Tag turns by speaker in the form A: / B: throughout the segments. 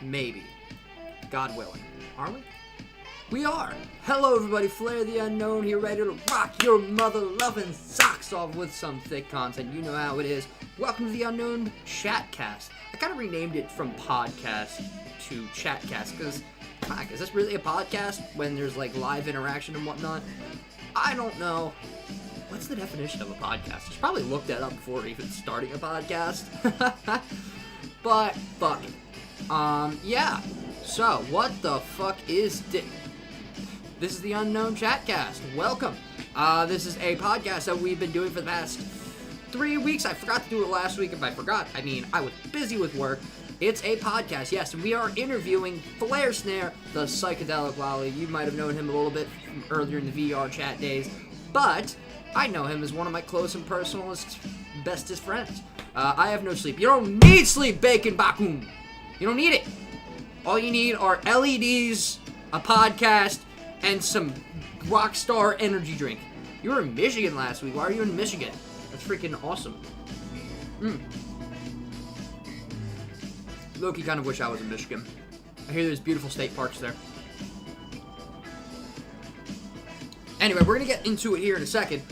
A: Maybe. God willing. Are we? We are. Hello, everybody. Flare the Unknown here, ready to rock your mother-loving socks off with some thick content. You know how it is. Welcome to the Unknown Chatcast. I kind of renamed it from podcast to Chatcast because, fuck, is this really a podcast when there's like live interaction and whatnot? I don't know. What's the definition of a podcast? I should probably look that up before even starting a podcast. But fuck it. Yeah. So, what the fuck is this is the Unknown Chatcast. Welcome. This is a podcast that we've been doing for the past 3 weeks. I forgot to do it last week. If I forgot, I mean, I was busy with work. It's a podcast, yes, and we are interviewing FlareSnare, the Psychedelic Loli. You might have known him a little bit from earlier in the VR chat days, but I know him as one of my close and personalist, bestest friends. I have no sleep. You don't need sleep, Bacon Bakun. You don't need it. All you need are LEDs, a podcast, and some Rockstar energy drink. You were in Michigan last week. Why are you in Michigan? That's freaking awesome. Loki kind of wish I was in Michigan. I hear there's beautiful state parks there. Anyway, we're gonna get into it here in a second.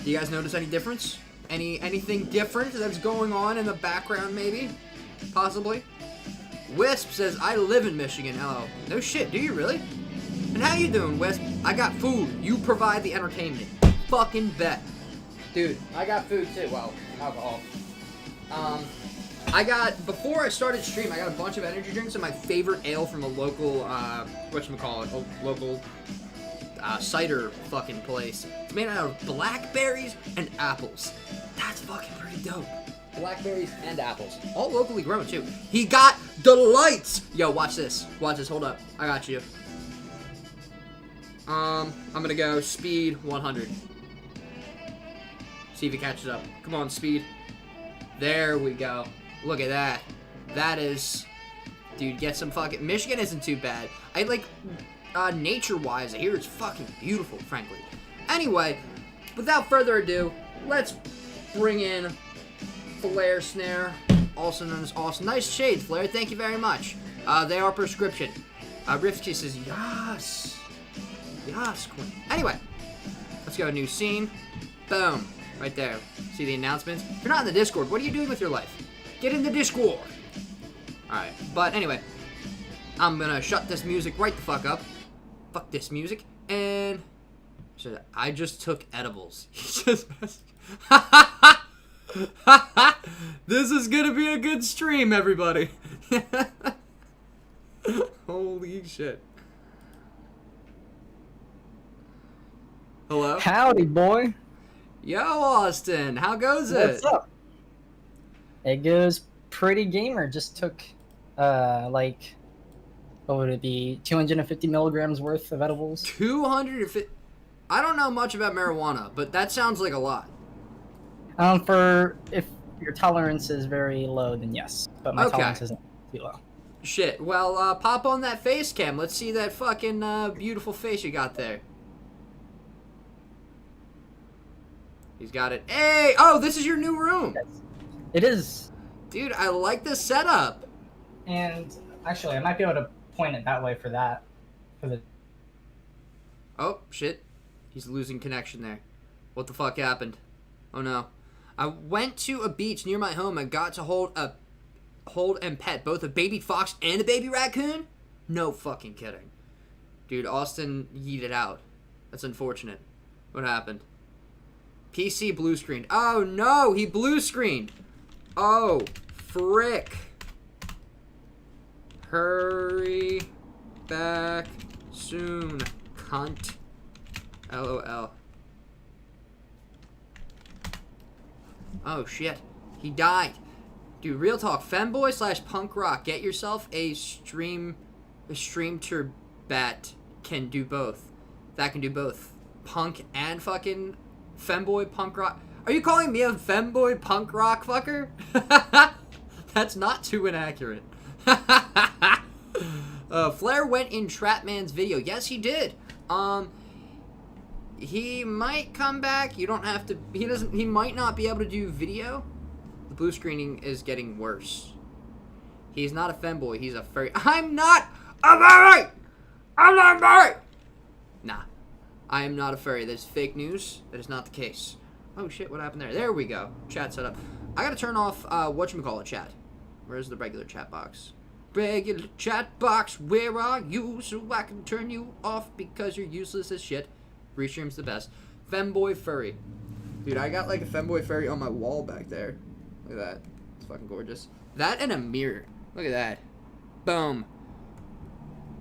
A: Do you guys notice any difference? Anything different that's going on in the background, maybe? Possibly? Wisp says, I live in Michigan. Oh, no shit, do you really? And how you doing, Wisp? I got food. You provide the entertainment. Fucking bet. Dude, I got food too. Well, alcohol. Before I started stream, I got a bunch of energy drinks and my favorite ale from a local, whatchamacallit, local cider fucking place. It's made out of blackberries and apples. That's fucking pretty dope. Blackberries and apples. All locally grown, too. He got the lights! Yo, watch this. Watch this. Hold up. I got you. I'm gonna go speed 100. See if he catches up. Come on, speed. There we go. Look at that. That is... Dude, get some fucking... Michigan isn't too bad. I like... nature-wise, I hear it's fucking beautiful, frankly. Anyway, without further ado, let's bring in FlareSnare, also known as Austin. Nice shades, Flare. Thank you very much. They are prescription. Rifsky says, yes. Yes, queen. Anyway, let's go. New scene. Boom. Right there. See the announcements? If you're not in the Discord, what are you doing with your life? Get in the Discord. Alright, but anyway, I'm gonna shut this music right the fuck up. Fuck this music. And so I just took edibles. He just messed. This is gonna be a good stream, everybody. Holy shit. Hello?
B: Howdy, boy.
A: Yo, Austin. How goes it?
B: What's up? It goes pretty gamer. Just took, what would it be? 250 milligrams worth of edibles.
A: 250? I don't know much about marijuana, but that sounds like a lot.
B: For if your tolerance is very low, then yes. But my tolerance isn't too low.
A: Shit. Well, pop on that face cam. Let's see that fucking beautiful face you got there. He's got it. Hey! Oh, this is your new room.
B: Yes. It is.
A: Dude, I like this setup.
B: And actually, I might be able to point it that way for that.
A: Oh, shit. He's losing connection there. What the fuck happened? Oh, no. I went to a beach near my home and got to hold and pet both a baby fox and a baby raccoon? No fucking kidding. Dude, Austin yeeted out. That's unfortunate. What happened? PC blue screened. Oh, no! He blue screened! Oh, frick. Hurry back soon, cunt. LOL. Oh, shit. He died. Dude, real talk. Femboy / punk rock. Get yourself a stream turbat can do both. That can do both. Punk and fucking femboy punk rock. Are you calling me a femboy punk rock fucker? That's not too inaccurate. Flare went in Trapman's video. Yes, he did. He might come back. You don't have to. He might not be able to do video. The blue screening is getting worse. He's not a femboy. He's a furry. I'm not a furry! I'm not a furry! Nah. I am not a furry. That's fake news. That is not the case. Oh, shit. What happened there? There we go. Chat set up. I gotta turn off, whatchamacallit chat. Where's the regular chat box? Regular chat box, where are you? So I can turn you off because you're useless as shit. Restream's the best. Femboy furry. Dude, I got like a femboy furry on my wall back there. Look at that. It's fucking gorgeous. That and a mirror. Look at that. Boom.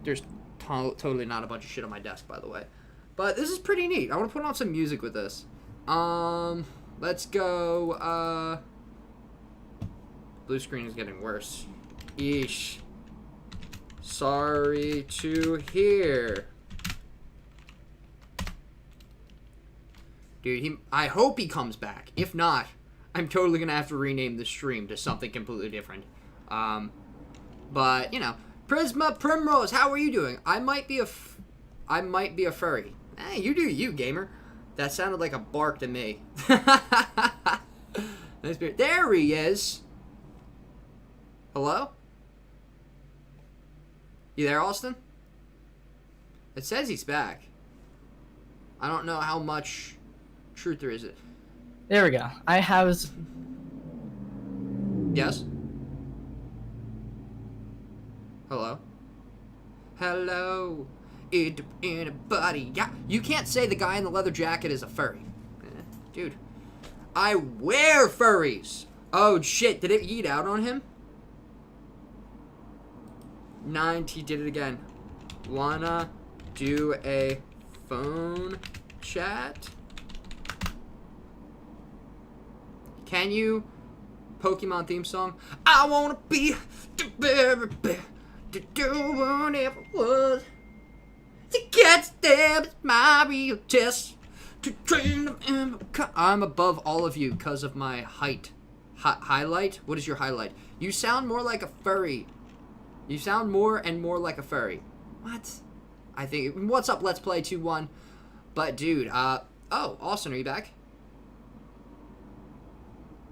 A: There's totally not a bunch of shit on my desk, by the way. But this is pretty neat. I want to put on some music with this. Let's go, blue screen is getting worse. Eesh. Sorry to hear. Dude, I hope he comes back. If not, I'm totally gonna have to rename the stream to something completely different. But, you know, Prisma Primrose, how are you doing? I might be a furry. Hey, you do you, gamer. That sounded like a bark to me. There he is. Hello? You there, Austin? It says he's back. I don't know how much truth there is.
B: There we go. I have...
A: Yes? Hello? Hello? Anybody? Yeah, you can't say the guy in the leather jacket is a furry. Dude. I wear furries! Oh, shit. Did it eat out on him? 90 did it again. Wanna do a phone chat? Can you? Pokemon theme song. I wanna be the very best to do whatever it was. To get stabbed is my real test. To train them in. I'm above all of you because of my height. Highlight? What is your highlight? You sound more like a furry. You sound more and more like a furry. What? I think. What's up, Let's Play 2-1. But, dude, oh, Austin, are you back?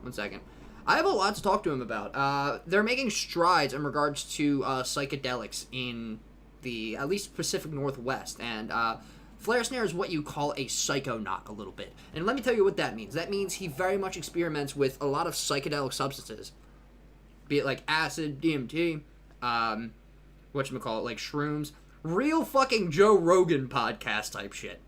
A: 1 second. I have a lot to talk to him about. They're making strides in regards to psychedelics in the, at least, Pacific Northwest. And FlareSnare is what you call a psychonaut a little bit. And let me tell you what that means. That means he very much experiments with a lot of psychedelic substances. Be it like acid, DMT, whatchamacallit, like shrooms. Real fucking Joe Rogan podcast type shit.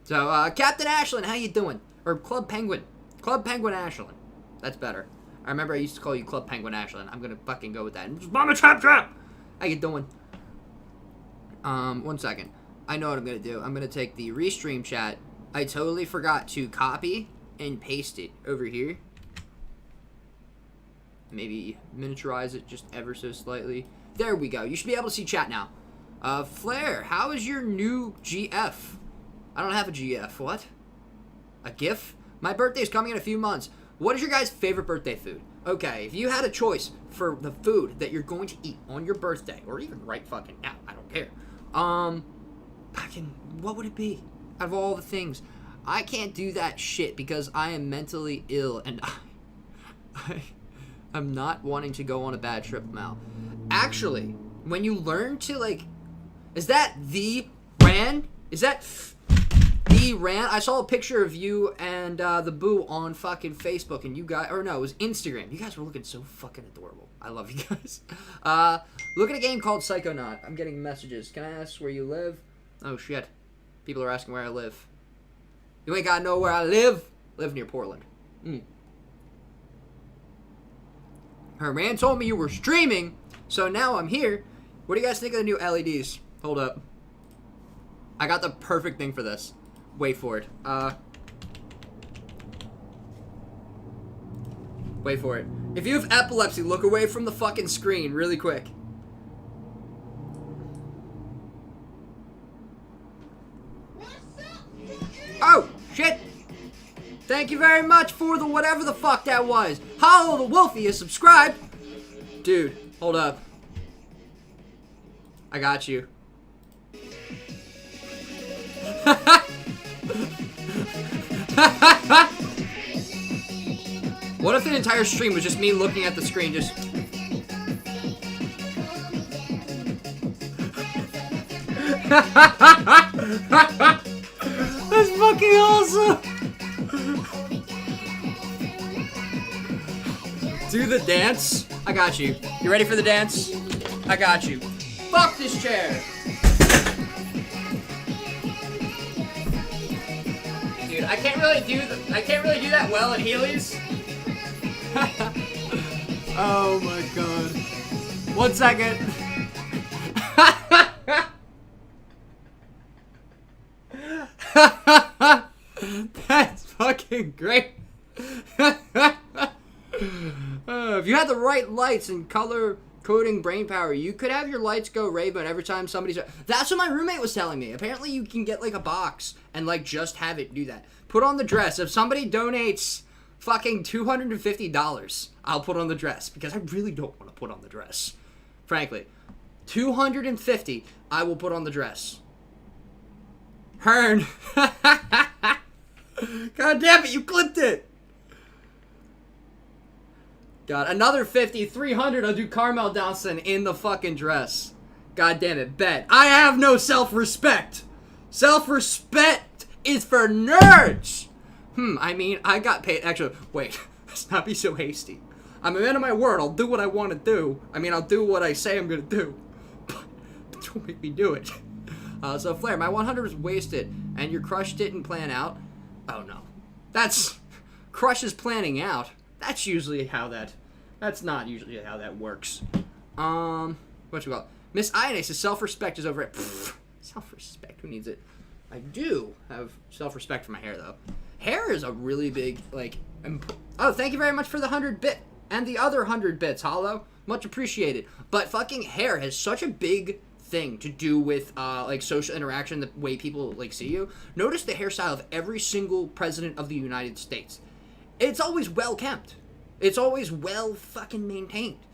A: So, Captain Ashlyn, how you doing? Or Club Penguin. Club Penguin Ashlyn. That's better. I remember I used to call you Club Penguin Ashlyn. I'm gonna fucking go with that. And just bomb a trap! How you doing? 1 second. I know what I'm gonna do. I'm gonna take the restream chat. I totally forgot to copy and paste it over here. Maybe miniaturize it just ever so slightly. There we go. You should be able to see chat now. Flare, how is your new GF? I don't have a GF. What? A GIF? My birthday's coming in a few months. What is your guys' favorite birthday food? Okay, if you had a choice for the food that you're going to eat on your birthday, or even right fucking now, I don't care. What would it be? Out of all the things, I can't do that shit because I am mentally ill and I'm not wanting to go on a bad trip now. Actually, when you learn to like, is that the Rand? Is that the Rand? I saw a picture of you and the Boo on fucking Facebook, and you guys, or no, it was Instagram. You guys were looking so fucking adorable. I love you guys. Look at a game called Psychonaut. I'm getting messages. Can I ask where you live? Oh shit, people are asking where I live. You ain't gotta know where I live. Live near Portland. Her man told me you were streaming, so now I'm here. What do you guys think of the new LEDs? Hold up. I got the perfect thing for this. Wait for it. Wait for it. If you have epilepsy, look away from the fucking screen really quick. Oh, shit. Thank you very much for the whatever the fuck that was. Hollow the Wolfie is subscribed. Dude, hold up. I got you. What if the entire stream was just me looking at the screen, just... That's fucking awesome! Do the dance. I got you. You ready for the dance? I got you. Fuck this chair! Dude, I can't really do that well at Heelys. Oh my god. 1 second. That's fucking great. If you had the right lights and color coding brain power, you could have your lights go rainbow every time somebody's... That's what my roommate was telling me. Apparently you can get like a box and like just have it do that. Put on the dress. If somebody donates fucking $250, I'll put on the dress because I really don't want to put on the dress. Frankly. $250, I will put on the dress. Hearn. God damn it, you clipped it. God, another 50, 300, I'll do Carmel Dawson in the fucking dress. God damn it, bet. I have no self-respect. Self-respect is for nerds. I mean, I got paid. Actually, wait, let's not be so hasty. I'm a man of my word. I'll do what I want to do. I mean, I'll do what I say I'm going to do. But don't make me do it. So, Flare, my 100 was wasted, and your crush didn't plan out. Oh, no. That's... Crush is planning out. That's usually how that... That's not usually how that works. What you call? Miss Ionace says self-respect is over it. Self-respect, who needs it? I do have self-respect for my hair, though. Hair is a really big, like... Oh, thank you very much for the 100 bit. And the other 100 bits, Hollow. Much appreciated. But fucking hair has such a big thing to do with, like, social interaction, the way people, like, see you. Notice the hairstyle of every single president of the United States. It's always well-kept. It's always well fucking maintained.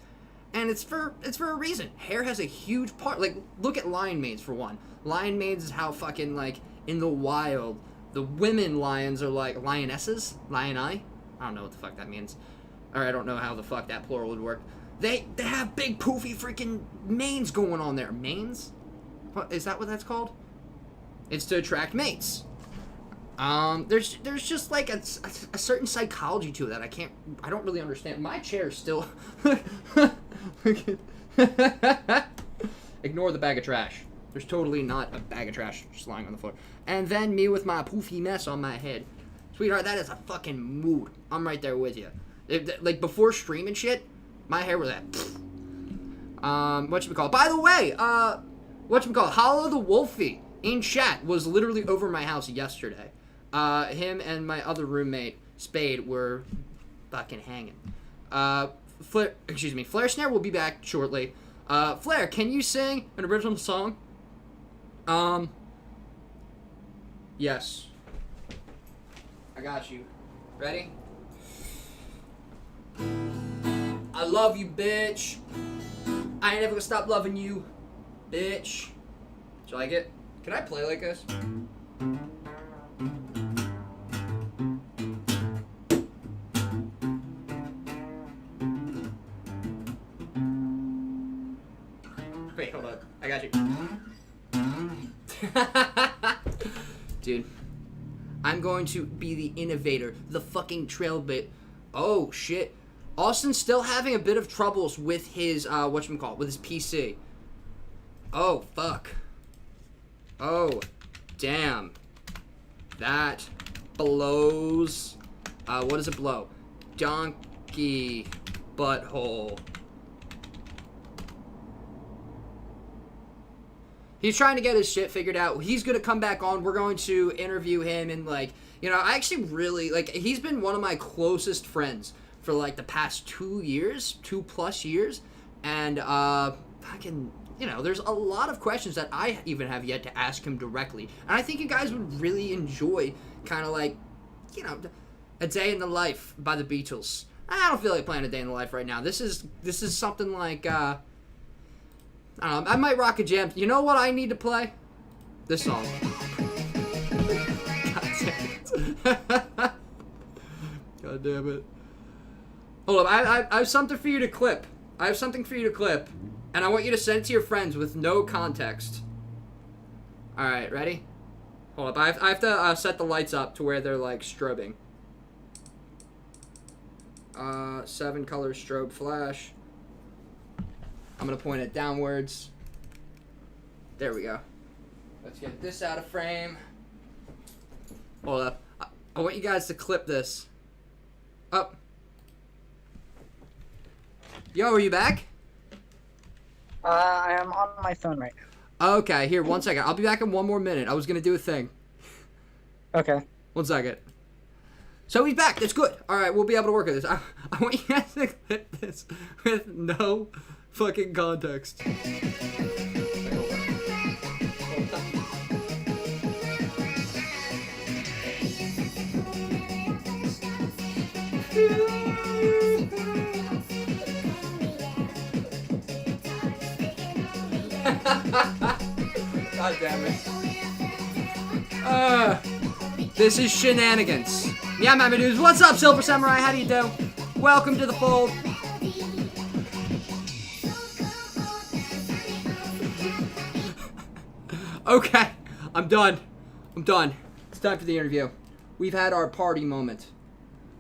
A: And it's for a reason. Hair has a huge part. Like, look at lion manes, for one. Lion manes is how fucking, like, in the wild, the women lions are like lionesses? Lion-eye? I don't know what the fuck that means. Or I don't know how the fuck that plural would work. They have big poofy freaking manes going on there. Manes? What, is that what that's called? It's to attract mates. There's just like a certain psychology to it that I don't really understand. My chair is still... Ignore the bag of trash. There's totally not a bag of trash just lying on the floor. And then me with my poofy mess on my head. Sweetheart, that is a fucking mood. I'm right there with you. Like, before streaming shit, my hair was at... whatchamacallit? By the way, whatchamacallit? Hollow the Wolfie in chat was literally over my house yesterday. Him and my other roommate, Spade, were fucking hanging. FlareSnare will be back shortly. Flare, can you sing an original song? Yes. I got you. Ready? I love you, bitch. I ain't never gonna stop loving you, bitch. Do you like it? Can I play like this? Wait, hold on. I got you. Dude, I'm going to be the innovator, the fucking trailbit. Oh, shit. Austin's still having a bit of troubles with his, with his PC. Oh, fuck. Oh, damn. That blows. What does it blow? Donkey butthole. He's trying to get his shit figured out. He's going to come back on. We're going to interview him and, like, you know, I actually really, like, he's been one of my closest friends for, like, the past 2 years, 2+ years. And, fucking, you know, there's a lot of questions that I even have yet to ask him directly. And I think you guys would really enjoy kind of, like, you know, A Day in the Life by the Beatles. I don't feel like playing A Day in the Life right now. This is something like, I might rock a jam. You know what I need to play? This song. God damn it. God damn it. Hold up, I have something for you to clip. I have something for you to clip, and I want you to send it to your friends with no context. All right, ready? Hold up, I have to set the lights up to where they're like strobing. 7 color strobe flash. I'm gonna point it downwards. There we go. Let's get this out of frame. Hold up. I want you guys to clip this. Up. Yo, are you back?
B: I am on my phone right now.
A: Okay, here, 1 second. I'll be back in 1 more minute. I was gonna do a thing.
B: Okay.
A: 1 second. So he's back. That's good. All right, we'll be able to work with this. I want you guys to clip this with no fucking context. God damn it. This is shenanigans. Yeah, Mamma Dudes. What's up, Silver Samurai? How do you do? Welcome to the fold. Okay, I'm done. I'm done. It's time for the interview. We've had our party moment.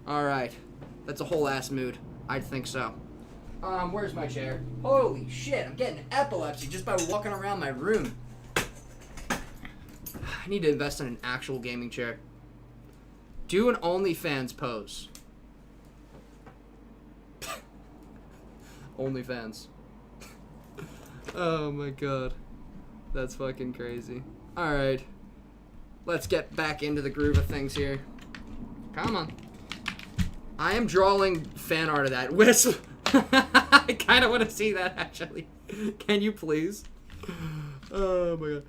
A: Alright. That's a whole ass mood. I'd think so. Where's my chair? Holy shit, I'm getting epilepsy just by walking around my room. I need to invest in an actual gaming chair. Do an OnlyFans pose. OnlyFans. Oh my god. That's fucking crazy. Alright. Let's get back into the groove of things here. Come on. I am drawing fan art of that. Wisp! I kind of want to see that, actually. Can you please? Oh my god.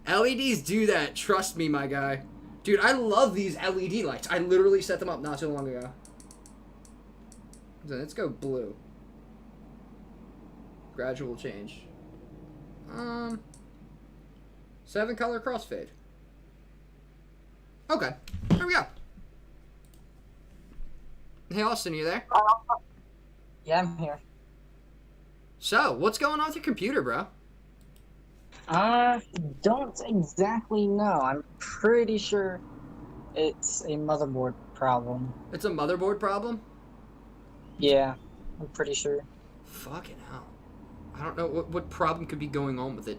A: LEDs do that. Trust me, my guy. Dude, I love these LED lights. I literally set them up not too long ago. So let's go blue. Gradual change. 7 color crossfade. Okay. There we go. Hey, Austin, you there?
B: Yeah, I'm here.
A: So, what's going on with your computer, bro?
B: Don't exactly know. I'm pretty sure it's a motherboard problem.
A: It's a motherboard problem?
B: Yeah, I'm pretty sure.
A: Fucking hell. I don't know what problem could be going on with it.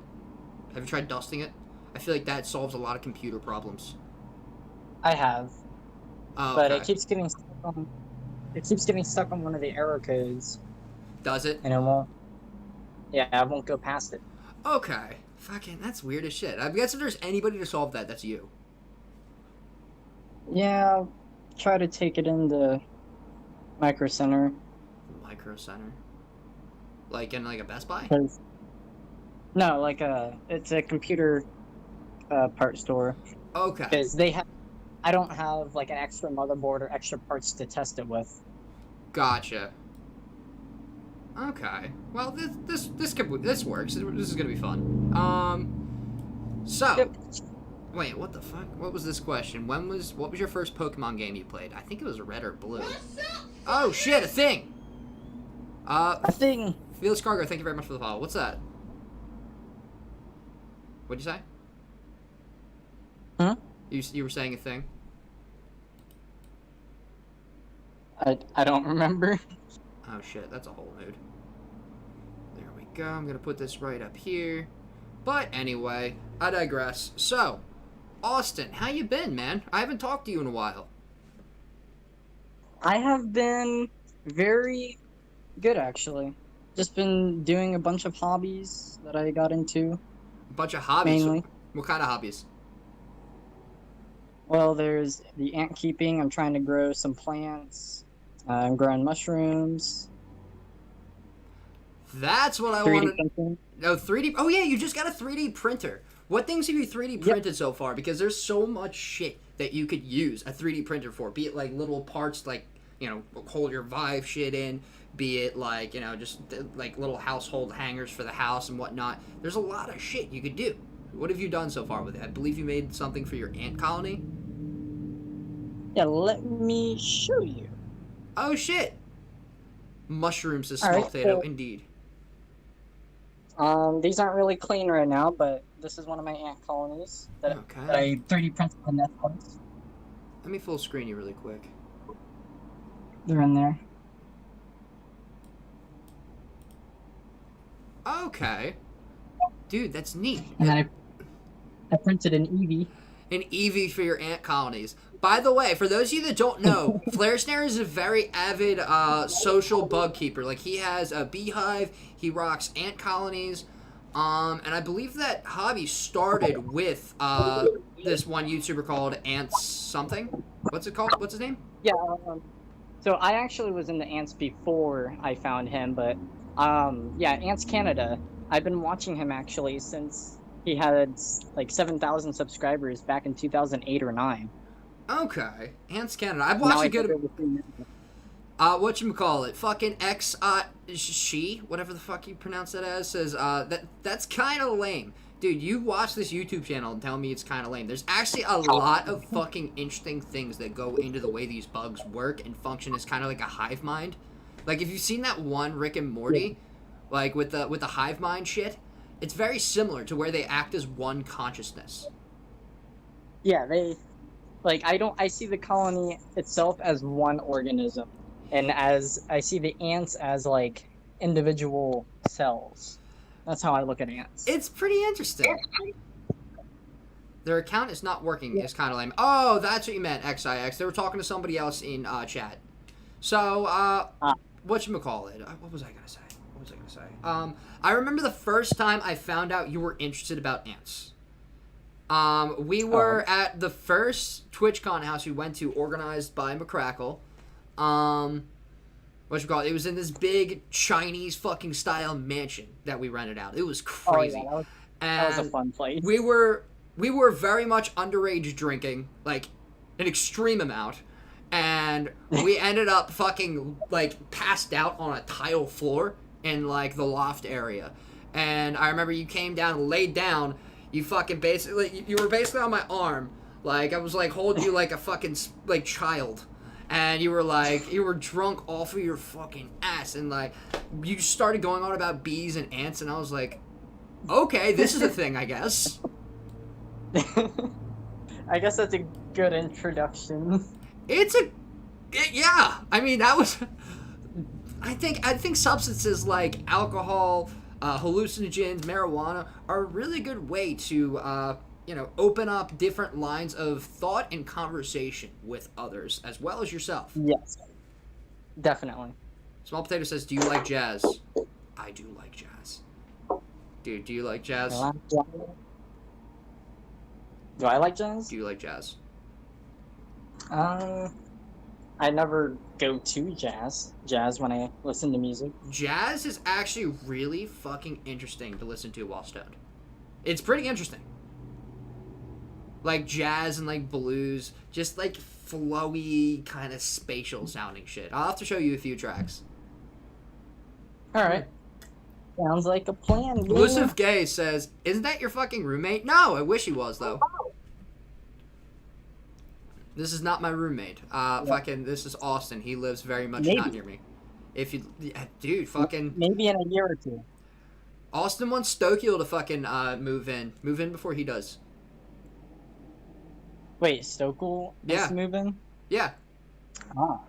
A: Have you tried dusting it? I feel like that solves a lot of computer problems.
B: I have.
A: Oh,
B: but
A: okay.
B: it keeps getting stuck on one of the error codes.
A: Does it?
B: And it won't. Yeah, I won't go past it.
A: Okay. Fucking, that's weird as shit. I guess if there's anybody to solve that, that's you.
B: Yeah, I'll try to take it into Micro Center.
A: Micro Center? Like in like a Best Buy?
B: No, it's a computer part store.
A: Okay.
B: Because I don't have like an extra motherboard or extra parts to test it with.
A: Gotcha. Okay. Well, this works. This is gonna be fun. So,
B: Yep.
A: wait, what the fuck? What was this question? What was your first Pokemon game you played? I think it was Red or Blue. Oh shit, a thing.
B: A thing.
A: Felix Cargo, thank you very much for the follow. What's that? What'd you say?
B: Huh?
A: You were saying a thing?
B: I don't remember.
A: Oh shit, that's a whole mood. There we go. I'm gonna put this right up here. But anyway, I digress. So, Austin, how you been, man? I haven't talked to you in a while.
B: I have been very good, actually. Just been doing a bunch of hobbies that I got into.
A: A bunch of hobbies?
B: Mainly.
A: What kind of hobbies?
B: Well, there's the ant keeping. I'm trying to grow some plants. I'm growing mushrooms.
A: That's what I
B: 3D
A: wanted.
B: printing.
A: No, 3D. Oh yeah, you just got a 3D printer. What things have you 3D printed so far? Because there's so much shit that you could use a 3D printer for. Be it like little parts, like hold your Vive shit in. Be it like just like little household hangers for the house and whatnot. There's a lot of shit you could do. What have you done so far with it? I believe you made something for your ant colony.
B: Yeah, let me show you.
A: Oh shit! Mushrooms, says
B: All
A: Small
B: right,
A: Potato,
B: so,
A: indeed.
B: these aren't really clean right now, but this is one of my ant colonies that
A: Okay.
B: I 3D printed on Netflix.
A: Let me full screen you really quick.
B: They're in there.
A: Okay. Dude, that's neat.
B: And then I printed an Eevee.
A: An Eevee for your ant colonies. By the way, for those of you that don't know, FlareSnare is a very avid social bug keeper. Like, he has a beehive, he rocks ant colonies, and I believe that hobby started with this one YouTuber called Ants something. What's it called? What's his name?
B: Yeah. So I actually was in the ants before I found him, but yeah, Ants Canada. I've been watching him actually since he had like 7,000 subscribers back in 2008 or 9.
A: Okay, Ants Canada. I've
B: Now
A: watched
B: I
A: a good.
B: think it was
A: Whatchamacallit, fucking X she, whatever the fuck you pronounce that as, says that's kind of lame. Dude, you watch this YouTube channel and tell me it's kind of lame. There's actually a lot of fucking interesting things that go into the way these bugs work and function as kind of like a hive mind. Like, if you've seen that one Rick and Morty, like with the hive mind shit, it's very similar to where they act as one consciousness.
B: Yeah, I see the colony itself as one organism, and as I see the ants as like individual cells. That's how I look at ants.
A: It's pretty interesting. Their account is not working. It's kind of lame. Oh, that's what you meant, XIX. They were talking to somebody else in chat. So, whatchamacallit? What was I going to say? I remember the first time I found out you were interested about ants. We were at the first TwitchCon house we went to, organized by McCrackle. It was in this big Chinese fucking style mansion that we rented out. It was crazy.
B: Oh, yeah, that was a fun place.
A: We were very much underage drinking, like an extreme amount, and we ended up fucking like passed out on a tile floor in like the loft area. And I remember you came down and laid down. You fucking basically, you were basically on my arm. Like, I was like holding you like a fucking like child. And you were drunk off of your fucking ass. And like, you started going on about bees and ants. And I was like, okay, this is a thing, I guess.
B: I guess that's a good introduction.
A: Yeah. I mean, that was, I think substances like alcohol, hallucinogens, marijuana are a really good way to, open up different lines of thought and conversation with others as well as yourself.
B: Yes, definitely.
A: Small Potato says, "Do you like jazz?" I do like jazz. Dude, do you like jazz?
B: Do I like jazz?
A: Do you like jazz?
B: I never go to jazz when I listen to music.
A: Jazz is actually really fucking interesting to listen to while stoned. It's pretty interesting. Like jazz and like blues, just like flowy, kind of spatial sounding shit. I'll have to show you a few tracks.
B: Alright. Sounds like a plan.
A: Elusive Gay says, "Isn't that your fucking roommate?" No, I wish he was though. This is not my roommate. This is Austin. He lives very much not near me. Dude, fucking.
B: Maybe in a year or two.
A: Austin wants Stokio to fucking move in. Move in before he does.
B: Wait, Stokel wants to move in?
A: Yeah.
B: Ah.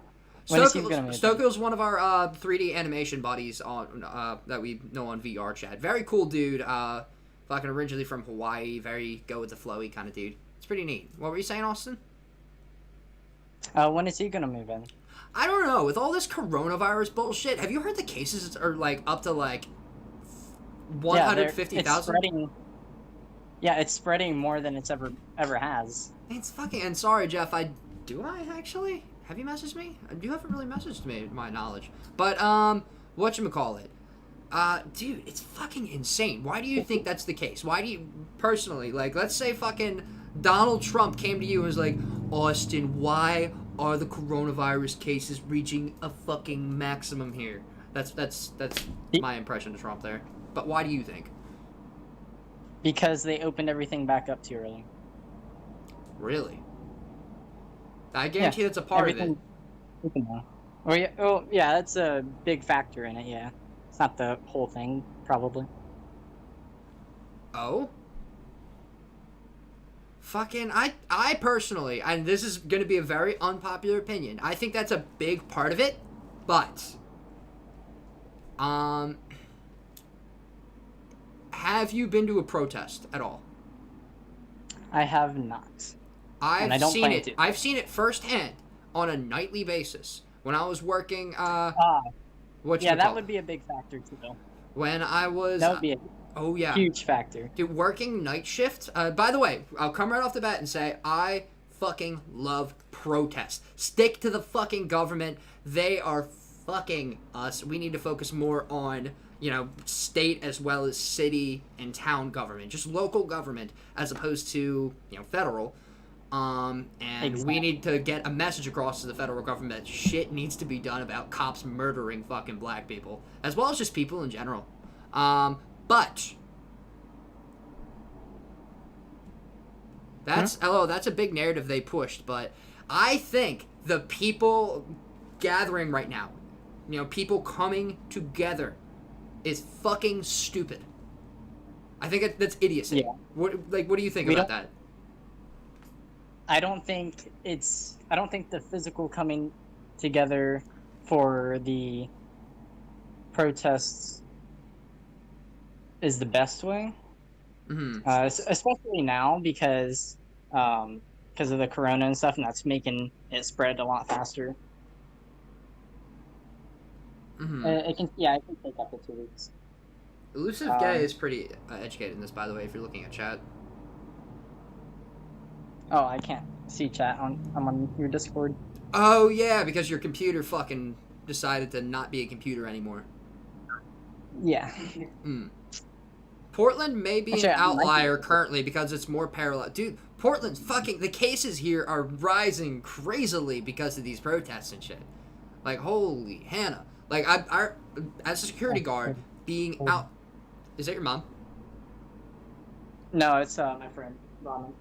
B: When is he gonna move in?
A: Stokio's one of our 3D animation buddies on that we know on VR chat. Very cool dude. Fucking originally from Hawaii. Very go with the flowy kind of dude. It's pretty neat. What were you saying, Austin?
B: When is he gonna move in?
A: I don't know. With all this coronavirus bullshit, have you heard the cases are like up to like 150,000?
B: Yeah, it's spreading more than it's ever has.
A: It's fucking. And sorry, Jeff. I actually? Have you messaged me? You haven't really messaged me, to my knowledge. But whatchamacallit? Dude, it's fucking insane. Why do you think that's the case? Why do you personally let's say fucking Donald Trump came to you and was like, Austin, why are the coronavirus cases reaching a fucking maximum here? That's my impression of Trump there. But why do you think?
B: Because they opened everything back up too early.
A: Really? I guarantee that's a part of it.
B: Oh yeah, that's a big factor in it. Yeah, it's not the whole thing, probably.
A: Oh? Fucking, I personally, and this is going to be a very unpopular opinion, I think that's a big part of it, but, have you been to a protest at all?
B: I have not, and I don't plan to.
A: I've seen it firsthand on a nightly basis. When I was working,
B: Ah, yeah, that
A: whatchamacallit?
B: would be a big factor too.
A: When I was,
B: That would be a
A: oh yeah.
B: huge factor.
A: Dude, working night shift. By the way, I'll come right off the bat and say I fucking love protest. Stick to the fucking government. They are fucking us. We need to focus more on, state as well as city and town government, just local government as opposed to, federal. And
B: Exactly.
A: we need to get a message across to the federal government that shit needs to be done about cops murdering fucking black people, as well as just people in general. But that's a big narrative they pushed, but I think the people gathering right now, people coming together is fucking stupid. I think that's idiocy.
B: Yeah.
A: What do you think
B: We
A: about
B: don't-
A: that?
B: I don't think the physical coming together for the protests is the best way, especially now because of the corona and stuff, and that's making it spread a lot faster. It can take up to 2 weeks.
A: Elusive Gay is pretty educated in this, by the way, if you're looking at chat.
B: Oh, I can't see chat I'm on your Discord.
A: Oh, yeah, because your computer fucking decided to not be a computer anymore.
B: Yeah.
A: Portland may be
B: Actually,
A: an
B: I like
A: outlier
B: it.
A: currently because it's more parallel. Dude, Portland's fucking... The cases here are rising crazily because of these protests and shit. Like, holy Hannah. Like, as a security guard, being out... Is that your mom?
B: No, it's my friend Ramen.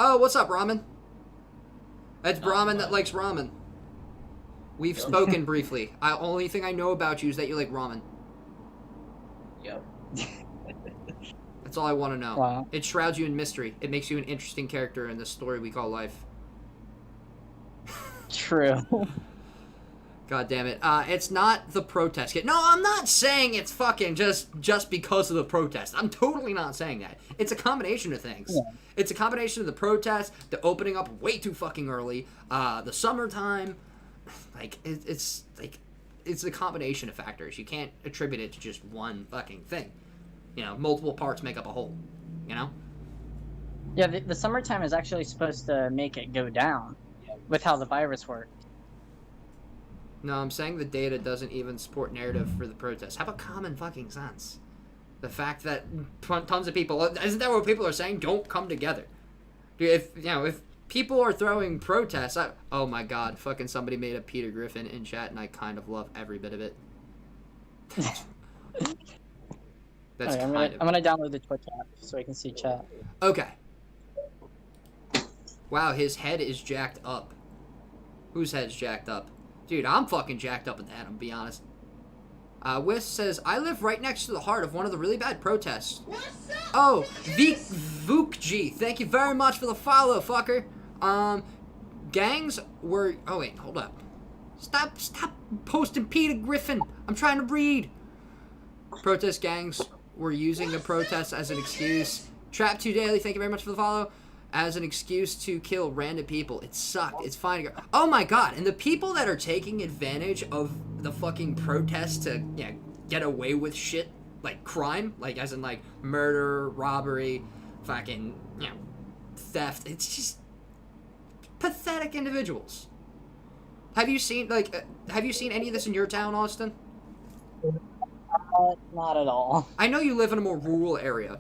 A: Oh, what's up, Ramen? That's Brahmin that likes ramen. We've spoken briefly. Only thing I know about you is that you like ramen.
B: Yep.
A: That's all I want to know.
B: Wow.
A: It shrouds you in mystery. It makes you an interesting character in this story we call life.
B: True.
A: God damn it. It's not the protest kit. No, I'm not saying it's fucking just because of the protest. I'm totally not saying that. It's a combination of things.
B: Yeah.
A: It's a combination of the protest, the opening up way too fucking early, the summertime. Like, it's a combination of factors. You can't attribute it to just one fucking thing. Multiple parts make up a whole.
B: Yeah, the summertime is actually supposed to make it go down with how the virus works.
A: No, I'm saying the data doesn't even support narrative for the protest. How about common fucking sense? The fact that tons of people... Isn't that what people are saying? Don't come together. Dude, if people are throwing protests... oh my god, fucking somebody made a Peter Griffin in chat, and I kind of love every bit of it. That's
B: Okay, I'm gonna download the Twitch app so I can see chat.
A: Okay. Wow, his head is jacked up. Whose head's jacked up? Dude, I'm fucking jacked up at that, I'm gonna be honest. Wiss says, I live right next to the heart of one of the really bad protests. Oh, Vukji, thank you very much for the follow, fucker. Gangs were... Oh, wait, hold up. Stop posting Peter Griffin. I'm trying to read. Protest gangs were using the protests as an excuse. Trap2 Daily, thank you very much for the follow. As an excuse to kill random people. It sucked. It's fine to go. Oh my god. And the people that are taking advantage of the fucking protests to get away with shit, like crime, like as in like murder, robbery, fucking, theft. It's just pathetic individuals. Have you seen any of this in your town, Austin?
B: Not at all.
A: I know you live in a more rural area.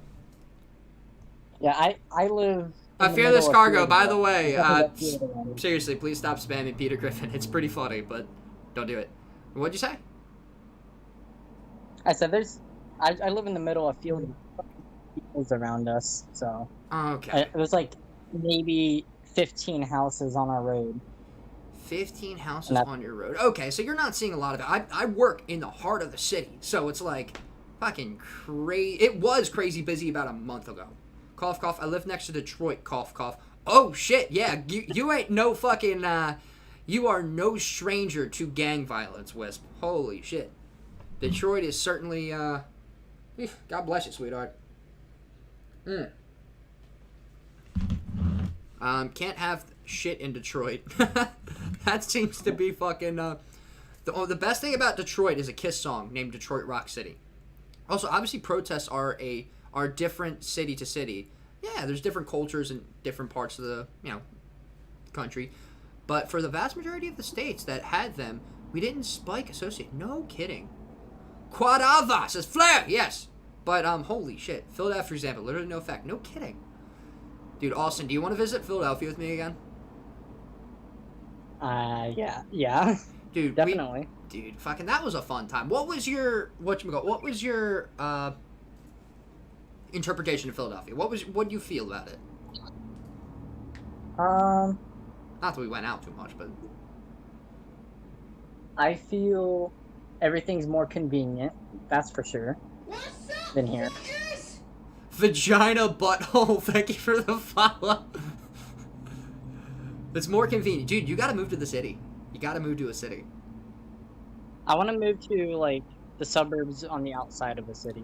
B: Yeah, I live...
A: Fearless Cargo, by the way, seriously, please stop spamming Peter Griffin. It's pretty funny, but don't do it. What'd you say?
B: I said I live in the middle of a field of peoples around us, so...
A: Okay.
B: There's like maybe 15 houses on our road.
A: 15 houses on your road. Okay, so you're not seeing a lot of it. I work in the heart of the city, so it's like fucking crazy. It was crazy busy about a month ago. Cough, cough. I live next to Detroit. Cough, cough. Oh, shit, yeah. You ain't no fucking, you are no stranger to gang violence, Wisp. Holy shit. Detroit is certainly, God bless you, sweetheart. Can't have shit in Detroit. That seems to be fucking, the best thing about Detroit is a Kiss song named Detroit Rock City. Also, obviously, protests are different city to city. Yeah, there's different cultures in different parts of the, country. But for the vast majority of the states that had them, we didn't spike associate. No kidding. Quadava says Flare, yes. But, holy shit. Philadelphia, for example, literally no effect. No kidding. Dude, Austin, do you want to visit Philadelphia with me again?
B: Yeah.
A: Dude,
B: definitely.
A: Dude, fucking, that was a fun time. What was your interpretation of Philadelphia? What do you feel about it? Not that we went out too much, but
B: I feel everything's more convenient, that's for sure, than here.
A: Vagina butthole, thank you for the follow. It's more convenient. Dude, you gotta move to the city. You gotta move to a city.
B: I want to move to, like, the suburbs on the outside of the city.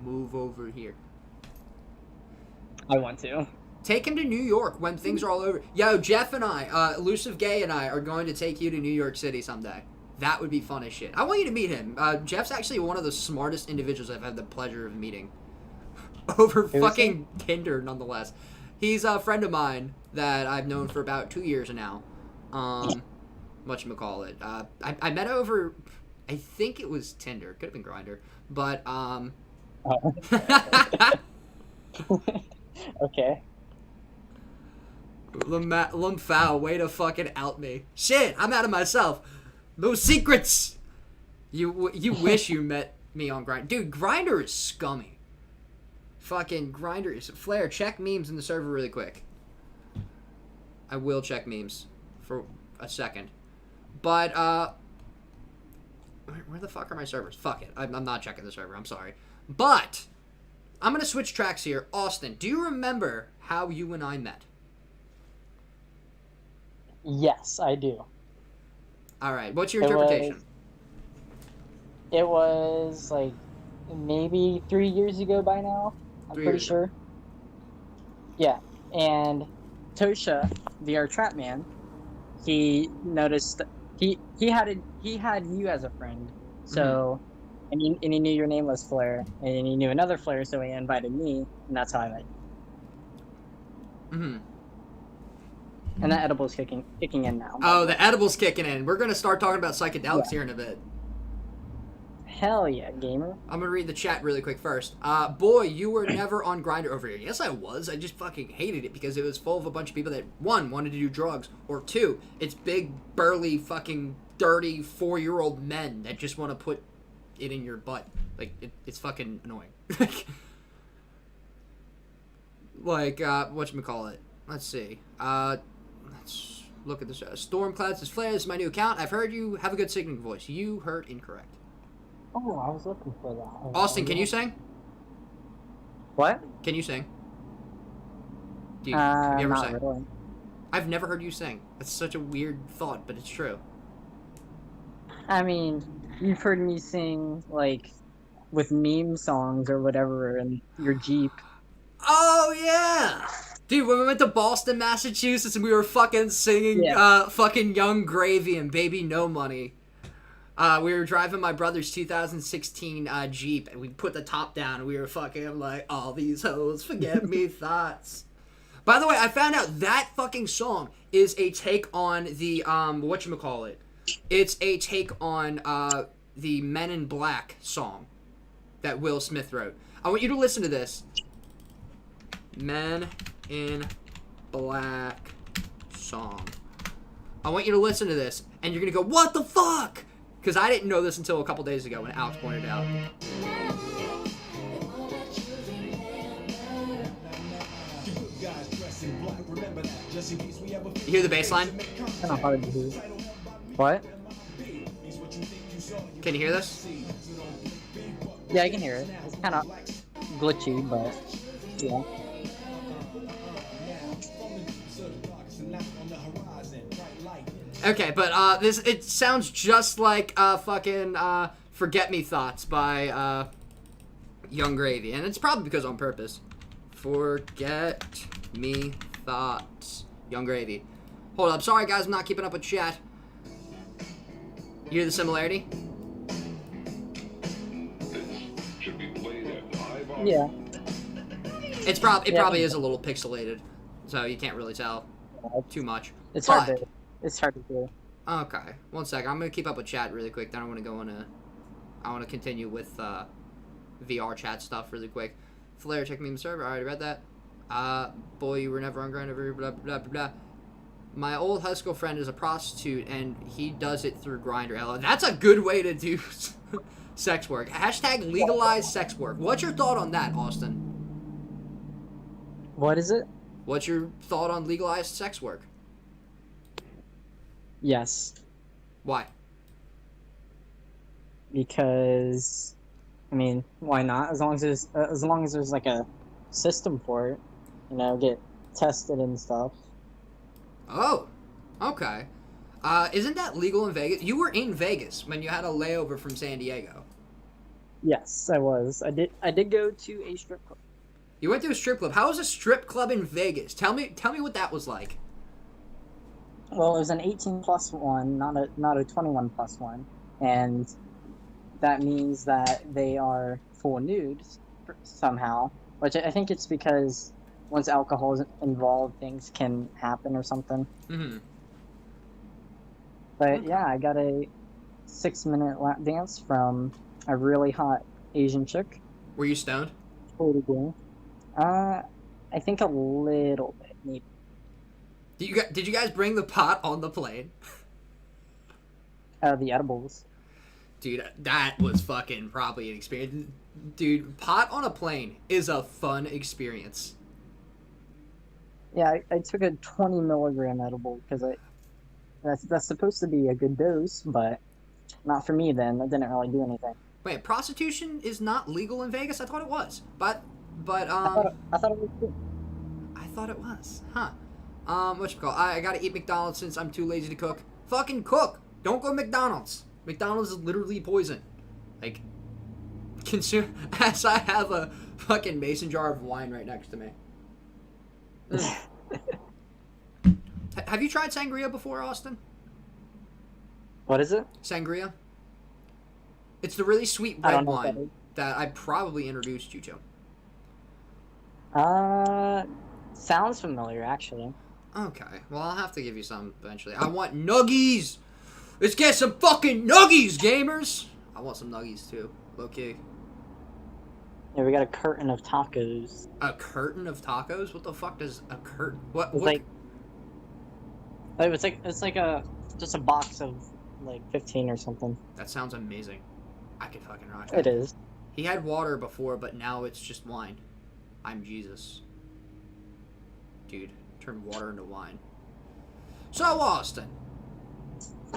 A: Move over here.
B: I want to.
A: Take him to New York when things are all over. Yo, Jeff and I, Elusive Gay and I are going to take you to New York City someday. That would be fun as shit. I want you to meet him. Jeff's actually one of the smartest individuals I've had the pleasure of meeting. Over fucking Tinder, nonetheless. He's a friend of mine that I've known for about 2 years now. Whatchamacallit. I met over, I think it was Tinder. Could have been Grindr. But,
B: Okay.
A: Lumfow, way to fucking out me. Shit, I'm out of myself. No secrets. You wish you met me on Grindr. Dude, Grindr is scummy. Fucking Grindr is... Flare, check memes in the server really quick. I will check memes for a second. But, where the fuck are my servers? Fuck it. I'm not checking the server. I'm sorry. But, I'm going to switch tracks here. Austin, do you remember how you and I met?
B: Yes, I do.
A: Alright, what's your interpretation?
B: It was, like, maybe 3 years ago by now. I'm pretty sure. Yeah, and Tosha, the our trap man, he noticed he had you as a friend, so and he knew your name was Flare, and he knew another Flare, so he invited me, and that's how I met you. And that edible's kicking in now.
A: Oh, the edible's kicking in. We're gonna start talking about psychedelics here in a bit.
B: Hell yeah, gamer.
A: I'm gonna read the chat really quick first. Boy, you were never on Grindr over here. Yes, I was. I just fucking hated it because it was full of a bunch of people that, one, wanted to do drugs, or two, it's big, burly, fucking dirty 4-year-old men that just want to put it in your butt. Like, it's fucking annoying. Whatchamacallit? Let's see. Let's look at this. Stormcloud says, Flare, this is my new account. I've heard you have a good singing voice. You heard incorrect.
B: Oh, I was looking for that.
A: Austin, can you sing?
B: What?
A: Can you sing? Have you ever sang?
B: Really.
A: I've never heard you sing. That's such a weird thought, but it's true.
B: I mean, you've heard me sing, like, with meme songs or whatever in your Jeep.
A: Oh, yeah! Dude, when we went to Boston, Massachusetts, and we were fucking singing fucking Young Gravy and Baby No Money. We were driving my brother's 2016 Jeep, and we put the top down, and we were fucking like, all these hoes forget me thoughts. By the way, I found out that fucking song is a take on the, whatchamacallit. It's a take on the Men in Black song that Will Smith wrote. I want you to listen to this. Men in Black song. I want you to listen to this, and you're gonna go, what the fuck? Because I didn't know this until a couple days ago when Alex pointed it out. You hear the bass line?
B: Kind of hard to do. What?
A: Can you hear this?
B: Yeah, I can hear it. It's kind of glitchy, but yeah.
A: Okay, but it sounds just like fucking Forget Me Thoughts by Young Gravy, and it's probably because on purpose. Forget Me Thoughts, Young Gravy. Hold up, sorry guys, I'm not keeping up with chat. You hear the similarity?
B: Yeah.
A: It probably is a little pixelated, so you can't really tell too much.
B: It's hard to do.
A: Okay, 1 second. I'm gonna keep up with chat really quick. Then I want to continue with VR chat stuff really quick. Flare, check me in the server. I already read that. Boy, you were never on Grindr. Blah blah blah blah. My old high school friend is a prostitute, and he does it through Grindr. Hello, that's a good way to do sex work. Hashtag legalize sex work. What's your thought on that, Austin?
B: What is it?
A: What's your thought on legalized sex work?
B: Yes.
A: Why?
B: Because, I mean, why not? As long as there's like a system for it, get tested and stuff.
A: Oh, okay. Isn't that legal in Vegas? You were in Vegas when you had a layover from San Diego.
B: Yes, I was. I did go to a strip club.
A: You went to a strip club. How was a strip club in Vegas? Tell me what that was like.
B: Well, it was an 18+ one, not a 21+ one, and that means that they are full nude somehow. Which I think it's because once alcohol is involved, things can happen or something.
A: Mm-hmm.
B: But yeah, I got a 6-minute lap dance from a really hot Asian chick.
A: Were you stoned?
B: Totally good. I think a little bit, maybe.
A: Did you guys bring the pot on the plane?
B: The edibles.
A: Dude, that was fucking probably an experience. Dude, pot on a plane is a fun experience.
B: Yeah, I took a 20 milligram edible because that's supposed to be a good dose, but not for me then. That didn't really do anything.
A: Wait, prostitution is not legal in Vegas? I thought it was. But
B: I thought it was too.
A: I thought it was. Huh. Whatchamacallit? I gotta eat McDonald's since I'm too lazy to cook. Fucking cook! Don't go to McDonald's. McDonald's is literally poison. Like, consume as I have a fucking mason jar of wine right next to me. Have you tried sangria before, Austin?
B: What is it?
A: Sangria? It's the really sweet red wine that I probably introduced you to.
B: Sounds familiar, actually.
A: Okay, well, I'll have to give you some eventually. I want nuggies! Let's get some fucking nuggies, gamers! I want some nuggies, too. Low-key.
B: Yeah, we got a curtain of tacos.
A: A curtain of tacos? What the fuck does a curtain... What?
B: It's like just a box of, 15 or something.
A: That sounds amazing. I could fucking rock
B: it. It is.
A: He had water before, but now it's just wine. I'm Jesus. Dude, turn water into wine. So, Austin.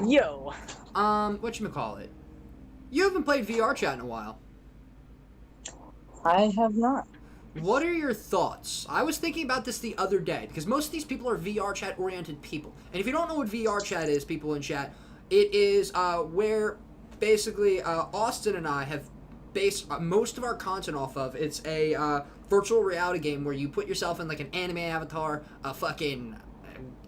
B: Yo.
A: Whatchamacallit? You haven't played VR chat in a while.
B: I have not.
A: What are your thoughts? I was thinking about this the other day, because most of these people are VR chat oriented people. And if you don't know what VR chat is, people in chat, it is where basically Austin and I have based most of our content off of. It's a virtual reality game where you put yourself in like an anime avatar, a fucking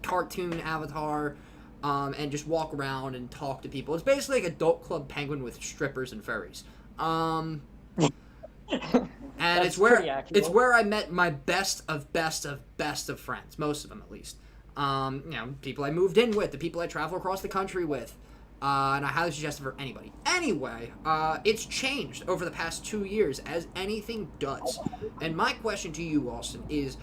A: cartoon avatar, and just walk around and talk to people. It's basically like Adult Club Penguin with strippers and furries. And it's where I met my best of friends, most of them at least. People I moved in with, the people I travel across the country with. And I highly suggest it for anybody. Anyway, it's changed over the past 2 years, as anything does. And my question to you, Austin, is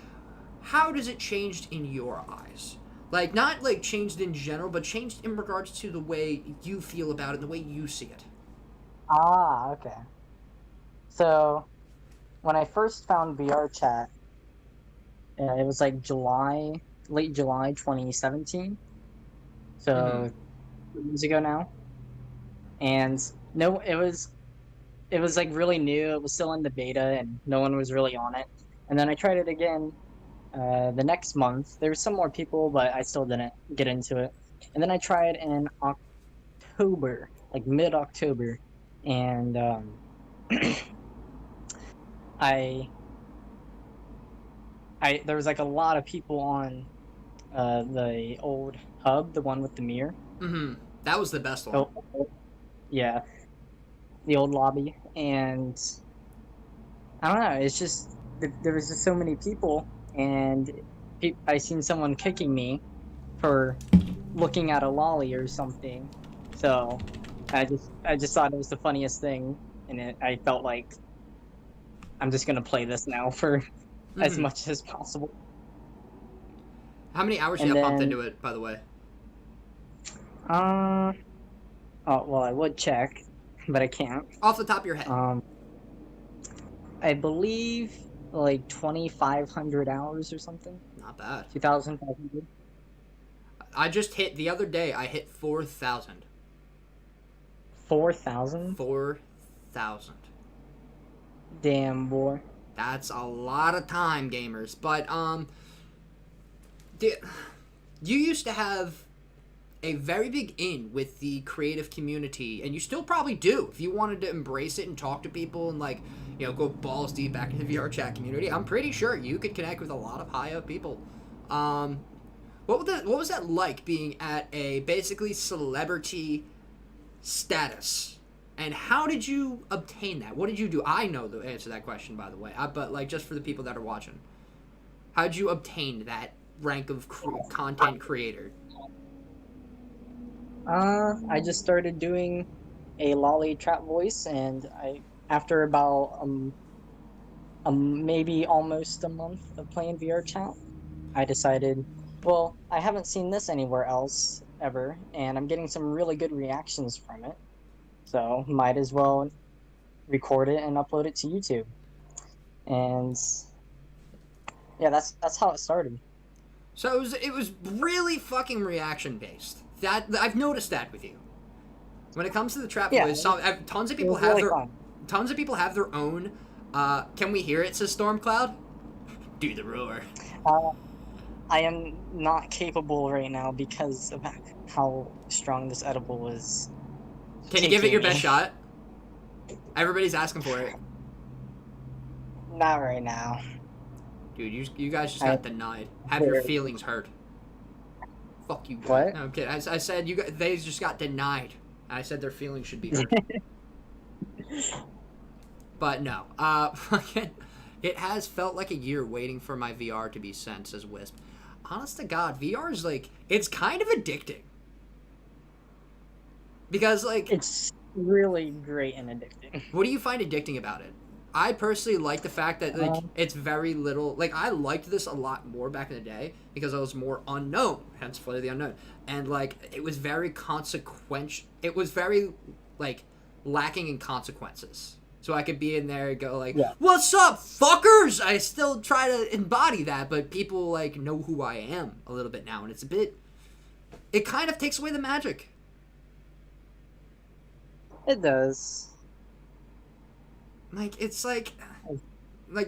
A: how does it change in your eyes? Like, not like changed in general, but changed in regards to the way you feel about it and the way you see it.
B: Ah, okay. So, when I first found VR chat, It was like late July 2017. So 2 years ago now. And no, it was like really new. It was still in the beta, and no one was really on it. And then I tried it again the next month. There were some more people, but I still didn't get into it. And then I tried in October, like mid-October, and I there was like a lot of people on the old hub, the one with the mirror.
A: That was the best one.
B: Yeah, the old lobby, and I don't know. It's just there was just so many people, and I seen someone kicking me for looking at a lolly or something. So I just thought it was the funniest thing, and I felt like I'm just gonna play this now for as much as possible.
A: How many hours you have pumped into it, by the way?
B: Oh well, I would check, but I can't.
A: Off the top of your head.
B: I believe like 2,500 hours or something.
A: Not bad.
B: 2,500.
A: I just hit the other day. I hit 4,000.
B: 4,000?
A: 4,000.
B: Damn, boy.
A: That's a lot of time, gamers. But you used to have a very big in with the creative community, and you still probably do if you wanted to embrace it and talk to people and, like, you know, go balls deep back into the VR chat community. I'm pretty sure you could connect with a lot of high up people. What was that like, being at a basically celebrity status, and how did you obtain that? What did you do? I know the answer to that question, by the way, but like, just for the people that are watching, how did you obtain that rank of content creator?
B: I just started doing a lolly trap voice, and after about maybe almost a month of playing VR chat, I decided, well, I haven't seen this anywhere else ever, and I'm getting some really good reactions from it, so might as well record it and upload it to YouTube. And yeah, that's how it started.
A: So it was really fucking reaction based. That I've noticed that with you. When it comes to the trap voice, tons of people have their own. Can we hear it? Says Stormcloud. Do the roar.
B: I am not capable right now because of how strong this edible is.
A: Can you give it your best shot? Everybody's asking for it.
B: Not right now.
A: Dude, you guys just got denied. Have your feelings hurt. Fuck you guys.
B: What?
A: No, I'm kidding. I said they just got denied. I said their feelings should be hurt. But no. It has felt like a year waiting for my VR to be sent, says Wisp. Honest to God, VR is like, it's kind of addicting. Because, like,
B: it's really great and addicting.
A: What do you find addicting about it? I personally like the fact that, like, it's very little. Like, I liked this a lot more back in the day because I was more unknown, hence Flare the Unknown. And, like, it was very consequential. It was very, like, lacking in consequences. So I could be in there and go, like, what's up, fuckers? I still try to embody that, but people, like, know who I am a little bit now. And it's a bit. It kind of takes away the magic.
B: It does.
A: Like, it's like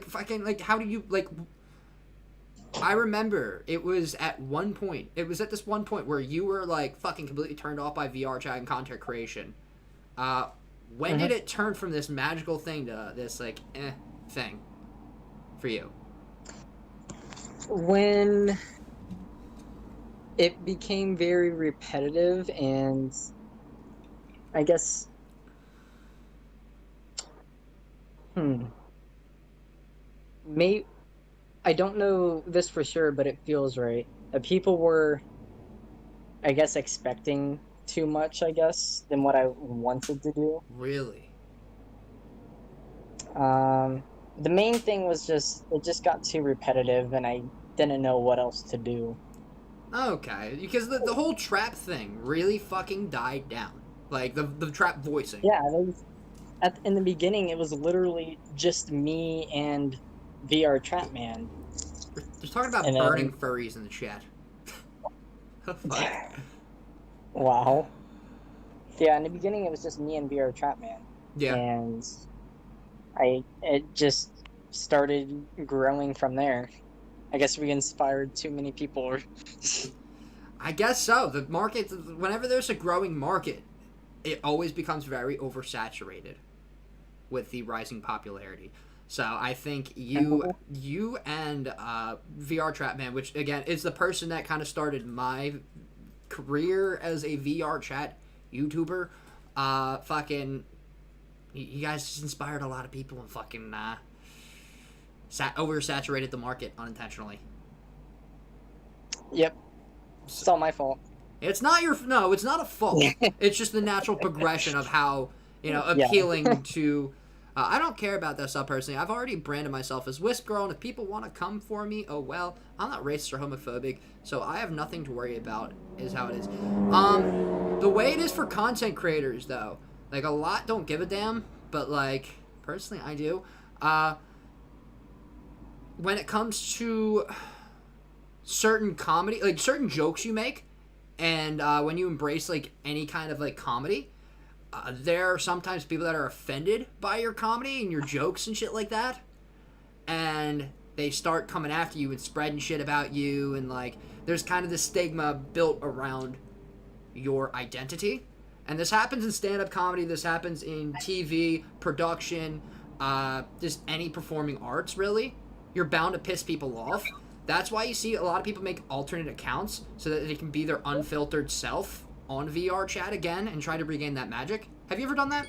A: fucking, like, how do you, like, I remember it was at this one point where you were, like, fucking completely turned off by VR chat and content creation. When did it turn from this magical thing to this, like, thing for you?
B: When it became very repetitive, and I guess I don't know this for sure, but it feels right. People were, I guess, expecting too much, I guess, than what I wanted to do.
A: Really?
B: The main thing was it just got too repetitive, and I didn't know what else to do.
A: Okay, because the whole trap thing really fucking died down. Like, the trap voicing.
B: Yeah, in the beginning, it was literally just me and VR Trap Man.
A: Just talking about
B: And
A: burning furries in the chat. The fuck?
B: Wow. Yeah, in the beginning it was just me and VR Trapman.
A: Yeah.
B: And it just started growing from there. I guess we inspired too many people.
A: I guess so. The market, whenever there's a growing market, it always becomes very oversaturated with the rising popularity. So I think you and VR Trapman, which again is the person that kind of started my career as a VR chat YouTuber, fucking, you guys just inspired a lot of people and fucking oversaturated the market unintentionally.
B: Yep. It's all my fault.
A: It's not it's not a fault. It's just the natural progression of how, appealing to. I don't care about that stuff personally. I've already branded myself as Wisp Girl, and if people want to come for me, oh well. I'm not racist or homophobic, so I have nothing to worry about, is how it is. The way it is for content creators, though, like, a lot don't give a damn, but, like, personally, I do. When it comes to certain comedy, like, certain jokes you make, and when you embrace, like, any kind of, like, comedy, there are sometimes people that are offended by your comedy and your jokes and shit like that, and they start coming after you and spreading shit about you, and, like, there's kind of this stigma built around your identity. And this happens in stand-up comedy, this happens in TV, production, just any performing arts, really. You're bound to piss people off. That's why you see a lot of people make alternate accounts so that they can be their unfiltered self on VR chat again and try to regain that magic. Have you ever done that?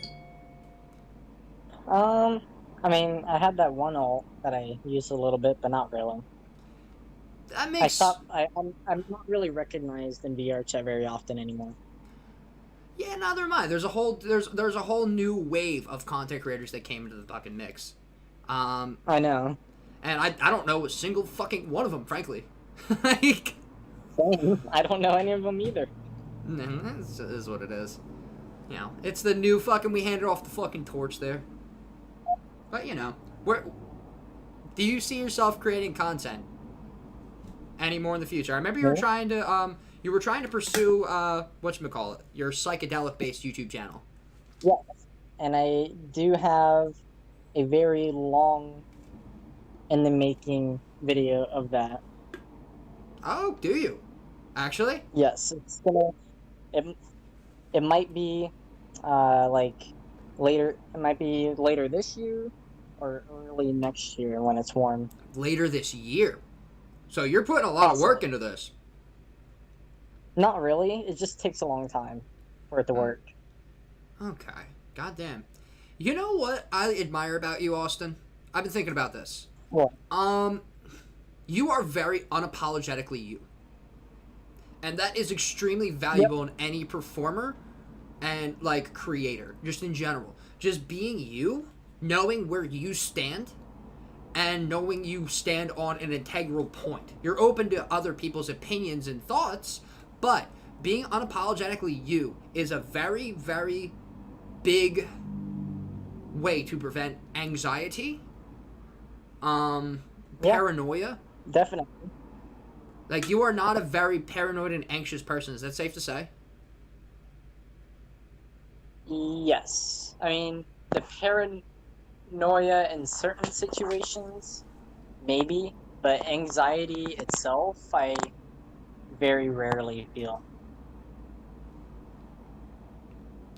B: I mean, I had that one alt that I used a little bit, but not really.
A: That makes...
B: I'm not really recognized in VR chat very often anymore.
A: Yeah, neither am I. There's a whole new wave of content creators that came into the fucking mix.
B: I know.
A: And I don't know a single fucking one of them, frankly. Like,
B: I don't know any of them either.
A: This is what it is. You know, it's the new fucking, we handed off the fucking torch there. But, do you see yourself creating content anymore in the future? I remember you were trying to pursue, whatchamacallit, your psychedelic-based YouTube channel.
B: Yes, and I do have a very long in the making video of that.
A: Oh, do you? Actually?
B: Yes, it's gonna. It might be, like, later. It might be later this year, or early next year when it's warm.
A: Later this year. So you're putting a lot of work into this.
B: Not really. It just takes a long time for it to work.
A: Okay. Goddamn. You know what I admire about you, Austin? I've been thinking about this.
B: What?
A: You are very unapologetically you. And that is extremely valuable in any performer and, like, creator, just in general. Just being you, knowing where you stand, and knowing you stand on an integral point. You're open to other people's opinions and thoughts, but being unapologetically you is a very, very big way to prevent anxiety, paranoia.
B: Definitely.
A: Like, you are not a very paranoid and anxious person. Is that safe to say?
B: Yes. I mean, the paranoia in certain situations, maybe, but anxiety itself, I very rarely feel.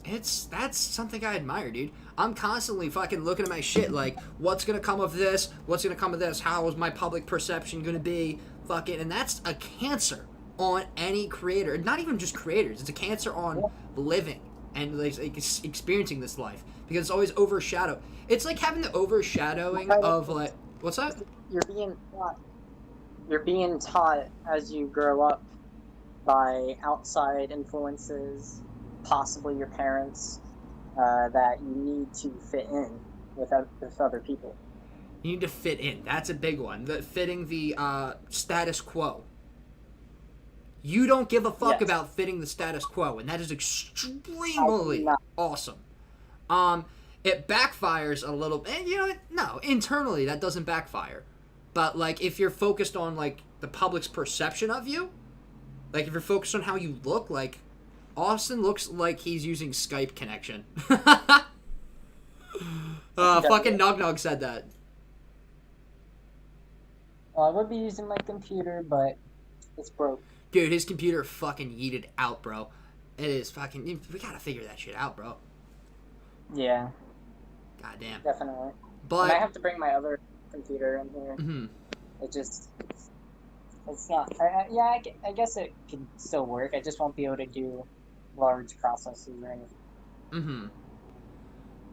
A: That's something I admire, dude. I'm constantly fucking looking at my shit like, what's gonna come of this? What's gonna come of this? How is my public perception gonna be? Fucking, and that's a cancer on any creator. Not even just creators. It's a cancer on living and, like, experiencing this life, because it's always overshadowed. It's like having the overshadowing of, like, what's that?
B: You're being taught as you grow up by outside influences, possibly your parents, that you need to fit in with other people.
A: You need to fit in. That's a big one. Fitting the status quo. You don't give a fuck about fitting the status quo, and that is extremely awesome. It backfires a little, and no, internally that doesn't backfire. But, like, if you're focused on, like, the public's perception of you, like, if you're focused on how you look, like, Austin looks like he's using Skype connection. Fucking Nog Nog said that.
B: Well, I would be using my computer, but it's broke.
A: Dude, his computer fucking yeeted out, bro. It is fucking... We gotta figure that shit out, bro.
B: Yeah.
A: Goddamn.
B: Definitely.
A: But...
B: And I have to bring my other computer in here.
A: Mm-hmm.
B: It just... It's not... I guess it could still work. I just won't be able to do large processes or anything.
A: Mm-hmm.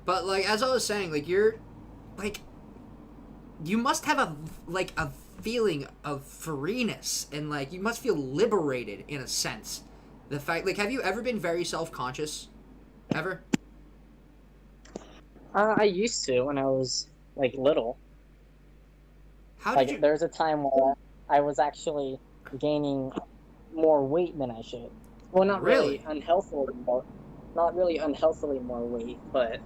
A: But, like, as I was saying, like, you're... Like... You must have a feeling of freeness, and, like, you must feel liberated, in a sense. The fact... Like, have you ever been very self-conscious? Ever?
B: I used to when I was, like, little.
A: How did you...
B: There was a time where I was actually gaining more weight than I should. Well, not really unhealthily more... Not really unhealthily more weight, but...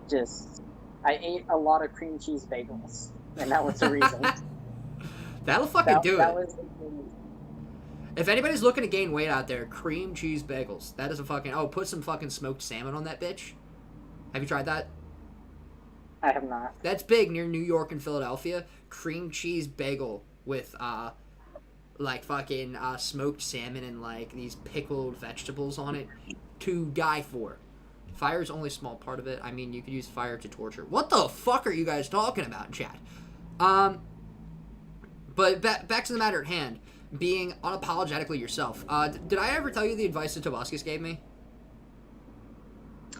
B: just... I ate a lot of cream cheese bagels, and that was the reason.
A: That'll fucking do it.
B: Was...
A: If anybody's looking to gain weight out there, cream cheese bagels. That is a fucking... Oh, put some fucking smoked salmon on that bitch. Have you tried that?
B: I have not.
A: That's big near New York and Philadelphia. Cream cheese bagel with, like, fucking smoked salmon and, like, these pickled vegetables on it. To die for. Fire's only a small part of it. I mean, you could use fire to torture. What the fuck are you guys talking about in chat? But back to the matter at hand. Being unapologetically yourself. Did I ever tell you the advice that Tobuscus gave me?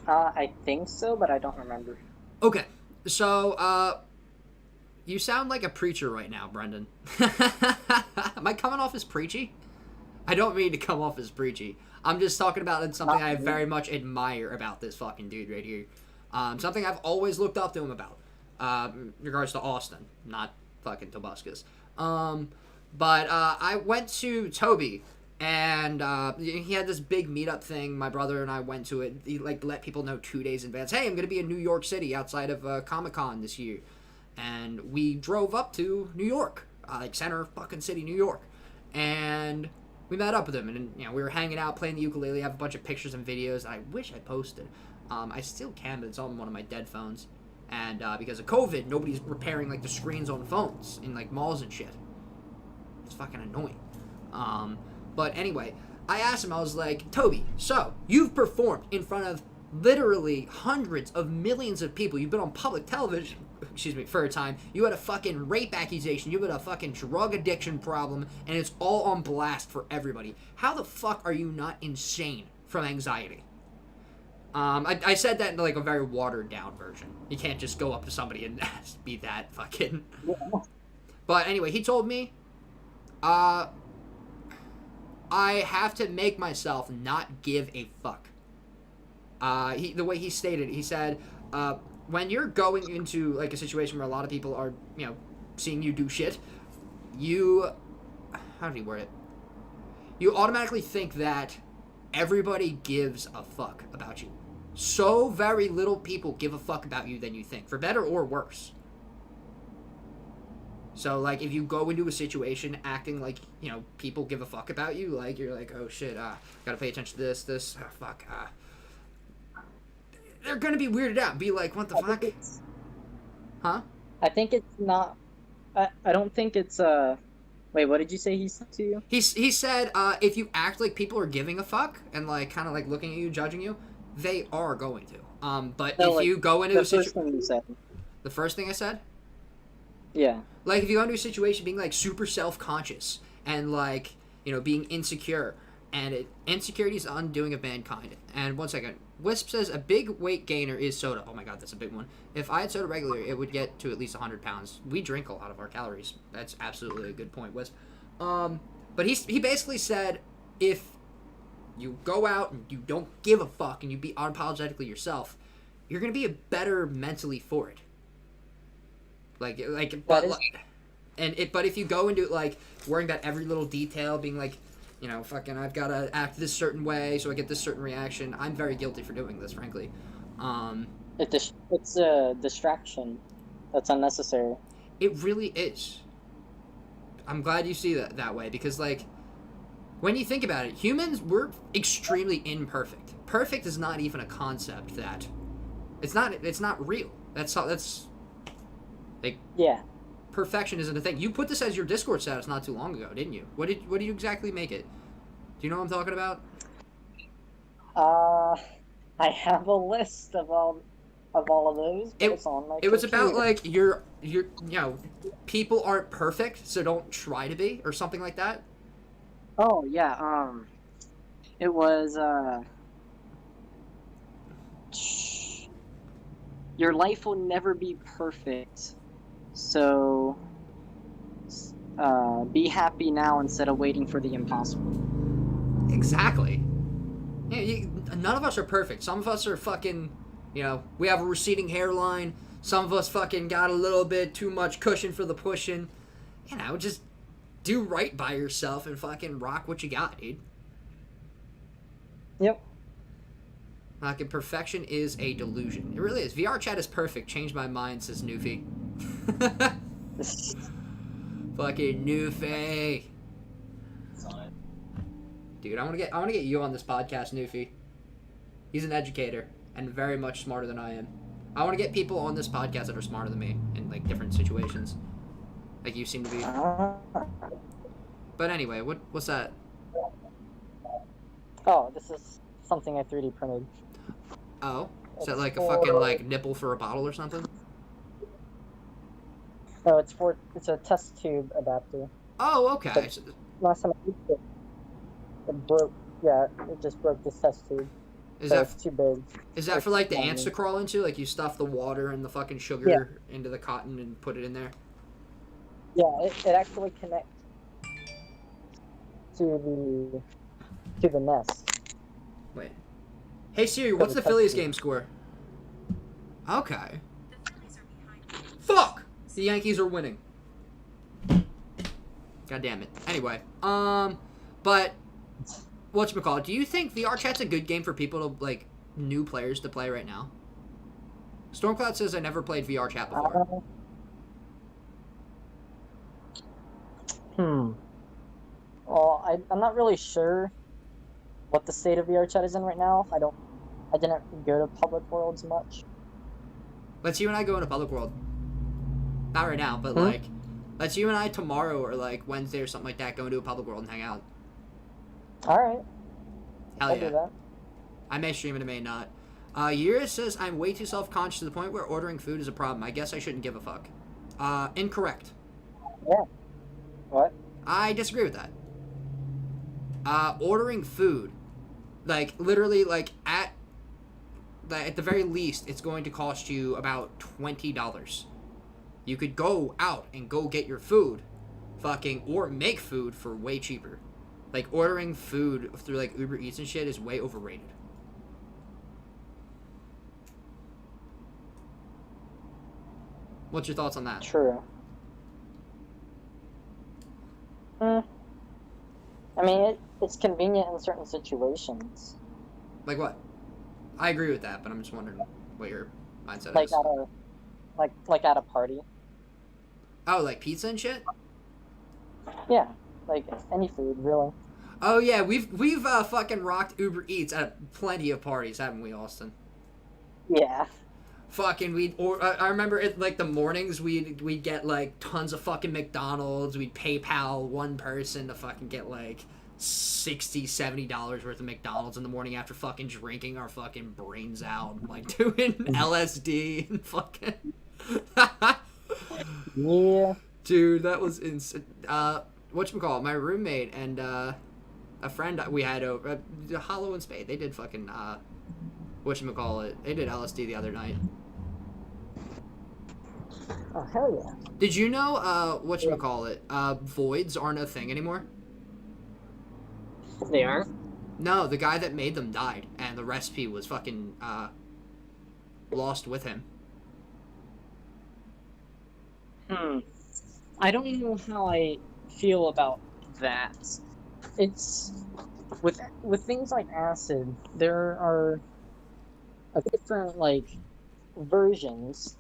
B: I think so, but I don't remember.
A: Okay. So, you sound like a preacher right now, Brendan. Am I coming off as preachy? I don't mean to come off as preachy. I'm just talking about something I very much admire about this fucking dude right here. Something I've always looked up to him about. In regards to Austin, not fucking Tobuscus. But I went to Toby, and he had this big meetup thing. My brother and I went to it. He, like, let people know 2 days in advance. Hey, I'm going to be in New York City outside of Comic-Con this year. And we drove up to New York, like center fucking city, New York. And we met up with him, and, you know, we were hanging out, playing the ukulele. I have a bunch of pictures and videos that I wish I posted. I still can, but it's on one of my dead phones. And because of COVID, nobody's repairing, like, the screens on phones in, like, malls and shit. It's fucking annoying. But anyway, I asked him, I was like, Toby, so, you've performed in front of literally hundreds of millions of people. You've been on public television, for a time. You had a fucking rape accusation. You had a fucking drug addiction problem, and it's all on blast for everybody. How the fuck are you not insane from anxiety? I said that in, like, a very watered-down version. You can't just go up to somebody and be that fucking... But anyway, he told me, I have to make myself not give a fuck. The way he stated, he said, when you're going into, like, a situation where a lot of people are, you know, seeing you do shit, how did he word it? You automatically think that everybody gives a fuck about you. So very little people give a fuck about you than you think, for better or worse. So, like, if you go into a situation acting like, you know, people give a fuck about you, like, you're like, oh shit, gotta pay attention to this, fuck, they're gonna be weirded out and be like, what the fuck? Huh?
B: I think it's not, I don't think it's, wait, what did you say he said to you?
A: He said, if you act like people are giving a fuck and, like, kind of, like, looking at you, judging you, they are going to. But no, if, like, you go into a situation... The first thing you said. The first thing I said?
B: Yeah.
A: Like, if you go into a situation being, like, super self-conscious and, like, you know, being insecure, and insecurity is the undoing of mankind. And one second. Wisp says, a big weight gainer is soda. Oh my god, that's a big one. If I had soda regularly, it would get to at least 100 pounds. We drink a lot of our calories. That's absolutely a good point, Wisp. But he basically said, if you go out and you don't give a fuck and you be unapologetically yourself, you're going to be better mentally for it. But if you go into it, like, worrying about every little detail, being like, you know, fucking, I've got to act this certain way so I get this certain reaction. I'm very guilty for doing this, frankly.
B: It's a distraction That's unnecessary.
A: It really is. I'm glad you see that way, because, like, when you think about it, humans, we're extremely imperfect. Perfect is not even a concept that... It's not real. That's like...
B: Yeah.
A: Perfection isn't a thing. You put this as your Discord status not too long ago, didn't you? What did you exactly make it? Do you know what I'm talking about?
B: I have a list of all of those, but it's on my
A: It was
B: computer.
A: about, like, you know, people aren't perfect, so don't try to be, or something like that.
B: Oh, yeah, it was, your life will never be perfect, so, be happy now instead of waiting for the impossible.
A: Exactly. Yeah, none of us are perfect. Some of us are fucking, you know, we have a receding hairline. Some of us fucking got a little bit too much cushion for the pushing. You know, just do right by yourself and fucking rock what you got, dude.
B: Yep.
A: Fucking perfection is a delusion. It really is. VR chat is perfect. Changed my mind, says Newfie. Fucking Newfie. Dude, I want to get you on this podcast, Newfie. He's an educator and very much smarter than I am. I want to get people on this podcast that are smarter than me in, like, different situations, like you seem to be. But anyway, what's that?
B: Oh, this is something I 3D printed.
A: Oh, is that like a fucking, like, nipple for a bottle or something?
B: No, it's a test tube adapter.
A: Oh, okay.
B: But last time I used it, it broke. Yeah, it just broke this test tube. It's too big.
A: Is that for, like, the ants to crawl into? Like, you stuff the water and the fucking sugar into the cotton and put it in there?
B: Yeah, it actually connects to the nest.
A: Wait. Hey Siri, what's the Phillies game score? Okay. Fuck! The Yankees are winning. God damn it. Anyway, but whatchamacallit, do you think VR Chat's a good game for people to, like, new players to play right now? Stormcloud says I never played VR Chat before.
B: Well, I'm not really sure what the state of VR Chat is in right now. I didn't go to Public Worlds much.
A: Let's you and I go into Public World. Not right now, but like, let's you and I tomorrow or like Wednesday or something like that go into a Public World and hang out.
B: Alright.
A: Hell
B: I'll
A: yeah.
B: do that.
A: I may stream it, I may not. Yura says I'm way too self-conscious to the point where ordering food is a problem. I guess I shouldn't give a fuck. Incorrect.
B: Yeah. What?
A: I disagree with that. Ordering food, like, literally, like, at the very least, it's going to cost you about $20. You could go out and go get your food, or make food for way cheaper. Like, ordering food through, like, Uber Eats and shit is way overrated. What's your thoughts on that?
B: True. I mean, it's convenient in certain situations.
A: Like what? I agree with that, but I'm just wondering what your mindset
B: like
A: is.
B: Like at a party.
A: Oh, like pizza and shit?
B: Yeah, like any food, really.
A: Oh yeah, we've fucking rocked Uber Eats at plenty of parties, haven't we, Austin?
B: Yeah.
A: Fucking I remember it, like, the mornings we'd get like tons of fucking McDonald's. We'd PayPal one person to fucking get like $60-$70 worth of McDonald's in the morning after fucking drinking our fucking brains out, like doing LSD and fucking
B: Yeah.
A: Dude, that was insane. Whatchamacallit, my roommate and a friend we had over, Hollow and Spade, they did fucking whatchamacallit, they did LSD the other night.
B: Oh, hell yeah.
A: Did you know, whatchamacallit, voids aren't a thing anymore?
B: They are?
A: No, the guy that made them died, and the recipe was fucking, lost with him.
B: I don't know how I feel about that. It's... With things like acid, there are different, like, versions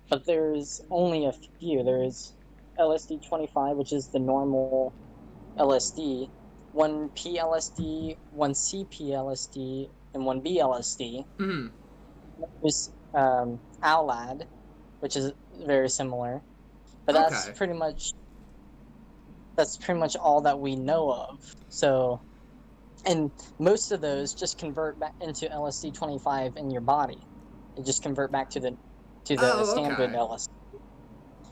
B: but there's only a few. There's LSD 25, which is the normal LSD, one PLSD, one CPLSD, and one BLSD.
A: Mm-hmm.
B: There's ALAD, which is very similar, but
A: Okay.
B: that's pretty much all that we know of. So, and most of those just convert back into LSD 25 in your body. They just convert back to the
A: Oh,
B: standard
A: okay.
B: LSD.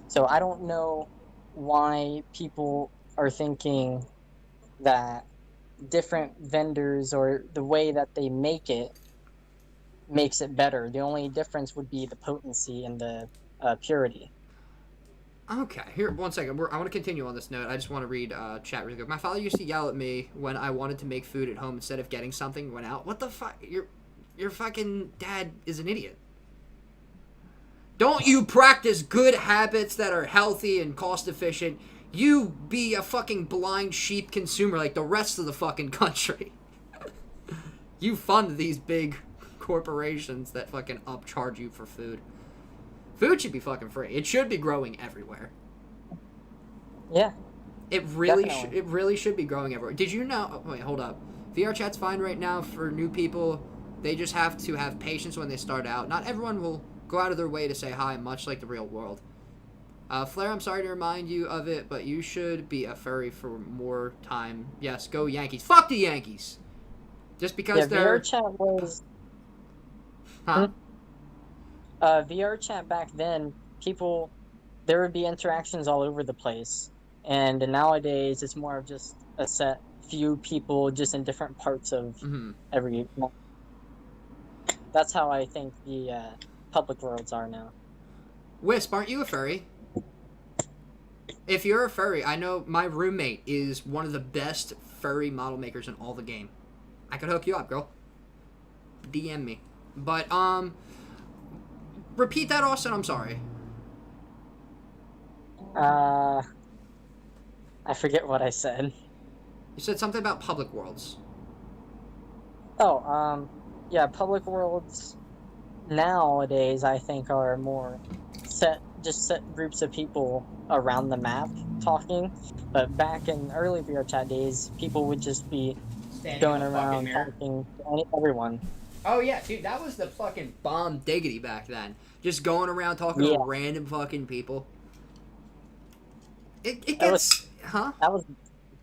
B: So I don't know why people are thinking that different vendors or the way that they make it makes it better. The only difference would be the potency and the purity.
A: Okay, here, one second. I want to continue on this note. I just want to read chat really quick. My father used to yell at me when I wanted to make food at home instead of getting something when out. What the fuck? Your fucking dad is an idiot. Don't you practice good habits that are healthy and cost efficient? You be a fucking blind sheep consumer like the rest of the fucking country. You fund these big corporations that fucking upcharge you for food. Food should be fucking free. It should be growing everywhere.
B: Yeah,
A: It really should be growing everywhere. Did you know? Oh, wait, hold up. VR chat's fine right now for new people. They just have to have patience when they start out. Not everyone will go out of their way to say hi, much like the real world. Flare, I'm sorry to remind you of it, but you should be a furry for more time. Yes, go Yankees. Fuck the Yankees. Just because they're
B: VR chat was
A: huh?
B: VR chat back then. People, there would be interactions all over the place, and nowadays it's more of just a set few people just in different parts of
A: Mm-hmm.
B: every. That's how I think the public worlds are now.
A: Wisp, aren't you a furry? If you're a furry, I know my roommate is one of the best furry model makers in all the game. I could hook you up, girl. DM me. But, repeat that, Austin. I'm sorry.
B: I forget what I said.
A: You said something about public worlds.
B: Oh, yeah, public worlds nowadays I think are more set groups of people around the map talking. But back in early VR chat days, people would just be going around talking to everyone.
A: Oh yeah, dude, that was the fucking bomb diggity back then. Just going around talking
B: Yeah,
A: to random fucking people. It
B: that was
A: gets huh?
B: that was the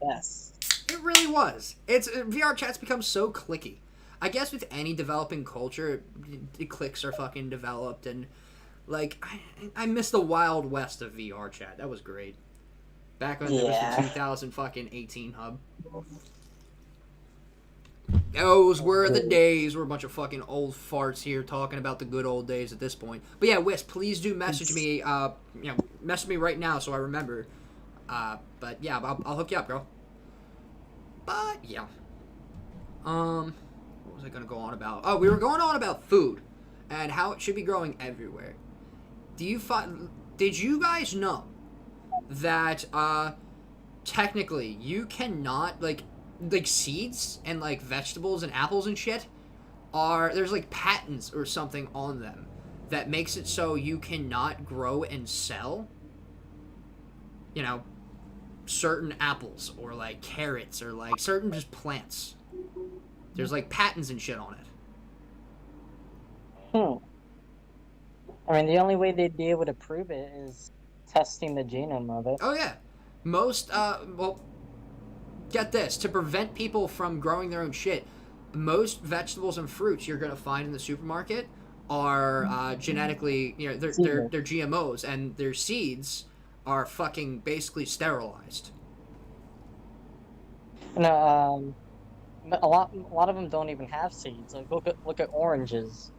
B: best.
A: It really was. It's VR chat's become so clicky. I guess with any developing culture, the cliques are fucking developed and like I miss the wild west of VR chat. That was great. Back when there was the 2000 fucking 18 hub. Those were the days. We're a bunch of fucking old farts here talking about the good old days at this point. But yeah, Wisp, please do message me. Message me right now so I remember. But yeah, I'll hook you up, girl. But yeah. What was I gonna go on about? Oh, we were going on about food and how it should be growing everywhere. Did you guys know that technically you cannot like seeds and like vegetables and apples and shit there's like patents or something on them that makes it so you cannot grow and sell, certain apples or like carrots or like certain just plants. There's like patents and shit on it.
B: I mean, the only way they'd be able to prove it is testing the genome of it.
A: Oh yeah. Most get this, to prevent people from growing their own shit, most vegetables and fruits you're gonna find in the supermarket are genetically, they're GMOs, and their seeds are fucking basically sterilized.
B: No, a lot of them don't even have seeds. Like look at oranges.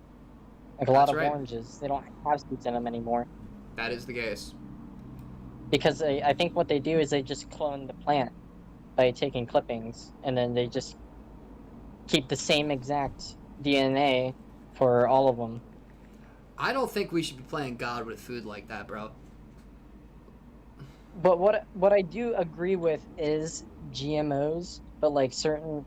B: Like a lot of oranges, they don't have seeds in them anymore.
A: That is the case.
B: Because I think what they do is they just clone the plant by taking clippings, and then they just keep the same exact DNA for all of them.
A: I don't think we should be playing God with food like that, bro.
B: But what I do agree with is GMOs, but like certain,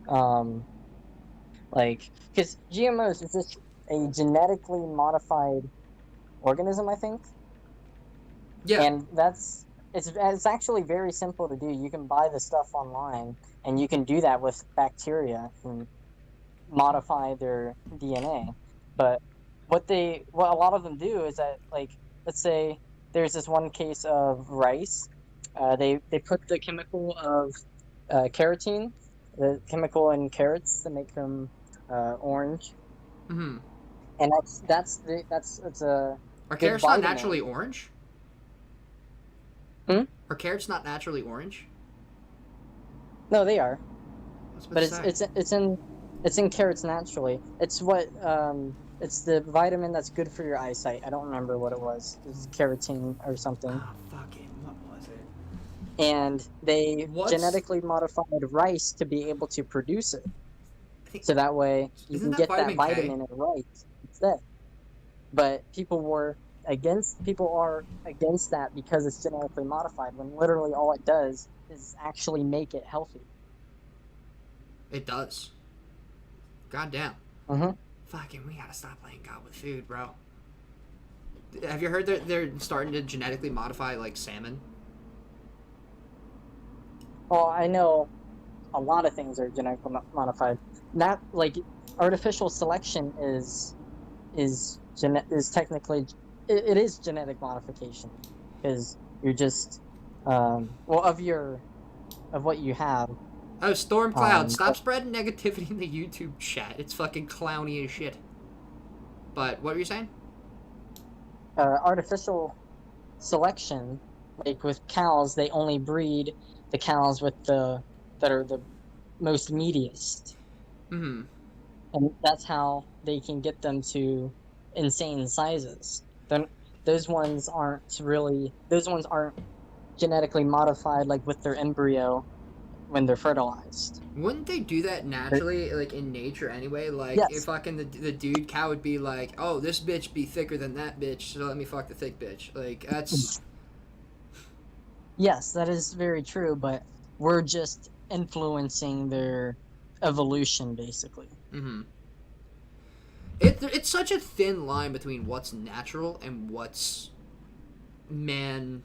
B: like, because GMOs is just a genetically modified organism, I think.
A: Yeah.
B: And it's actually very simple to do. You can buy the stuff online, and you can do that with bacteria and modify their DNA. But what a lot of them do is that, like, let's say there's this one case of rice. They put the chemical of carotene, the chemical in carrots that make them orange,
A: Mm-hmm.
B: and that's it's a
A: Are
B: good
A: carrots not naturally
B: vitamin.
A: orange?
B: Hmm?
A: Are carrots not naturally orange?
B: No, they are,
A: I was about
B: but
A: to
B: it's
A: say.
B: it's it's in it's in carrots naturally. It's the vitamin that's good for your eyesight. I don't remember what it was. It's carotene or something.
A: Ah, fucking, what was it?
B: And they
A: What's,
B: genetically modified rice to be able to produce it.
A: I think,
B: So that way you
A: isn't
B: can
A: that
B: get that
A: vitamin K?
B: vitamin in rice instead. But people are against that because it's genetically modified, when literally all it does is actually make it healthy.
A: It does. God damn.
B: Hmm.
A: Fucking, we gotta stop playing God with food, bro. Have you heard that they're starting to genetically modify, like, salmon?
B: Well, I know a lot of things are genetically modified. Not like artificial selection is technically it is genetic modification, because you're just well, of what you have.
A: Oh, Storm Cloud, stop
B: But
A: spreading negativity in the YouTube chat. It's fucking clowny as shit. But, what were you saying?
B: artificial selection, like with cows, they only breed the cows with the that are the most meatiest,
A: Mm-hmm.
B: and that's how they can get them to insane sizes. Then those ones aren't genetically modified, like with their embryo when they're fertilized.
A: Wouldn't they do that
B: They're-
A: naturally, like in nature anyway? Like if
B: yes,
A: fucking the dude cow would be like, oh, this bitch be thicker than that bitch, so let me fuck the thick bitch. Like that's
B: yes, that is very true, but we're just influencing their evolution, basically.
A: mm-hmm. It's such a thin line between what's natural and what's man,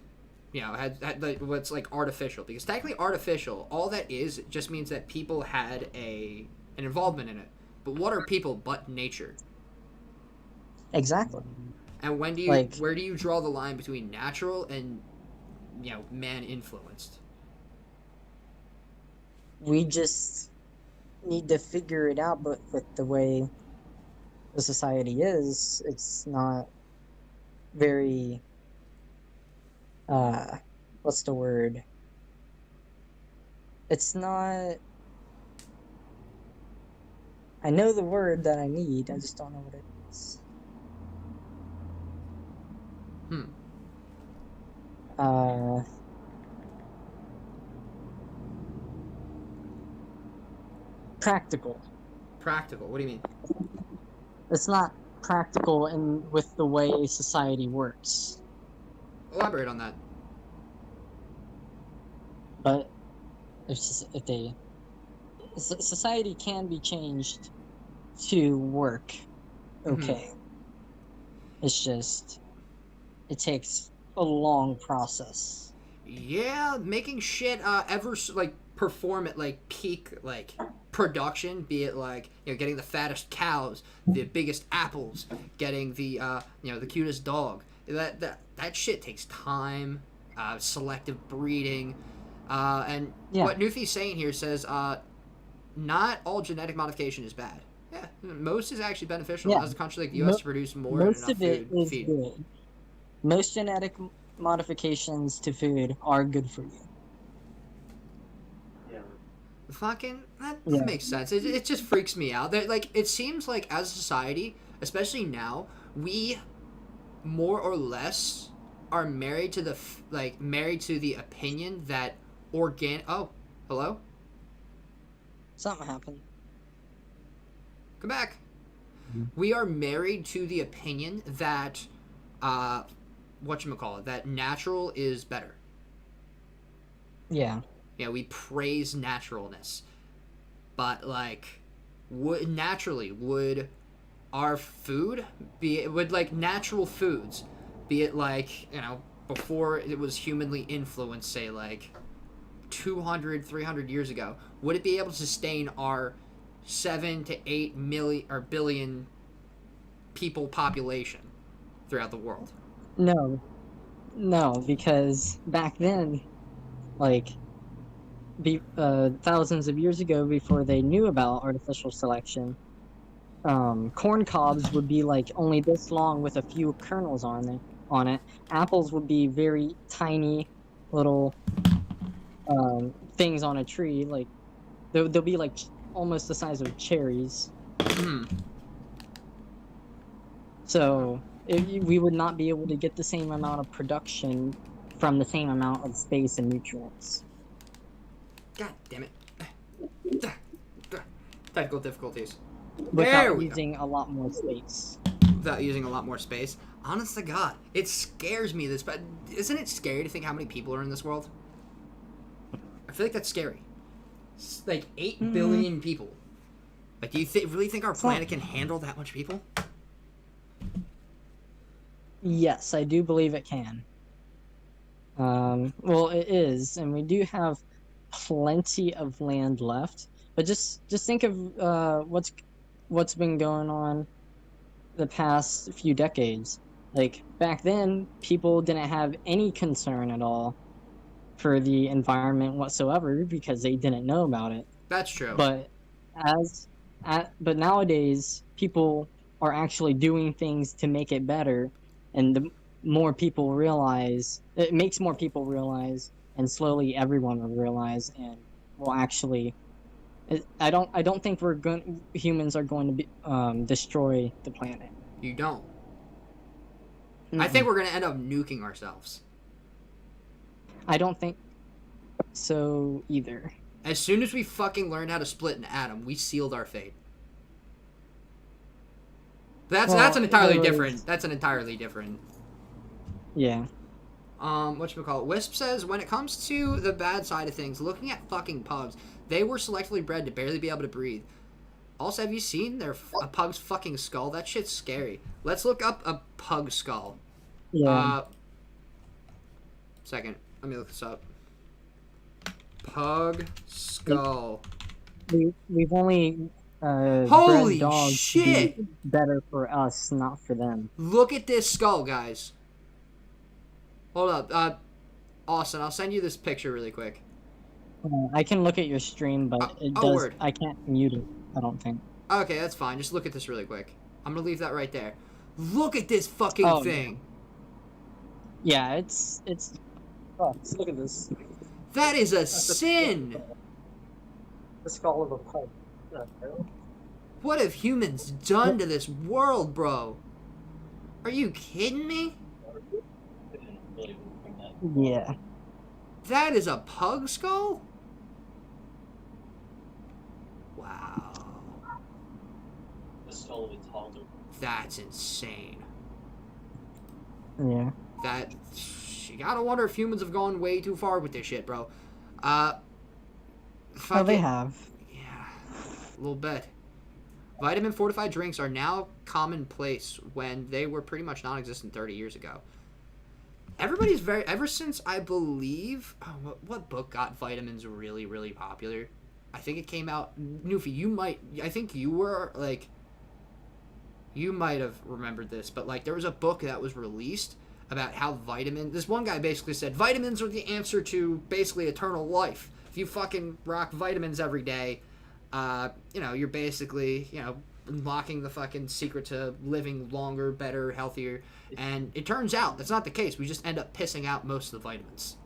A: had like what's like artificial. Because technically artificial, all that is just means that people had an involvement in it. But what are people but nature?
B: Exactly.
A: And
B: Like,
A: where do you draw the line between natural and man influenced?
B: we just need to figure it out, but with the way the society is, it's not very uh what's the word? It's not I know the word that I need, I just don't know what it is.
A: Hmm.
B: Uh Practical.
A: Practical. What do you mean?
B: It's not practical in with the way society works.
A: Elaborate on that.
B: But if they society can be changed to work
A: Mm-hmm.
B: okay. It's just it takes a long process.
A: Yeah, making shit like perform at like peak like production, be it like getting the fattest cows, the biggest apples, getting the the cutest dog. That shit takes time, selective breeding, and
B: Yeah.
A: what Nufi's saying here says not all genetic modification is bad. Yeah, most is actually beneficial. It
B: Yeah.
A: allows a country like the U.S.
B: Mo-
A: to produce more and
B: Most
A: enough
B: of it
A: food
B: is
A: feed.
B: good. Most genetic modifications to food are good for you.
A: Fucking that
B: Yeah.
A: makes sense. It just freaks me out. That like it seems like as a society, especially now, we more or less are married to married to the opinion that organic. Oh, hello,
B: Something happened.
A: come back.
B: Mhm.
A: We are married to the opinion that whatchamacallit, that natural is better.
B: Yeah.
A: Yeah, we praise naturalness, but like would our food, be it with like natural foods, be it like, before it was humanly influenced, say like 200, 300 years ago, would it be able to sustain our 7 to 8 million or billion people population throughout the world?
B: No, because back then, like, thousands of years ago, before they knew about artificial selection, corn cobs would be like only this long with a few kernels on it. Apples would be very tiny little things on a tree. Like they'll be like almost the size of cherries. So we would not be able to get the same amount of production from the same amount of space and nutrients.
A: God damn it. Technical difficulties.
B: Without using a lot more space.
A: Without using a lot more space. Honest to God, it scares me but isn't it scary to think how many people are in this world? I feel like that's scary. It's like 8 billion people. Like, do you really think our planet can handle that much people?
B: Yes, I do believe it can. Well, it is, and we do have plenty of land left. But just think of what's been going on the past few decades. Like back then, people didn't have any concern at all for the environment whatsoever because they didn't know about it.
A: That's true.
B: But but nowadays, people are actually doing things to make it better, and the more people realize, it makes more people realize, and slowly everyone will realize, and will actually. I don't think humans are going to be destroy the planet.
A: You don't. I think we're going to end up nuking ourselves.
B: I don't think so either.
A: As soon as we fucking learned how to split an atom, we sealed our fate. That's an entirely different. That's an entirely different.
B: Yeah.
A: Whatchamacallit? Wisp says, when it comes to the bad side of things, looking at fucking pugs, they were selectively bred to barely be able to breathe. Also, have you seen a pug's fucking skull? That shit's scary. Let's look up a pug skull.
B: Yeah.
A: Second. Let me look this up. Pug skull.
B: We've only
A: holy
B: bred dogs
A: shit!
B: To be better for us, not for them.
A: Look at this skull, guys. Hold up. Austin, I'll send you this picture really quick.
B: I can look at your stream, but it does.
A: Word.
B: I can't mute it, I don't think.
A: Okay, that's fine. Just look at this really quick. I'm gonna leave that right there. Look at this fucking thing.
B: Yeah, it's. Oh, look at this.
A: That is a sin.
B: The skull of a pug.
A: What have humans done to this world, bro? Are you kidding me?
B: Yeah.
A: That is a pug skull? Wow.
C: The skull of a toddler.
A: That's insane.
B: Yeah.
A: You gotta wonder if humans have gone way too far with this shit, bro.
B: Well, they have.
A: Yeah. A little bit. Vitamin fortified drinks are now commonplace when they were pretty much non-existent 30 years ago. Everybody's ever since, I believe, what book got vitamins really, really popular? I think it came out, Newfie, I think you were, like, you might have remembered this, but, like, there was a book that was released about how this one guy basically said, vitamins are the answer to, basically, eternal life. If you fucking rock vitamins every day, you're basically, unlocking the fucking secret to living longer, better, healthier. And it turns out that's not the case. We just end up pissing out most of the vitamins.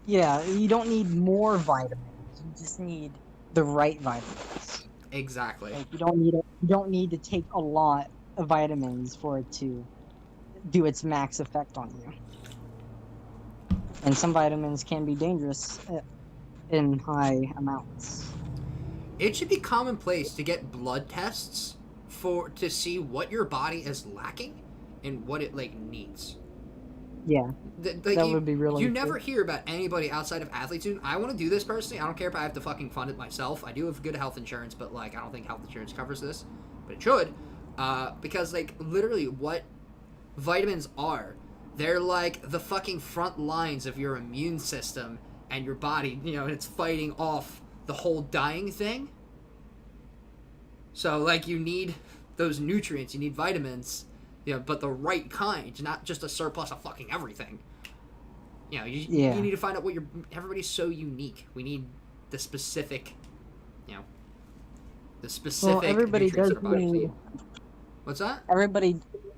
B: Yeah, you don't need more vitamins. You just need the right vitamins.
A: Exactly.
B: Like, you don't need to take a lot of vitamins for it to do its max effect on you. And some vitamins can be dangerous in high amounts.
A: It should be commonplace to get blood tests to see what your body is lacking and what it needs.
B: Yeah, that would be really.
A: You never hear about anybody outside of athletes. I want to do this personally. I don't care if I have to fucking fund it myself. I do have good health insurance, but I don't think health insurance covers this. but it should, because like literally what vitamins are, they're like the fucking front lines of your immune system and your body, you know, and it's fighting off the whole dying thing. So like you need those nutrients, you need vitamins, you know, but the right kind, not just a surplus of fucking everything. You know, you need to find out what everybody's so unique. We need the specific, you know, the specific
B: everybody
A: nutrients
B: does
A: that our bodies
B: need.
A: need. What's that?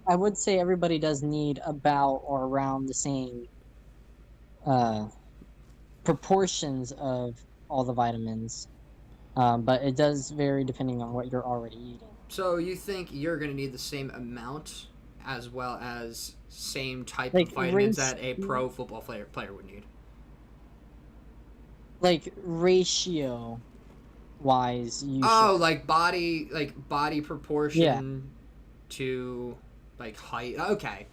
B: I would say everybody does need about or around the same proportions of all the vitamins, but it does vary depending on what you're already eating.
A: So you think you're going to need the same amount as well as same type
B: Like
A: of vitamins that a pro football player would need?
B: Like ratio wise, you
A: Oh,
B: should.
A: like body proportion to like height. Okay.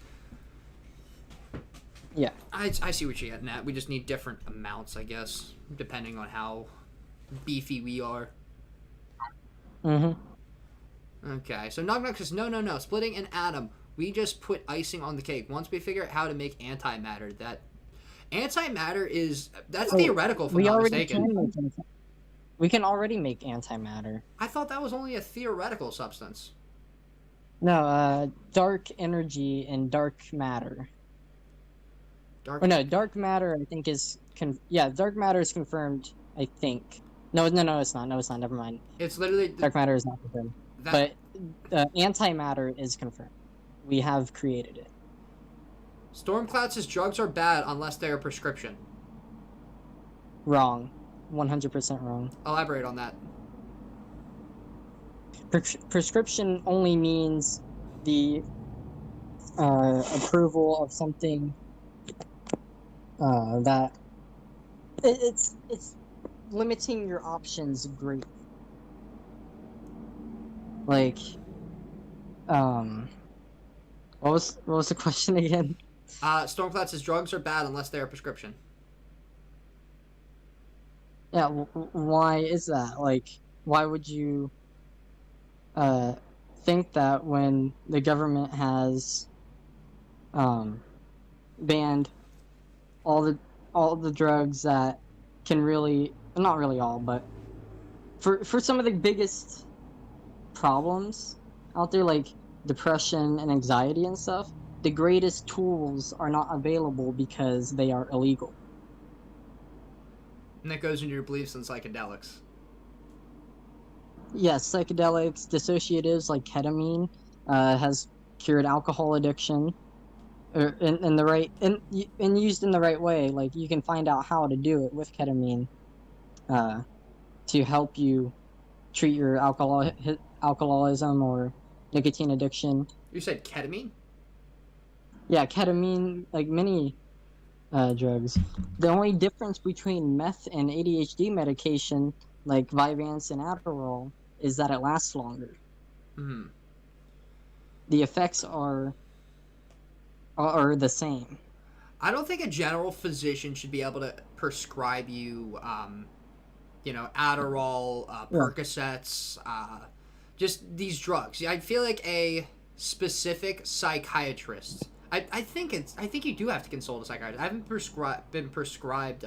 B: Yeah.
A: I see what you're getting at. We just need different amounts, I guess, depending on how beefy we are. Okay, so knock knock says no. Splitting an atom. We just put icing on the cake. Once we figure out how to make antimatter, that's theoretical if I'm not mistaken.
B: We can already make antimatter.
A: I thought that was only a theoretical substance.
B: No, dark energy and dark matter. Dark matter I think is dark matter is confirmed, I think. No, it's not. Never mind.
A: It's literally
B: dark matter is not confirmed. But antimatter is confirmed. We have created it.
A: Stormcloud says drugs are bad unless they are prescription.
B: Wrong. 100% wrong.
A: Elaborate on that.
B: Prescription only means the approval of something that it's limiting your options greatly. Like, what was the question again?
A: Stormcloud says drugs are bad unless they are prescription.
B: Yeah, why is that? Like, why would you think that when the government has banned all the drugs that can really, not really all, but for some of the biggest problems out there, like depression and anxiety and stuff, the greatest tools are not available because they are illegal.
A: And that goes into your beliefs in psychedelics.
B: Yes, psychedelics, dissociatives like ketamine has cured alcohol addiction, in the right and used in the right way. Like, you can find out how to do it with ketamine to help you treat your alcoholism or nicotine addiction.
A: You said ketamine?
B: Yeah, ketamine, like many drugs. The only difference between meth and ADHD medication, like Vyvanse and Adderall, is that it lasts longer.
A: Mm-hmm.
B: The effects are the same.
A: I don't think a general physician should be able to prescribe you, Adderall, Percocets, just these drugs. I feel like a specific psychiatrist. I think you do have to consult a psychiatrist. I haven't been prescribed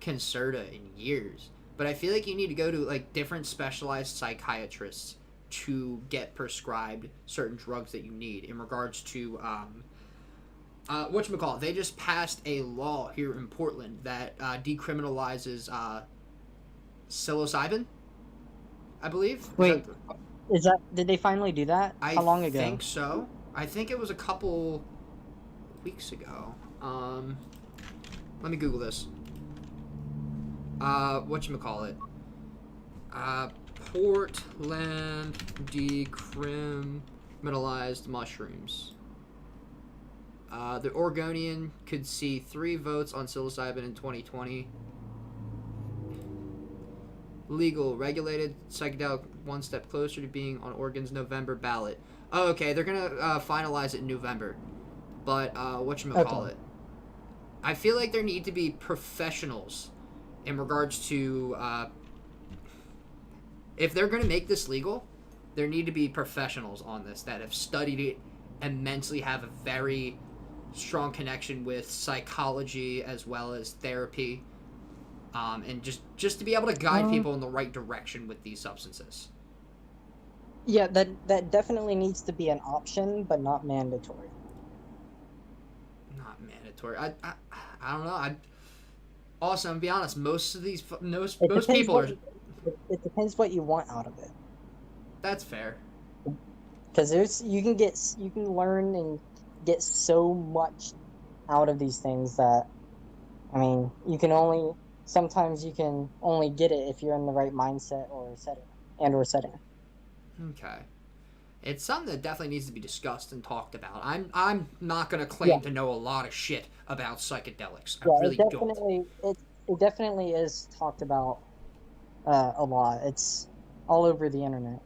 A: Concerta in years, but I feel like you need to go to like different specialized psychiatrists to get prescribed certain drugs that you need in regards to whatchamacallit. They just passed a law here in Portland that decriminalizes psilocybin, I believe.
B: Wait, did they finally do that? How long ago?
A: I think so. I think it was a couple weeks ago. Let me Google this. Whatchamacallit? Portland decriminalized mushrooms. The Oregonian could see 3 votes on psilocybin in 2020. Legal, regulated, psychedelic, one step closer to being on Oregon's November ballot. Oh, okay, they're gonna finalize it in November. But, whatchamacallit? Okay. I feel like there need to be professionals in regards to, if they're gonna make this legal, there need to be professionals on this that have studied it immensely, have a very strong connection with psychology as well as therapy, and just to be able to guide people in the right direction with these substances.
B: Yeah, that definitely needs to be an option, but not mandatory.
A: Not mandatory. I don't know. Also, I'm be honest. Most of these most people are.
B: It depends what you want out of it.
A: That's fair.
B: Because you can learn and get so much out of these things that, I mean, sometimes you can only get it if you're in the right mindset or setting.
A: Okay. It's something that definitely needs to be discussed and talked about. I'm not gonna claim to know a lot of shit about psychedelics. I really don't.
B: It definitely is talked about a lot. It's all over the internet.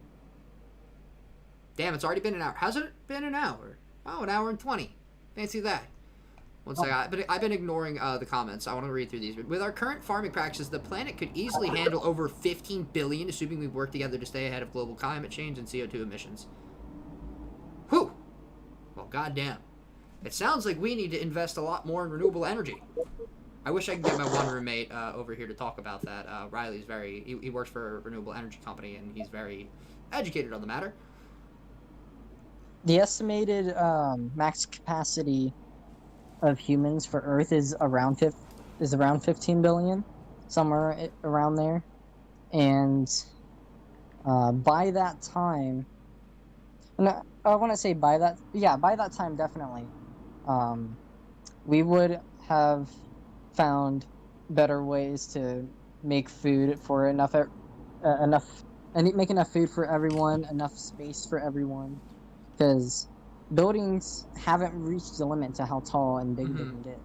A: Damn, it's already been an hour. How's it been an hour? Oh, an hour and 20. Fancy that. One second. But I've been ignoring the comments. I want to read through these. With our current farming practices, the planet could easily handle over 15 billion, assuming we work together to stay ahead of global climate change and CO2 emissions. Whew. Well, goddamn. It sounds like we need to invest a lot more in renewable energy. I wish I could get my one roommate over here to talk about that. Riley's he works for a renewable energy company, and he's very educated on the matter.
B: The estimated max capacity of humans for Earth is around 15 billion, somewhere around there, and by that time, no, I want to say by that time definitely, we would have found better ways to make food for enough and make enough food for everyone, enough space for everyone. Because buildings haven't reached the limit to how tall and big they can get.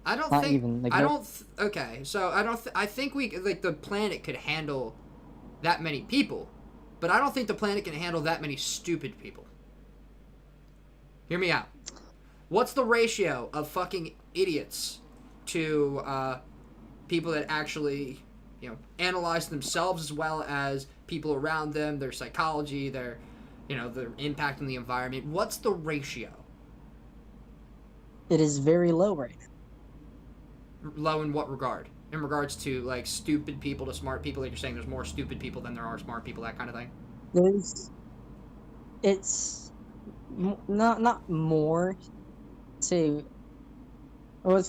A: I don't I think the planet could handle that many people, but I don't think the planet can handle that many stupid people. Hear me out. What's the ratio of fucking idiots to people that actually, analyze themselves as well as people around them, their psychology, their impact on the environment? What's the ratio?
B: It is very low right now.
A: Low in what regard? In regards to, like, stupid people to smart people? Like you're saying there's more stupid people than there are smart people, that kind of thing?
B: It's not more. It's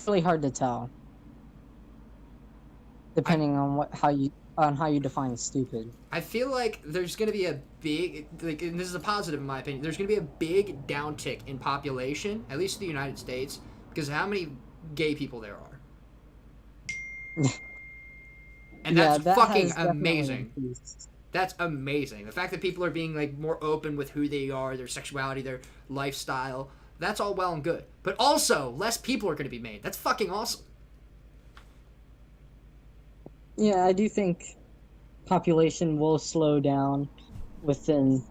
B: really hard to tell. Depending on how you define stupid.
A: I feel like there's going to be a big, and this is a positive in my opinion, there's going to be a big downtick in population, at least in the United States, because of how many gay people there are. And that's fucking amazing. That's amazing. The fact that people are being, like, more open with who they are, their sexuality, their lifestyle, that's all well and good. But also, less people are going to be made. That's fucking awesome.
B: Yeah, I do think population will slow down a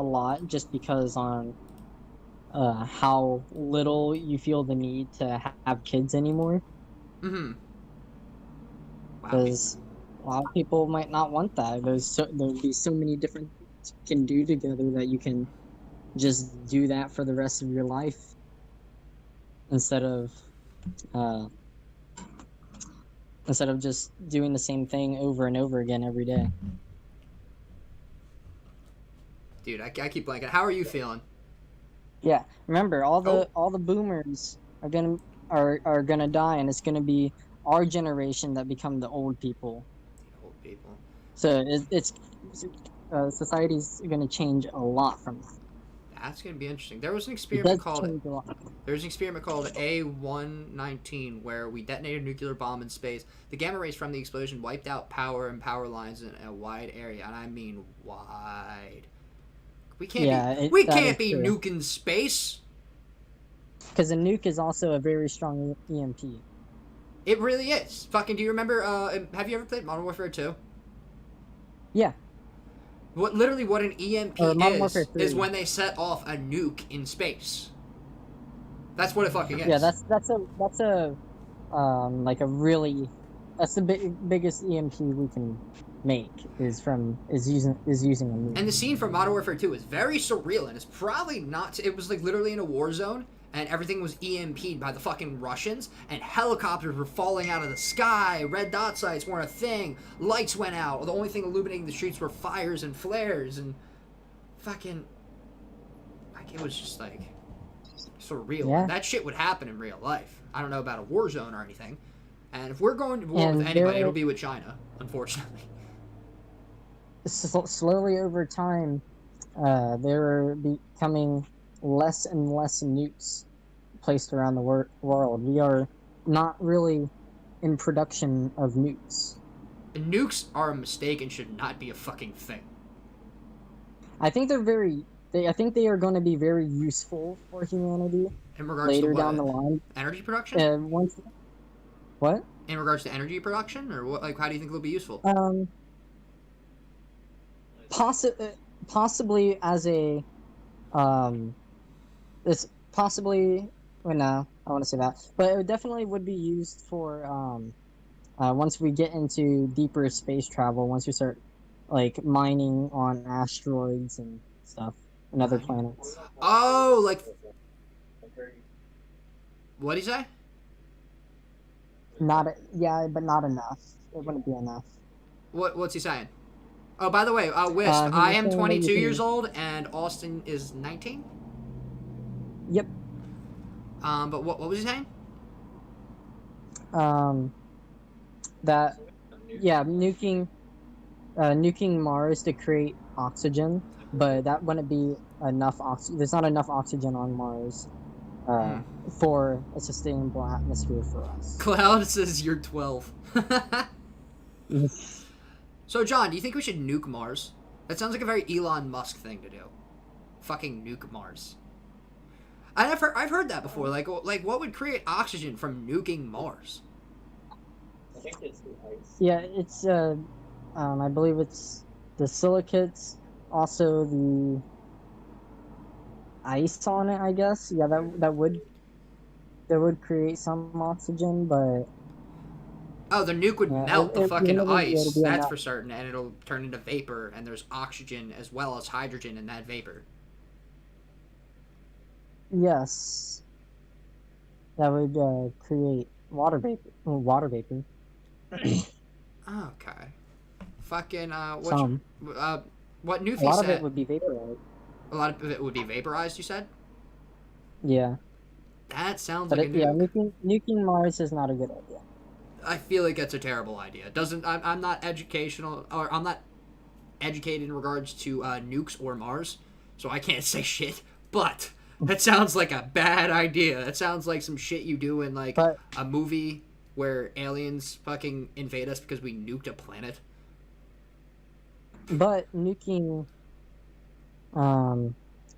B: lot, just because on how little you feel the need to have kids anymore.
A: Mm-hmm.
B: Because a lot of people might not want that. There'll be so many different things you can do together that you can just do that for the rest of your life instead of just doing the same thing over and over again every day.
A: Dude, I keep blanking. How are you feeling?
B: Yeah, remember all the boomers are gonna die, and it's gonna be our generation that become the old people.
A: Old people.
B: So society's gonna change a lot from that.
A: That's gonna be interesting. There was an experiment called A119 where we detonated a nuclear bomb in space. The gamma rays from the explosion wiped out power and power lines in a wide area, and I mean wide. We can't be nuking space.
B: Because a nuke is also a very strong EMP.
A: It really is. Fucking, do you remember? Have you ever played Modern Warfare 2?
B: Yeah.
A: What an EMP is when they set off a nuke in space. That's what it fucking is.
B: Yeah, that's the biggest EMP we can make is using a nuke.
A: And the scene from Modern Warfare 2 is very surreal, and it's probably not. It was like literally in a war zone, and everything was EMP'd by the fucking Russians, and helicopters were falling out of the sky, red dot sights weren't a thing, lights went out, the only thing illuminating the streets were fires and flares, and fucking, like, it was just like surreal.
B: Yeah.
A: That shit would happen in real life. I don't know about a war zone or anything. And if we're going to war with anybody, it'll be with China, unfortunately.
B: Slowly over time, there are becoming less and less nukes placed around the world. We are not really in production of nukes.
A: And nukes are a mistake and should not be a fucking thing.
B: I think I think they are going to be very useful for humanity
A: In regards
B: later
A: to what?
B: down the line.
A: Energy production?
B: What?
A: In regards to energy production, or what? Like, how do you think they'll be useful?
B: Possibly as a, it's possibly. Well, no, I want to say that, but it definitely would be used for once we get into deeper space travel. Once we start like mining on asteroids and stuff and other planets.
A: Oh, like, what did he say?
B: But not enough. It wouldn't be enough.
A: What's he saying? Oh, by the way, Wisp, I am 22 years old, and Austin is 19?
B: Yep.
A: But what was he saying?
B: Nuking Mars to create oxygen, but that wouldn't be enough oxygen. There's not enough oxygen on Mars for a sustainable atmosphere for us.
A: Cloud says you're 12. So, John, do you think we should nuke Mars? That sounds like a very Elon Musk thing to do. Fucking nuke Mars. I've heard that before. Like, what would create oxygen from nuking Mars?
C: I think it's the ice.
B: Yeah, it's I believe it's the silicates, also the ice on it. I guess. Yeah, that would create some oxygen, but.
A: Oh, the nuke would melt the fucking ice. That's
B: enough.
A: for certain, and it'll turn into vapor, and there's oxygen as well as hydrogen in that vapor.
B: Yes. That would create water vapor.
A: Okay. Fucking what Newfie said.
B: A lot of it would be vaporized.
A: A lot of it would be vaporized, you said?
B: Yeah.
A: That sounds
B: But
A: like a nuke.
B: nuking Mars is not a good idea.
A: I feel like that's a terrible idea. I'm not I'm not educated in regards to nukes or Mars, so I can't say shit. But that sounds like a bad idea. That sounds like some shit you do in like a movie where aliens fucking invade us because we nuked a planet.
B: But nuking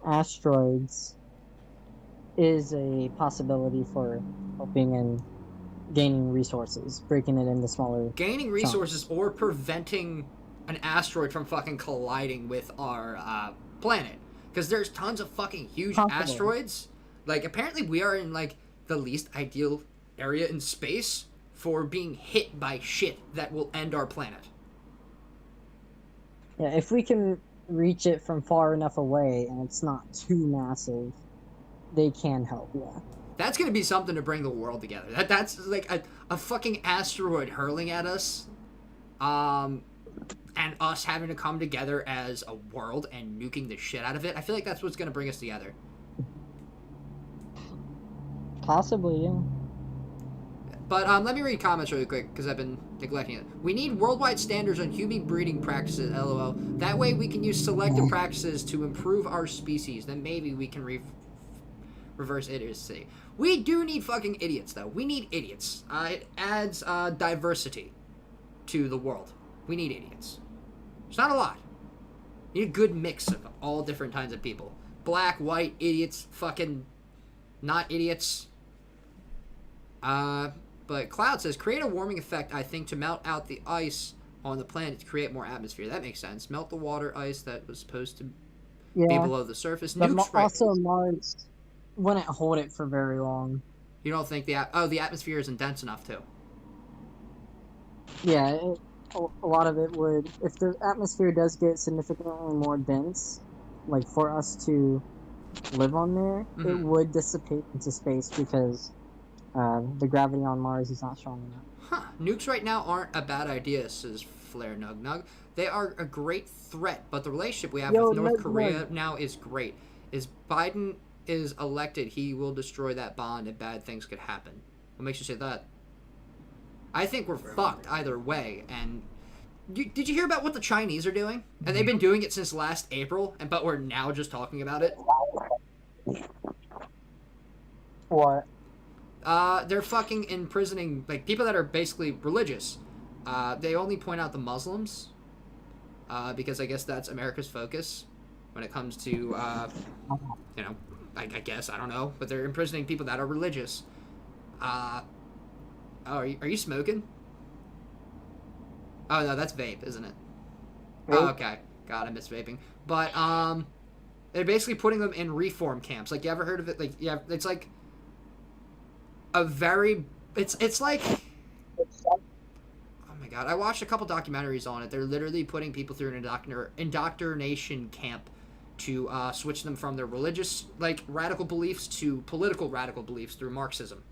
B: asteroids is a possibility for helping and gaining resources, breaking it into smaller
A: Gaining resources or preventing an asteroid from fucking colliding with our planet. Because there's tons of fucking huge asteroids. Like, apparently we are in, like, the least ideal area in space for being hit by shit that will end our planet.
B: Yeah, if we can reach it from far enough away and it's not too massive, they can help, yeah.
A: That's going to be something to bring the world together. That's like a fucking asteroid hurling at us. And us having to come together as a world and nuking the shit out of it. I feel like that's what's going to bring us together.
B: Possibly, yeah.
A: But let me read comments really quick because I've been neglecting it. We need worldwide standards on human breeding practices, LOL. That way we can use selective practices to improve our species. Then maybe we can reverse idiocy. We do need fucking idiots, though. We need idiots. It adds diversity to the world. We need idiots. It's not a lot. You need a good mix of all different kinds of people. Black, white, idiots, fucking not idiots. But Cloud says, create a warming effect, I think, to melt out the ice on the planet to create more atmosphere. That makes sense. Melt the water ice that was supposed to be below the surface.
B: But also Mars wouldn't hold it for very long.
A: You don't think the atmosphere isn't dense enough, too?
B: Yeah, a lot of it would, if the atmosphere does get significantly more dense, like for us to live on there, it would dissipate into space because the gravity on Mars is not strong enough.
A: Huh. Nukes right now aren't a bad idea, says Flare Nug Nug. They are a great threat, but the relationship we have with North Korea now is great. Is Biden is elected, he will destroy that bond and bad things could happen. What makes you say that? I think we're fucked either way. And did you hear about what the Chinese are doing? And they've been doing it since last April, but we're now just talking about it.
B: What?
A: They're fucking imprisoning like people that are basically religious. They only point out the Muslims because I guess that's America's focus when it comes to you know, I guess I don't know, but they're imprisoning people that are religious. Oh, are you smoking? Oh no, that's vape, isn't it? Oh, okay. God, I miss vaping. But they're basically putting them in reform camps. Like, you ever heard of it? Like, yeah, it's like a very it's like, oh my god, I watched a couple documentaries on it. They're literally putting people through an indoctrination camp to switch them from their religious like radical beliefs to political radical beliefs through Marxism.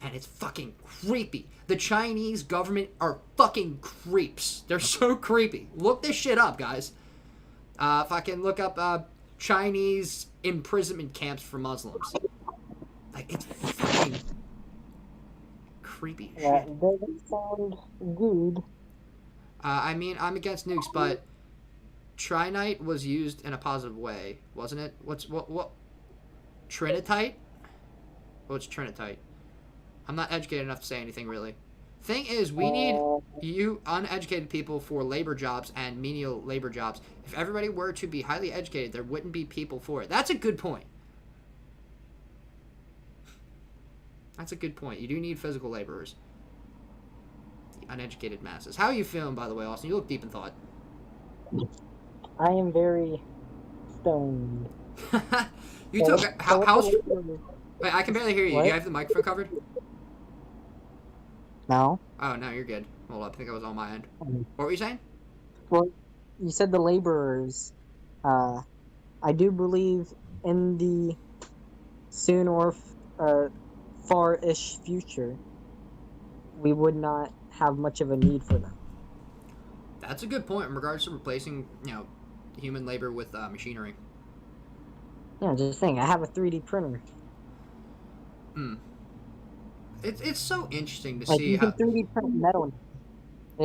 A: And it's fucking creepy. The Chinese government are fucking creeps. They're so creepy. Look this shit up, guys. Fucking look up Chinese imprisonment camps for Muslims. Like, it's fucking creepy shit.
B: Yeah, doesn't sound good.
A: I mean, I'm against nukes, but Trinite was used in a positive way, wasn't it? What? Trinitite? What's Trinitite? I'm not educated enough to say anything, really. Thing is, we need you uneducated people for labor jobs and menial labor jobs. If everybody were to be highly educated, there wouldn't be people for it. That's a good point. That's a good point. You do need physical laborers. The uneducated masses. How are you feeling, by the way, Austin? You look deep in thought.
B: I am very stoned.
A: You took... How's... Wait, I can barely hear you.
B: What?
A: You have the microphone covered?
B: No.
A: Oh, no, you're good. Hold up. I think that was on my end. What were you saying?
B: Well, you said the laborers. I do believe in the soon or far-ish future, we would not have much of a need for them.
A: That's a good point in regards to replacing, human labor with machinery.
B: Yeah, just saying. I have a 3D printer.
A: It's so interesting to
B: Like,
A: see
B: you
A: how...
B: can 3D print metal. They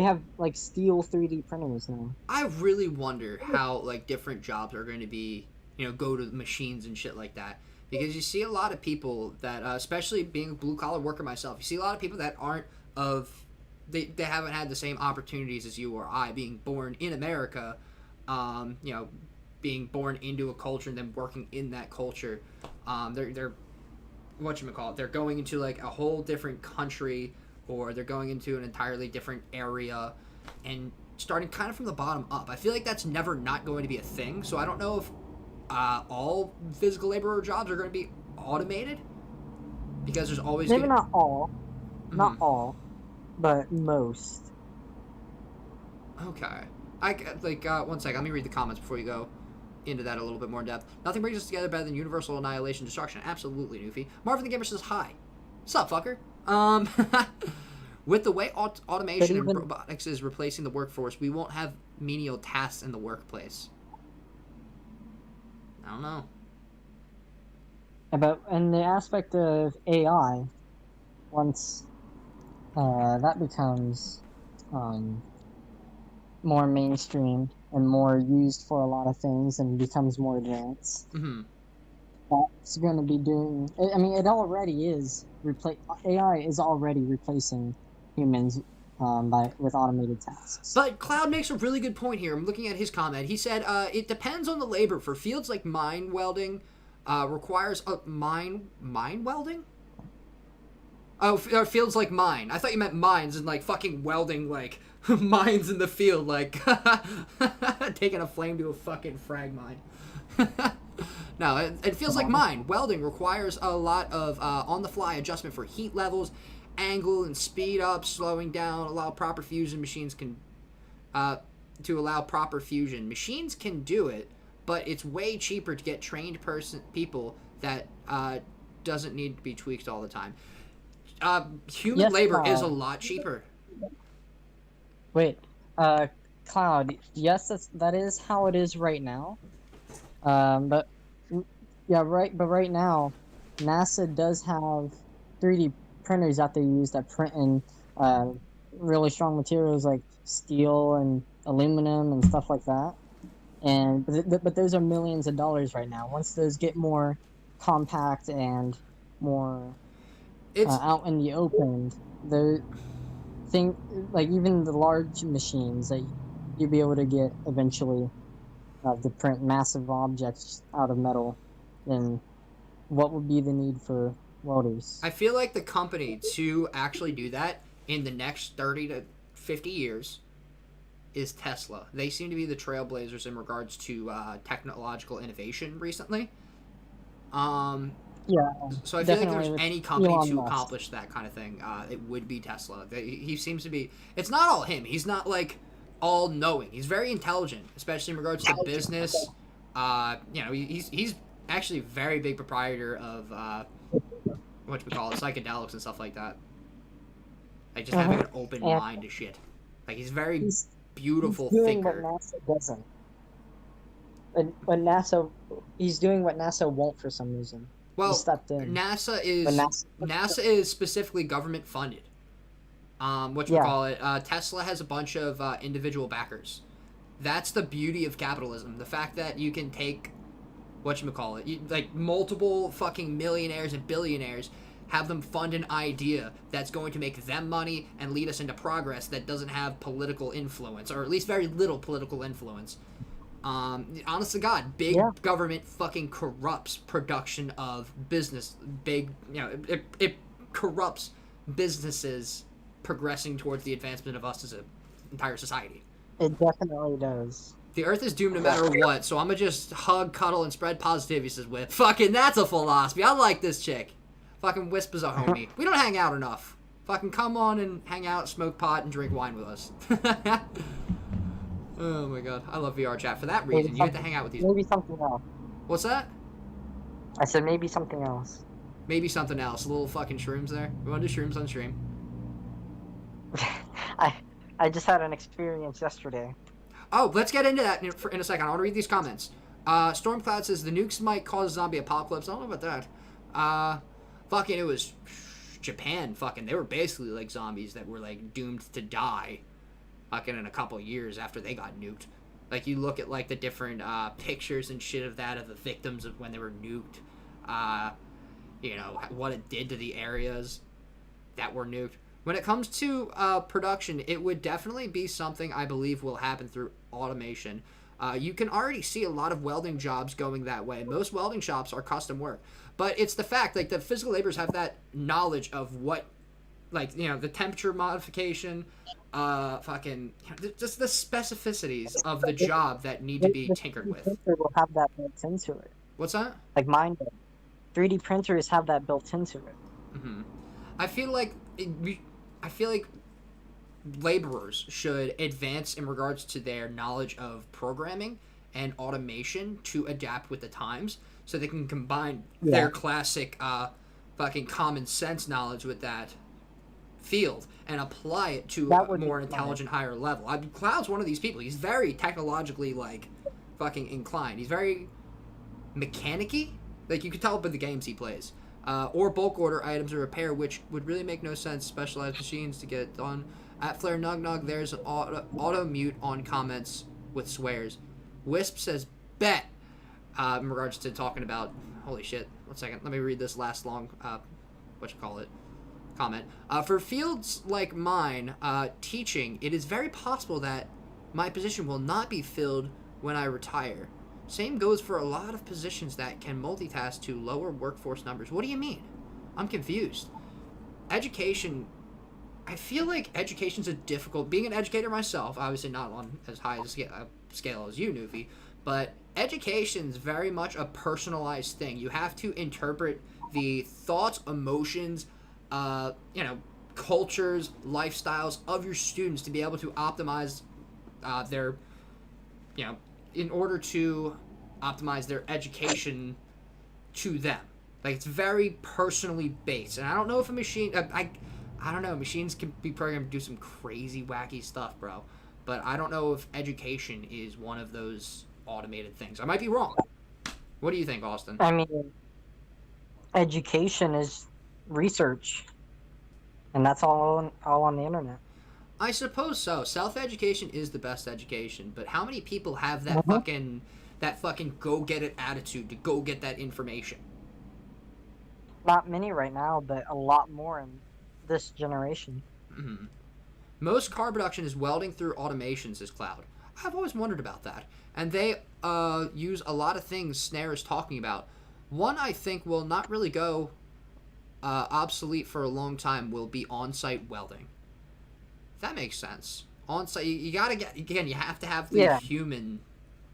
B: have like steel 3D printers now.
A: I really wonder how like different jobs are going to be, go to machines and shit like that. Because you see a lot of people that, especially being a blue collar worker myself, you see a lot of people that aren't they haven't had the same opportunities as you or I, being born in America, being born into a culture and then working in that culture. They're whatchamacallit, they're going into like a whole different country, or they're going into an entirely different area and starting kind of from the bottom up. I feel like that's never not going to be a thing. So I don't know if all physical laborer jobs are going to be automated, because there's always
B: maybe not all, not all, but most.
A: Okay, one second. Let me read the comments before you go into that a little bit more in depth. Nothing brings us together better than universal annihilation, destruction. Absolutely, Newfie. Marvin the Gamer says hi. Sup, fucker? With the way automation and robotics is replacing the workforce, we won't have menial tasks in the workplace. I don't know.
B: But in the aspect of AI, once that becomes more mainstream and more used for a lot of things and becomes more advanced, that's going to be doing... I mean, it already is. AI is already replacing humans with automated tasks.
A: But Cloud makes a really good point here. I'm looking at his comment. He said, it depends on the labor. For fields like mine welding, requires mine welding? Oh, fields like mine. I thought you meant mines and like fucking welding like mines in the field, like taking a flame to a fucking frag mine. No, it feels like mine. Welding requires a lot of on-the-fly adjustment for heat levels angle and speed up, slowing down, allow proper fusion. Machines can to allow proper fusion. Machines can do it, but it's way cheaper to get trained people that doesn't need to be tweaked all the time. Human labor is a lot cheaper.
B: Wait, Cloud. Yes, that is how it is right now. But yeah, right. But right now, NASA does have 3D printers that they use that print in really strong materials like steel and aluminum and stuff like that. And but those are millions of dollars right now. Once those get more compact and more out in the open, the thing like even the large machines that you'll be able to get eventually to print massive objects out of metal, then what would be the need for welders?
A: I feel like the company to actually do that in the next 30 to 50 years is Tesla. They seem to be the trailblazers in regards to technological innovation recently.
B: Yeah.
A: So I feel like if there's any company to accomplish that kind of thing, it would be Tesla. He seems to be... It's not all him. He's not, like, all-knowing. He's very intelligent, especially in regards to business. He's actually a very big proprietor of, psychedelics and stuff like that. Like, just having an open mind to shit. Like, he's very beautiful thinker.
B: What NASA doesn't. But he's doing what NASA won't for some reason.
A: Well,
B: he stepped in.
A: NASA is specifically government funded. Tesla has a bunch of individual backers. That's the beauty of capitalism. The fact that you can take multiple fucking millionaires and billionaires, have them fund an idea that's going to make them money and lead us into progress that doesn't have political influence, or at least very little political influence. Honest to God, big government fucking corrupts production of business. It corrupts businesses progressing towards the advancement of us as an entire society.
B: It definitely does.
A: The earth is doomed no matter what, so I'm gonna just hug, cuddle, and spread positivity, says Whip. Fucking, that's a philosophy. I like this chick. Fucking Wisp is a homie. We don't hang out enough. Fucking come on and hang out, smoke pot, and drink wine with us. Oh my god, I love VR chat for that reason. You get to hang out with these.
B: Maybe something else.
A: What's that?
B: I said maybe something else.
A: Maybe something else. A little fucking shrooms there. We want to do shrooms on stream.
B: I just had an experience yesterday.
A: Oh, let's get into that in a second. I want to read these comments. Stormcloud says the nukes might cause a zombie apocalypse. I don't know about that. Fucking, it was Japan. Fucking, they were basically like zombies that were like doomed to die. Fucking in a couple of years after they got nuked. Like, you look at like the different pictures and shit of the victims of when they were nuked. What it did to the areas that were nuked. When it comes to production, it would definitely be something I believe will happen through automation. You can already see a lot of welding jobs going that way. Most welding shops are custom work. But it's the fact, like, the physical laborers have that knowledge of what, like, the temperature modification, just the specificities of the job that need to be tinkered with. The
B: printer will have that built into it.
A: What's that?
B: Like mine did. 3D printers have that built into it.
A: Mm-hmm. I feel like laborers should advance in regards to their knowledge of programming and automation to adapt with the times, so they can combine their classic fucking common sense knowledge with that field and apply it to a more intelligent, higher level. Cloud's one of these people. He's very technologically fucking inclined. He's very mechanic-y. Like, you can tell by the games he plays. Or bulk order items or repair, which would really make no sense. Specialized machines to get it done. At Flare Nug, there's an auto mute on comments with swears. Wisp says, bet! In regards to talking about... Holy shit. 1 second. Let me read this last long... comment. For fields like mine, teaching, it is very possible that my position will not be filled when I retire. Same goes for a lot of positions that can multitask to lower workforce numbers. What do you mean? I'm confused. Education... I feel like education's a difficult... Being an educator myself, obviously not on as high a scale as you, Newfie, but education's very much a personalized thing. You have to interpret the thoughts, emotions, cultures, lifestyles of your students to be able to optimize their, in order to optimize their education to them. Like, it's very personally based. And I don't know if a machine, I don't know, machines can be programmed to do some crazy, wacky stuff, bro. But I don't know if education is one of those automated things. I might be wrong. What do you think, Austin?
B: I mean, education is research, and that's all on the internet.
A: I suppose so. Self-education is the best education, but how many people have that fucking go-get-it attitude to go get that information?
B: Not many right now, but a lot more in this generation.
A: Mm-hmm. Most car production is welding through automations, says Cloud. I've always wondered about that. And they use a lot of things Snare is talking about. One I think will not really go obsolete for a long time will be on-site welding. That makes sense. On-site, you gotta get, again, you have to have the human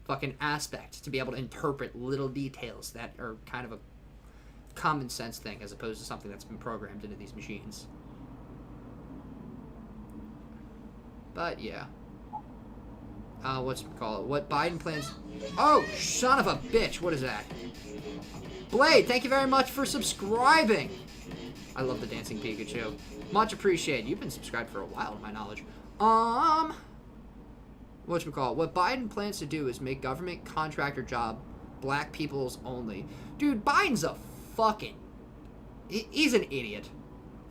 A: fucking aspect to be able to interpret little details that are kind of a common sense thing as opposed to something that's been programmed into these machines. But yeah. What Biden plans... Oh, son of a bitch. What is that? Blade, thank you very much for subscribing. I love the dancing Pikachu. Much appreciated. You've been subscribed for a while, to my knowledge. What Biden plans to do is make government contractor job black people's only. Dude, Biden's a fucking... He's an idiot.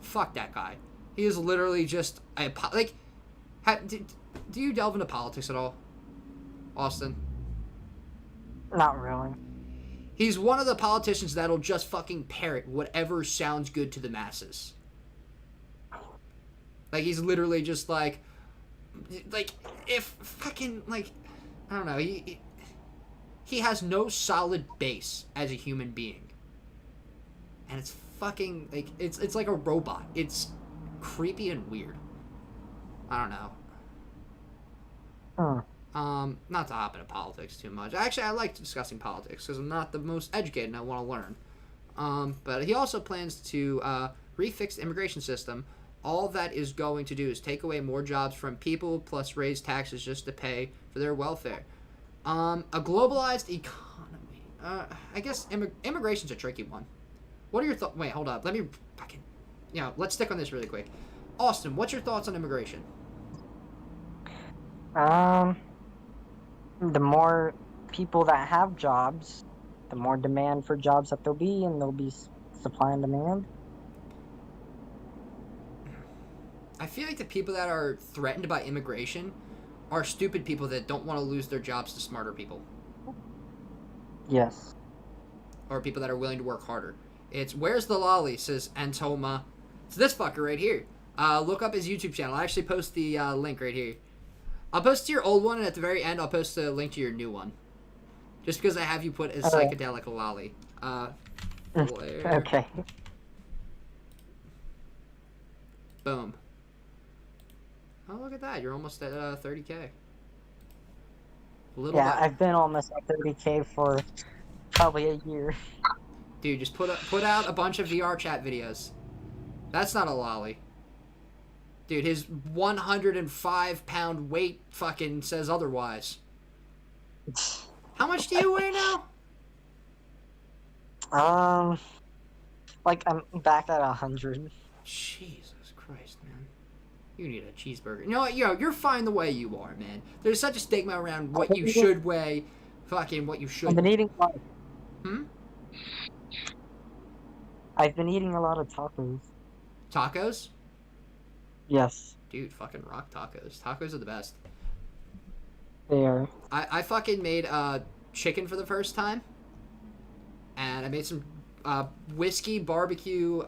A: Fuck that guy. He is literally just... Do you delve into politics at all, Austin?
B: Not really.
A: He's one of the politicians that'll just fucking parrot whatever sounds good to the masses. Like, he's literally just like, if fucking, like, I don't know, he has no solid base as a human being. And it's fucking, like, it's like a robot. It's creepy and weird. I don't know. Not to hop into politics too much. Actually, I like discussing politics because I'm not the most educated and I want to learn. But he also plans to refix the immigration system. All that is going to do is take away more jobs from people plus raise taxes just to pay for their welfare. A globalized economy. I guess immigration's a tricky one. What are your thoughts? Wait, hold up. Let me fucking... let's stick on this really quick. Austin, what's your thoughts on immigration?
B: The more people that have jobs, the more demand for jobs that there'll be, and there'll be supply and demand.
A: I feel like the people that are threatened by immigration are stupid people that don't want to lose their jobs to smarter people.
B: Yes.
A: Or people that are willing to work harder. It's Where's the Loli, says Antoma. It's this fucker right here. Look up his YouTube channel. I actually post the link right here. I'll post to your old one, and at the very end, I'll post a link to your new one. Just because I have you put as Psychedelic Loli.
B: Okay.
A: Boom. Oh, look at that. You're almost at 30K.
B: I've been almost at 30K for probably a year.
A: Dude, just put out a bunch of VR chat videos. That's not a lolly. Dude, his 105-pound weight fucking says otherwise. How much do you weigh now?
B: Like, I'm back at 100.
A: Jesus Christ, man. You need a cheeseburger. You know what? You're fine the way you are, man. There's such a stigma around what you should weigh, fucking what you should.
B: I've been eating a lot. I've been eating a lot of tacos.
A: Tacos?
B: Yes.
A: Dude, fucking rock tacos. Tacos are the best.
B: They are.
A: I fucking made chicken for the first time. And I made some whiskey barbecue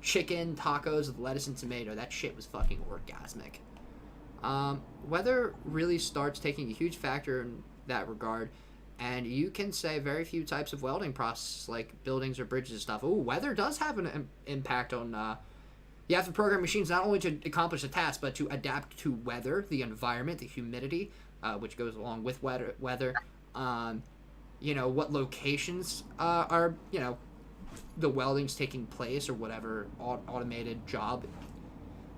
A: chicken tacos with lettuce and tomato. That shit was fucking orgasmic. Weather really starts taking a huge factor in that regard. And you can say very few types of welding processes like buildings or bridges and stuff. Ooh, weather does have an impact on... You have to program machines not only to accomplish a task, but to adapt to weather, the environment, the humidity, which goes along with weather. What locations are, the welding's taking place or whatever automated job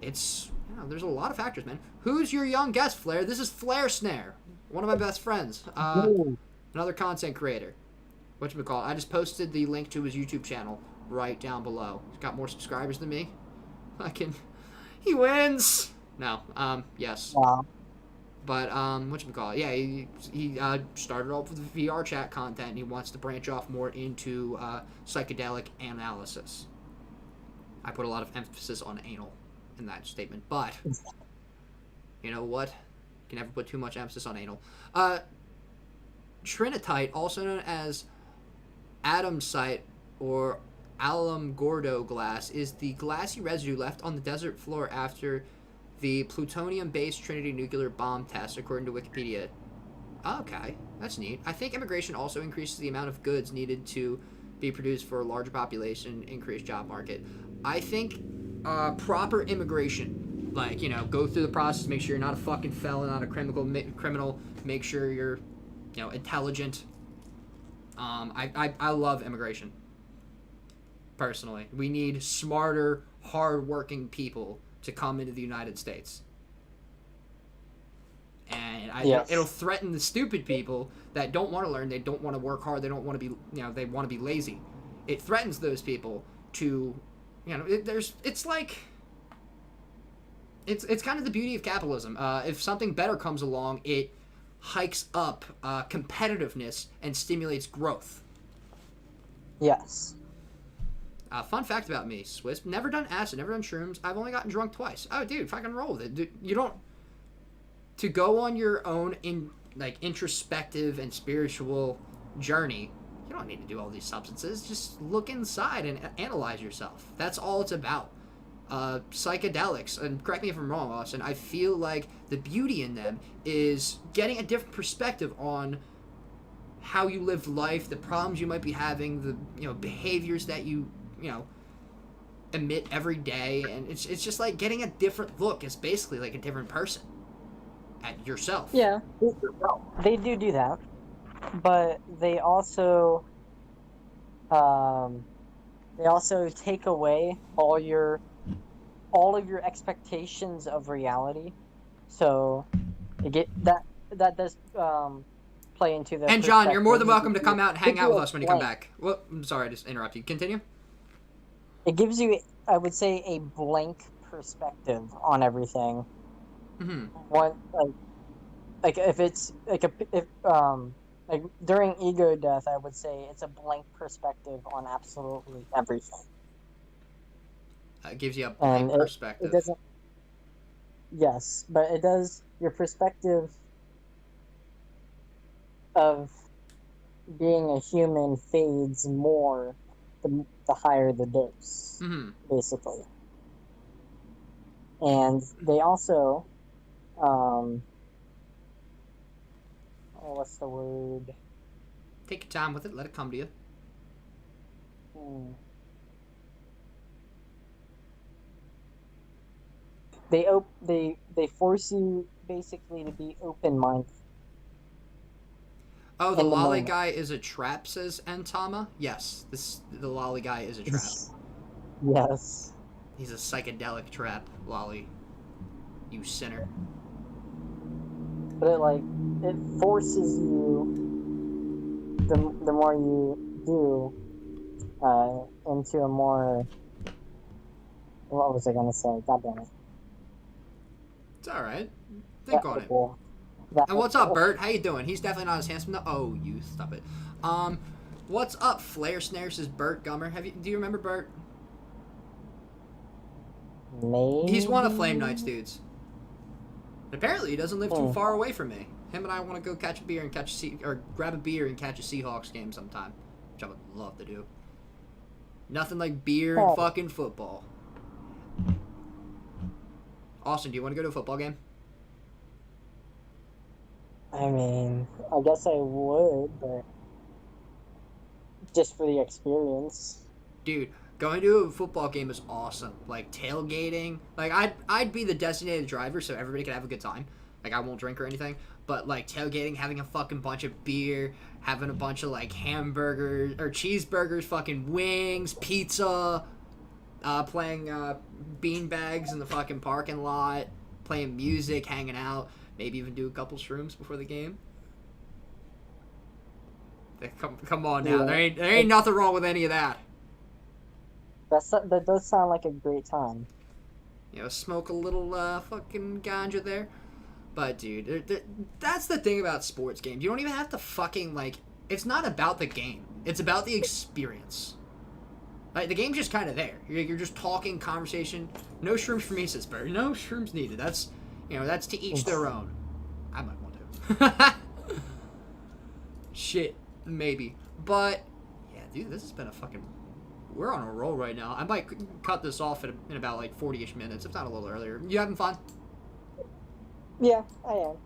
A: it's, there's a lot of factors, man. Who's your young guest, Flare? This is FlareSnare, one of my best friends, another content creator. Whatchamacallit, I just posted the link to his YouTube channel right down below. He's got more subscribers than me. He wins! No, yes.
B: Wow.
A: But, whatchamacallit, yeah, he started off with VR chat content, and he wants to branch off more into psychedelic analysis. I put a lot of emphasis on anal in that statement, but you know what? You can never put too much emphasis on anal. Trinitite, also known as Adamsite or alum gordo glass, is the glassy residue left on the desert floor after the plutonium-based Trinity nuclear bomb test, according to Wikipedia. Okay, that's neat. I think immigration also increases the amount of goods needed to be produced for a larger population, increased job market. I think proper immigration, like, go through the process, make sure you're not a fucking felon, not a criminal, make sure you're, intelligent. I love immigration. Personally, we need smarter, hard-working people to come into the United States. And it'll threaten the stupid people that don't want to learn, they don't want to work hard, they don't want to be, they want to be lazy. It threatens those people to, it's kind of the beauty of capitalism. If something better comes along, it hikes up competitiveness and stimulates growth.
B: Yes.
A: Fun fact about me, Swiss, never done acid, never done shrooms. I've only gotten drunk twice. Oh, dude, fucking roll with it. Dude, you don't... To go on your own introspective and spiritual journey, you don't need to do all these substances. Just look inside and analyze yourself. That's all it's about. Psychedelics, and correct me if I'm wrong, Austin, I feel like the beauty in them is getting a different perspective on how you live life, the problems you might be having, the behaviors that you emit every day, and it's just like getting a different look. It's basically like a different person at yourself.
B: Yeah, they do that, but they also take away all of your expectations of reality. So that does play into the.
A: And John, you're more than welcome to come out and hang out with us when you come back. Well, I'm sorry, I just interrupted you. Continue.
B: It gives you, I would say, a blank perspective on everything.
A: Mm-hmm.
B: Like if it's like like during ego death, I would say it's a blank perspective on absolutely everything.
A: It gives you a blank perspective.
B: It doesn't. Yes, but it does. Your perspective of being a human fades more the higher the dose, basically. And they also, what's the word?
A: Take your time with it. Let it come to you.
B: They force you basically to be open-minded.
A: Oh, the Loli guy is a trap, says Antama. Yes, the Loli guy is a trap.
B: Yes.
A: He's a psychedelic trap, Loli. You sinner.
B: But it forces you, the more you do, into a more, what was I going to say? God damn it.
A: It's alright. Think on it. And what's up, Bert? How you doing? He's definitely not as handsome though. Oh, you stop it. What's up, FlareSnare, says Bert Gummer. Do you remember Bert?
B: Maybe.
A: He's one of Flame Knight's dudes. Apparently, he doesn't live too far away from me. Him and I want to go catch a beer and grab a beer and catch a Seahawks game sometime, which I would love to do. Nothing like beer and fucking football. Austin, do you want to go to a football game?
B: I mean, I guess I would, but just for the experience.
A: Dude, going to a football game is awesome. Like, tailgating. Like, I'd be the designated driver so everybody can have a good time. Like, I won't drink or anything. But, like, tailgating, having a fucking bunch of beer, having a bunch of, like, hamburgers, or cheeseburgers, fucking wings, pizza. Playing beanbags in the fucking parking lot, playing music, hanging out, maybe even do a couple shrooms before the game. Come on now,
D: Yeah.
A: there ain't nothing wrong with any of that.
D: That does sound like a great time.
A: You know, smoke a little fucking ganja there. But dude, that's the thing about sports games. You don't even have to fucking like. It's not about the game. It's about the experience. Like the game's just kind of there. You're just talking, conversation. No shrooms for me, says Bird. No shrooms needed. That's that's to each their own. I might want to. Shit, maybe. But yeah, dude, this has been a fucking. We're on a roll right now. I might cut this off in about like 40-ish minutes, if not a little earlier. You having fun?
D: Yeah, I am.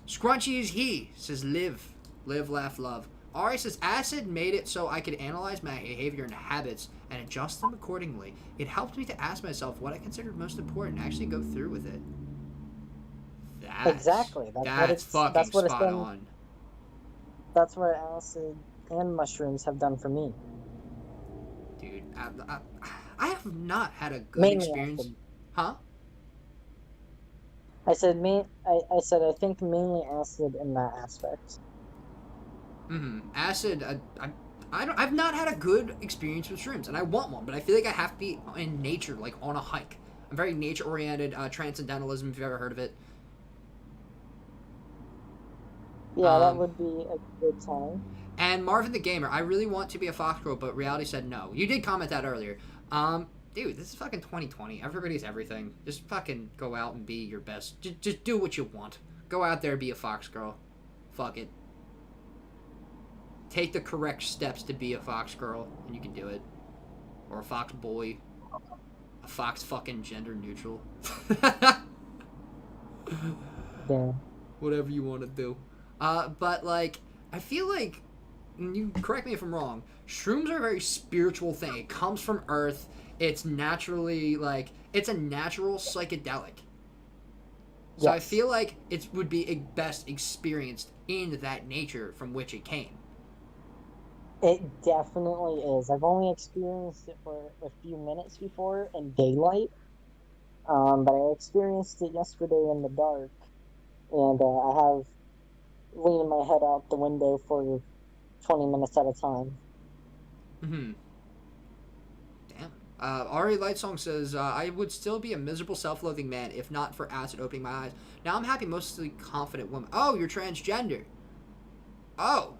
A: Scrunchy is he, says live, laugh, love. Ari says acid made it so I could analyze my behavior and habits and adjust them accordingly. It helped me to ask myself what I considered most important and actually go through with it.
D: Exactly.
A: That's fucking spot on.
D: That's what acid and mushrooms have done for me.
A: Dude, I have not had a good
D: Mainly
A: experience.
D: acid.
A: Huh?
D: I said I think mainly acid in that aspect.
A: Acid. I've not had a good experience with shrooms, and I want one, but I feel like I have to be in nature, like on a hike. I'm very nature-oriented. Transcendentalism, if you've ever heard of it.
D: Yeah, that would be a good time.
A: And Marvin the Gamer, I really want to be a fox girl, but reality said no. You did comment that earlier. Dude, this is fucking 2020. Everybody's everything. Just fucking go out and be your best. Just do what you want. Go out there and be a fox girl. Fuck it. Take the correct steps to be a fox girl, and you can do it. Or a fox boy. A fox fucking gender neutral.
D: Yeah.
A: Whatever you want to do. But, like, I feel like, and you correct me if I'm wrong, shrooms are a very spiritual thing. It comes from Earth. It's naturally, like, it's a natural psychedelic. So I feel like it would be best experienced in that nature from which it came.
D: It definitely is. I've only experienced it for a few minutes before in daylight, but I experienced it yesterday in the dark, and I have leaned my head out the window for 20 minutes at a time.
A: Damn. Ari Lightsong says, I would still be a miserable, self-loathing man if not for acid opening my eyes. Now I'm happy, mostly confident woman. Oh, you're transgender. Oh.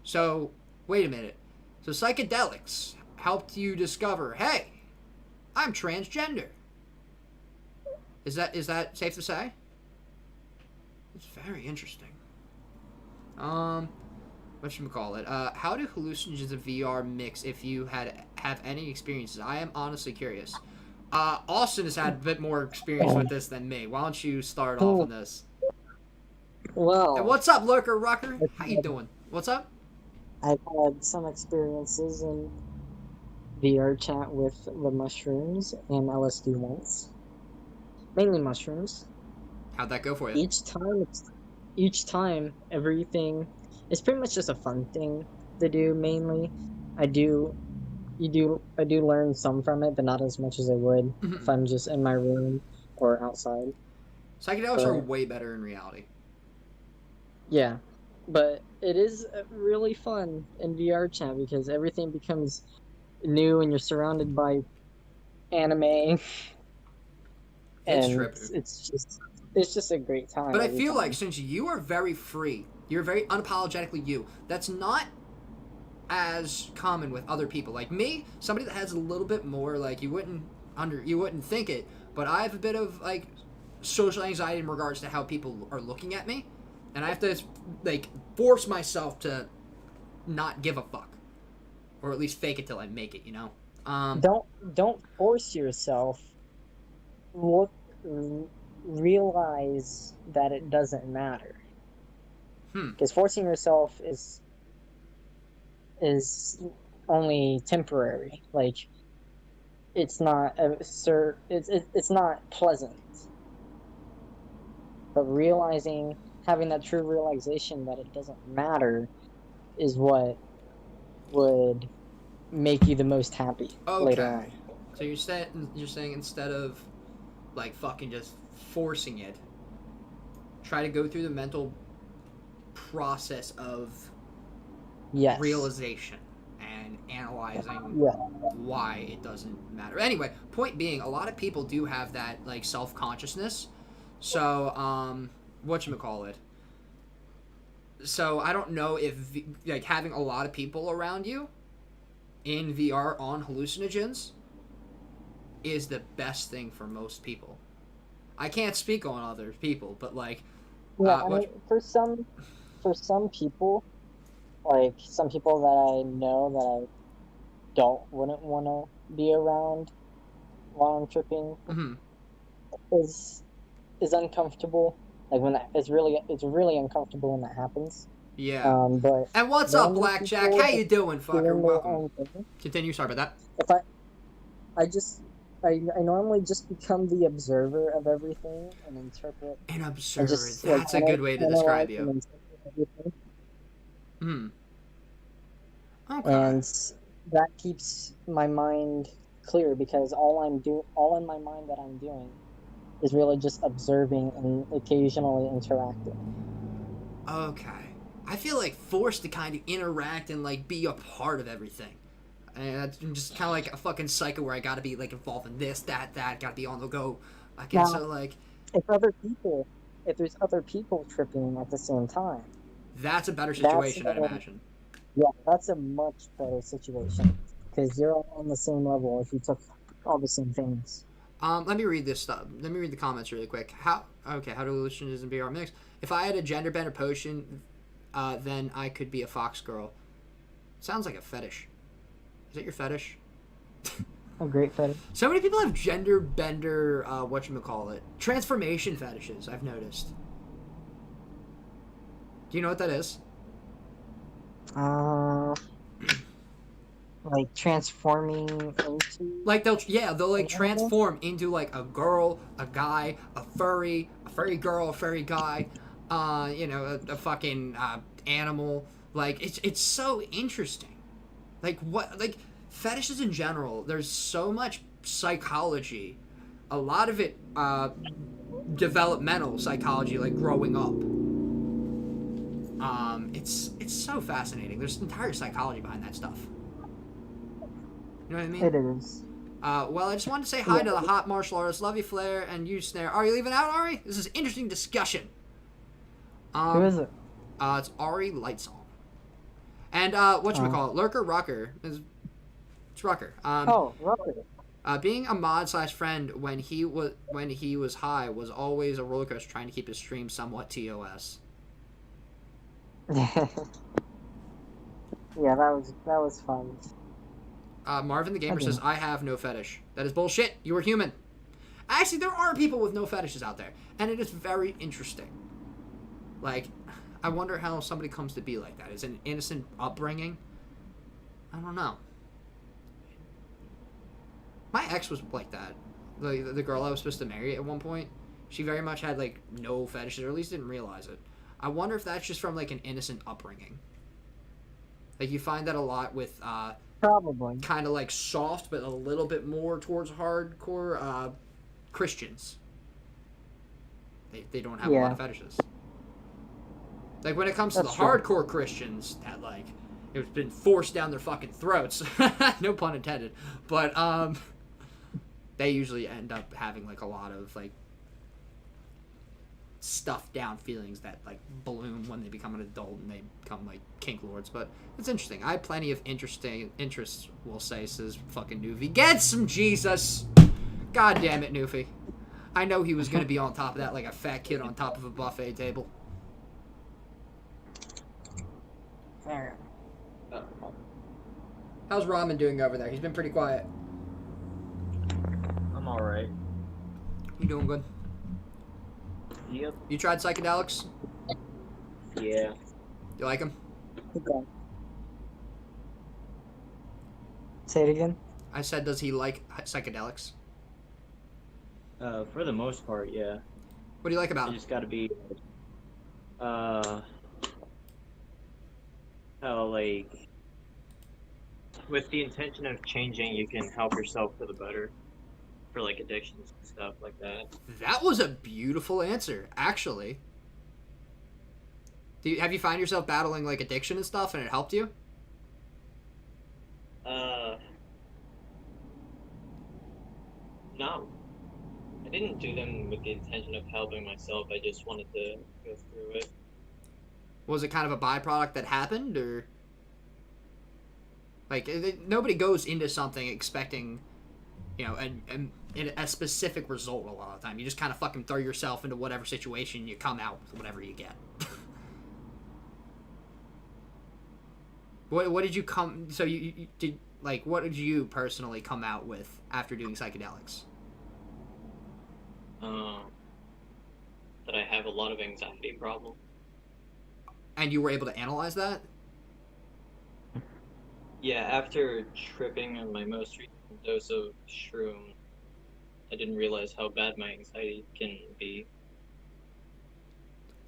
A: So, wait a minute. So psychedelics helped you discover, hey, I'm transgender. Is that safe to say? It's very interesting. Whatchamacallit? How do hallucinogens and VR mix if you have any experiences? I am honestly curious. Austin has had a bit more experience with this than me. Why don't you start off on this?
D: Well,
A: And what's up, Lurker Rucker? How you doing? What's up?
D: I've had some experiences in VR chat with the mushrooms and LSD once. Mainly mushrooms.
A: How'd that go for you?
D: Each time, everything is pretty much just a fun thing to do. Mainly, I do learn some from it, but not as much as I would if I'm just in my room or outside.
A: Psychedelics are way better in reality.
D: Yeah, but it is really fun in VR chat because everything becomes new and you're surrounded by anime. It's just a great time.
A: But I feel like since you are very free, you're very unapologetically you. That's not as common with other people. Like me, somebody that has a little bit more, like you wouldn't think it, but I have a bit of like social anxiety in regards to how people are looking at me, and I have to like force myself to not give a fuck, or at least fake it till I make it. You know.
D: Don't force yourself. Realize that it doesn't matter. Because forcing yourself is only temporary. Like it's not it's not pleasant. But having that true realization that it doesn't matter is what would make you the most happy later on.
A: So you're saying instead of like fucking just forcing it, try to go through the mental process of
D: Yes.
A: realization and analyzing
D: Yeah.
A: why it doesn't matter. Anyway, point being, a lot of people do have that like self-consciousness. So whatchamacallit. So I don't know if like having a lot of people around you in VR on hallucinogens is the best thing for most people. I can't speak on other people, but like
D: Yeah, I mean, for some people, like some people that I know that I wouldn't want to be around while I'm tripping
A: mm-hmm.
D: is uncomfortable. Like when it's really uncomfortable when that happens.
A: Yeah.
D: But
A: And what's up,
D: random
A: Blackjack?
D: people
A: How you doing, fucker?
D: doing their
A: Welcome.
D: own thing,
A: Continue. Sorry about that.
D: if I normally just become the observer of everything and interpret.
A: An
D: And
A: observer.
D: just
A: That's a good way to describe you.
D: and interpret everything.
A: Hmm. Okay.
D: And that keeps my mind clear because all in my mind that I'm doing is really just observing and occasionally interacting.
A: Okay. I feel like forced to kind of interact and like be a part of everything. And I'm just kind of like a fucking psycho where I gotta be like involved in this, that, gotta be on the go.
D: Now,
A: So like,
D: if there's other people tripping at the same time,
A: that's a better situation, I'd imagine.
D: Yeah, that's a much better situation because you're all on the same level if you took all the same things.
A: Let me read this stuff. Let me read the comments really quick. How do hallucinogens and VR mix? If I had a gender bender potion, then I could be a fox girl. Sounds like a fetish. Is that your fetish?
D: A great fetish.
A: So many people have gender bender, transformation fetishes, I've noticed. Do you know what that is?
D: Like transforming into...
A: Like they'll like transform into like a girl, a guy, a furry girl, a furry guy, a fucking animal. Like it's so interesting. Like fetishes in general, there's so much psychology. A lot of it developmental psychology, like growing up. It's so fascinating. There's entire psychology behind that stuff. You know what I mean?
D: It is.
A: Well, I just wanted to say hi to the hot martial artist. Love you, Flare, and you, Snare. Are you leaving out, Ari? This is interesting discussion.
D: Who is it?
A: It's Ari Lightsong. And whatchamacallit, Lurker Rucker. It's Rucker.
D: Rucker.
A: Being a mod / friend when he was high was always a roller coaster trying to keep his stream somewhat TOS.
D: Yeah, that was fun.
A: Marvin the Gamer says, I have no fetish. That is bullshit. You are human. Actually, there are people with no fetishes out there. And it is very interesting. Like, I wonder how somebody comes to be like that. Is it an innocent upbringing? I don't know. My ex was like that. The girl I was supposed to marry at one point, she very much had, like, no fetishes, or at least didn't realize it. I wonder if that's just from, like, an innocent upbringing. Like, you find that a lot with,
D: Probably.
A: kind of, like, soft, but a little bit more towards hardcore, Christians. They don't have a lot of fetishes. Like, when it comes to the hardcore Christians, that, like, it's been forced down their fucking throats. No pun intended. But, they usually end up having, like, a lot of, like, stuffed down feelings that, like, bloom when they become an adult and they become, like, kink lords. But it's interesting. I have plenty of interests, we'll say, says fucking Newfie. Get some Jesus! God damn it, Newfie. I know he was going to be on top of that like a fat kid on top of a buffet table.
D: Fair.
A: How's Ramen doing over there? He's been pretty quiet.
C: I'm alright.
A: You doing good?
C: Yep.
A: You tried psychedelics?
C: Yeah.
A: You like them?
D: Okay. Say it again.
A: I said, does he like psychedelics?
C: For the most part, yeah.
A: What do you like about
C: You
A: them?
C: just gotta be, how, like, with the intention of changing, you can help yourself for the better, for like addictions and stuff like that.
A: That was a beautiful answer, actually. Have you find yourself battling like addiction and stuff, and it helped you?
C: No, I didn't do them with the intention of helping myself. I just wanted to go through it.
A: Was it kind of a byproduct that happened, or like nobody goes into something expecting, you know, a specific result a lot of the time. You just kind of fucking throw yourself into whatever situation, you come out with whatever you get. What did you come? So you did like what did you personally come out with after doing psychedelics?
C: That I have a lot of anxiety problems.
A: And you were able to analyze that?
C: Yeah, after tripping on my most recent dose of shroom, I didn't realize how bad my anxiety can be.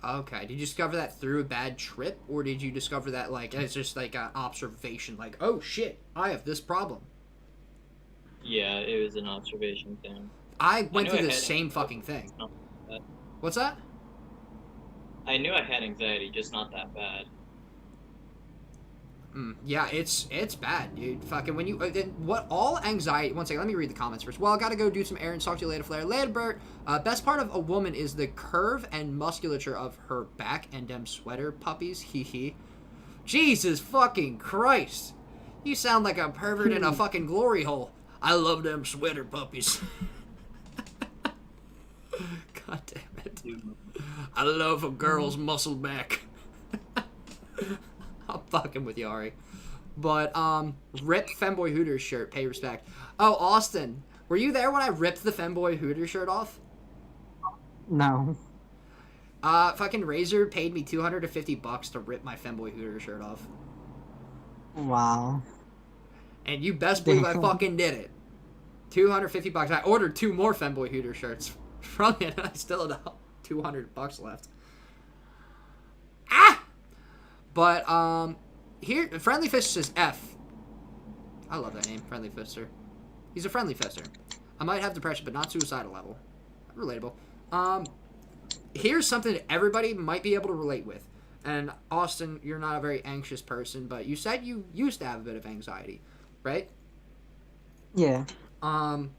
A: Okay. Did you discover that through a bad trip, or did you discover that like as just like an observation, like, oh shit, I have this problem?
C: Yeah, it was an observation thing.
A: I went
C: knew
A: through
C: I
A: the
C: had
A: same
C: it.
A: fucking thing.
C: Not that.
A: What's that?
C: I knew I had anxiety, just not that bad.
A: Yeah, it's bad, dude. Fucking when you what all anxiety. One second, let me read the comments first. Well, I gotta go do some errands. Talk to you later, Flair. Later, Bert. Best part of a woman is the curve and musculature of her back and them sweater puppies. Hee hee. Jesus fucking Christ! You sound like a pervert in a fucking glory hole. I love them sweater puppies. God damn it! I love a girl's muscle back. I'm fucking with you, Ari. But, rip Femboy Hooters shirt, pay respect. Oh, Austin, were you there when I ripped the Femboy Hooters shirt off?
D: No.
A: Fucking Razor paid me $250 to rip my Femboy Hooters shirt off.
D: Wow.
A: And you best believe I fucking did it. $250. I ordered 2 more Femboy Hooters shirts from it, and I still had $200 left. Ah! But, here, Friendly Fist says F. I love that name, Friendly Fister. He's a friendly fister. I might have depression, but not suicidal level. Relatable. Here's something that everybody might be able to relate with. And, Austin, you're not a very anxious person, but you said you used to have a bit of anxiety, right?
D: Yeah.
A: And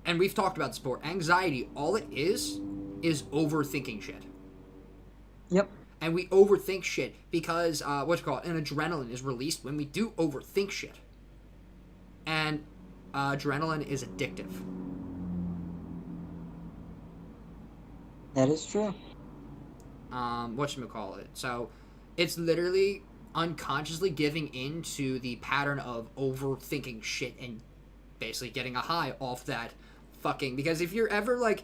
A: we've talked about this before. Anxiety, all it is overthinking shit.
D: Yep.
A: And we overthink shit because, an adrenaline is released when we do overthink shit. And adrenaline is addictive.
D: That is true.
A: Whatchamacallit. So, it's literally unconsciously giving in to the pattern of overthinking shit and basically getting a high off that fucking... Because if you're ever, like...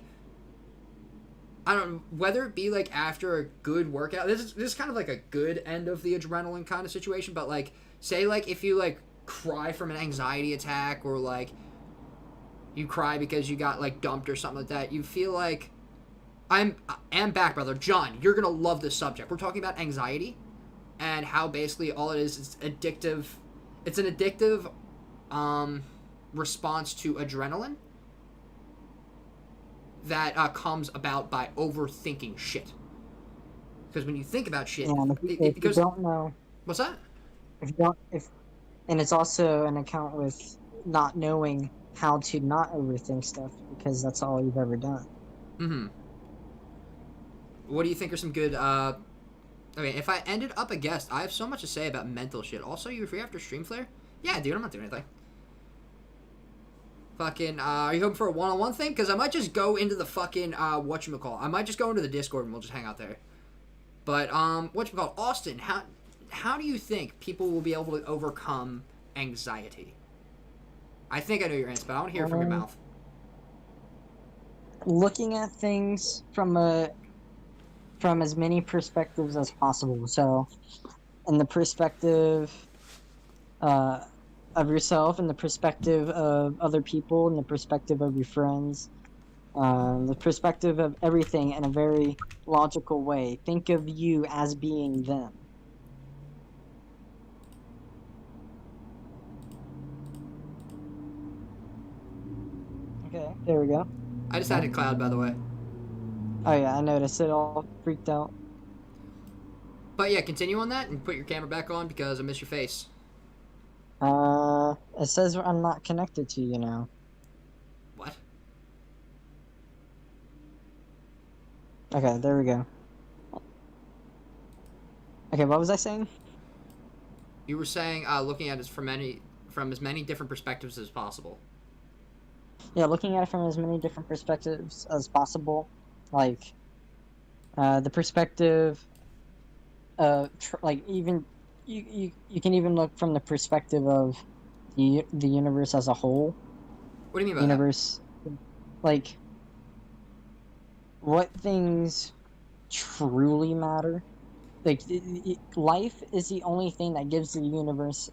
A: I don't know, whether it be, like, after a good workout... This is kind of, like, a good end of the adrenaline kind of situation, but, like, say, like, if you, like, cry from an anxiety attack or, like, you cry because you got, like, dumped or something like that, you feel like... I am back, brother. John, you're gonna love this subject. We're talking about anxiety and how basically all it is addictive. It's an addictive response to adrenaline that comes about by overthinking shit. Because when you think about shit,
D: if you don't know,
A: what's that?
D: And it's also an account with not knowing how to not overthink stuff because that's all you've ever done.
A: Mm-hmm. What do you think are some good, I mean, if I ended up a guest, I have so much to say about mental shit. Also, you free after stream, Flare? Yeah, dude, I'm not doing anything. Fucking, are you hoping for a one-on-one thing? Because I might just go into the fucking, whatchamacall. I might just go into the Discord and we'll just hang out there. But, whatchamacall, Austin, how do you think people will be able to overcome anxiety? I think I know your answer, but I want to hear it from your mouth.
D: Looking at things from as many perspectives as possible. So, in the perspective of yourself, in the perspective of other people, in the perspective of your friends, the perspective of everything in a very logical way. Think of you as being them. Okay, there we go.
A: I just added Cloud, by the way.
D: Oh yeah, I noticed it all freaked out.
A: But yeah, continue on that and put your camera back on because I miss your face.
D: It says I'm not connected to you now.
A: What?
D: Okay, there we go. Okay, what was I saying?
A: You were saying looking at it from as many different perspectives as possible.
D: Yeah, looking at it from as many different perspectives as possible, like the perspective like even you can even look from the perspective of the universe as a whole.
A: What do you mean by
D: Universe, like what things truly matter. Like life is the only thing that gives the universe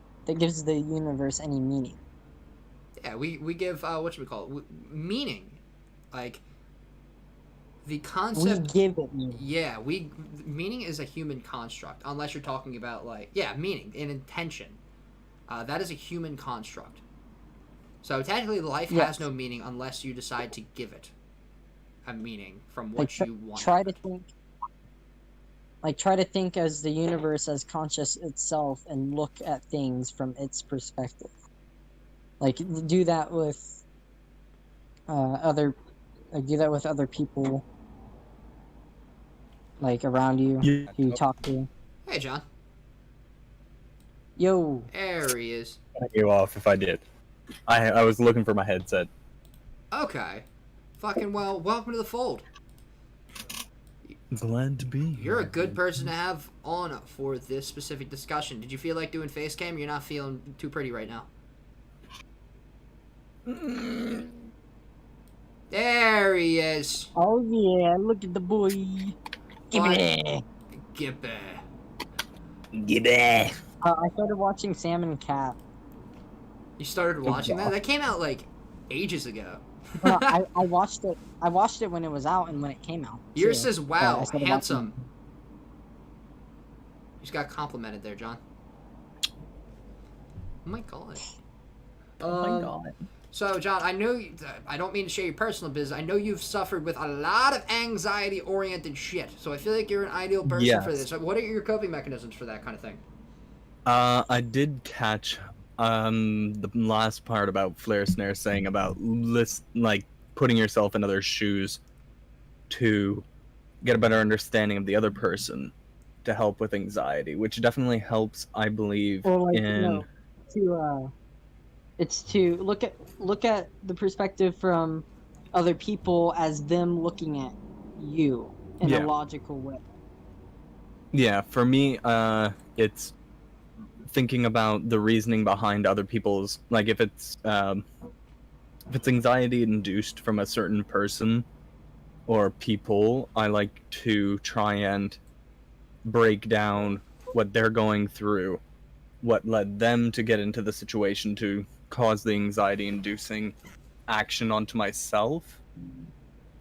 D: any meaning.
A: that? Yeah, we give what should we call it? Meaning, like the concept.
D: We give it meaning.
A: Yeah, meaning is a human construct, unless you're talking about meaning and intention. That is a human construct. So technically, life has no meaning unless you decide to give it a meaning from what you want.
D: Try to think as the universe as conscious itself and look at things from its perspective. Like do that with other people like around you who you talk to.
A: Hey, John.
D: Yo.
A: There he is.
E: I'd cut you off if I did. I was looking for my headset.
A: Okay. Fucking well, welcome to the fold.
E: Glad to be here.
A: You're a good person to have on for this specific discussion. Did you feel like doing face cam? You're not feeling too pretty right now. There he is.
D: Oh yeah, look at the boy. Gimme.
E: Gibby.
D: I started watching Sam and Cat.
A: You started watching that? That came out like ages ago.
D: No, I watched it. I watched it when it was out and when it came out.
A: Yours says, "Wow,
D: I
A: handsome." You just got complimented there, John. Oh my god.
E: Oh my god.
A: So, John, I know I don't mean to share your personal business. I know you've suffered with a lot of anxiety-oriented shit. So I feel like you're an ideal person for this. What are your coping mechanisms for that kind of thing?
E: I did catch the last part about FlareSnare saying about putting yourself in other shoes to get a better understanding of the other person to help with anxiety, which definitely helps, I believe,
D: it's to look at the perspective from other people as them looking at you in a logical way.
E: Yeah, for me, it's thinking about the reasoning behind other people's, like if it's anxiety induced from a certain person or people, I like to try and break down what they're going through, what led them to get into the situation to cause the anxiety inducing action onto myself,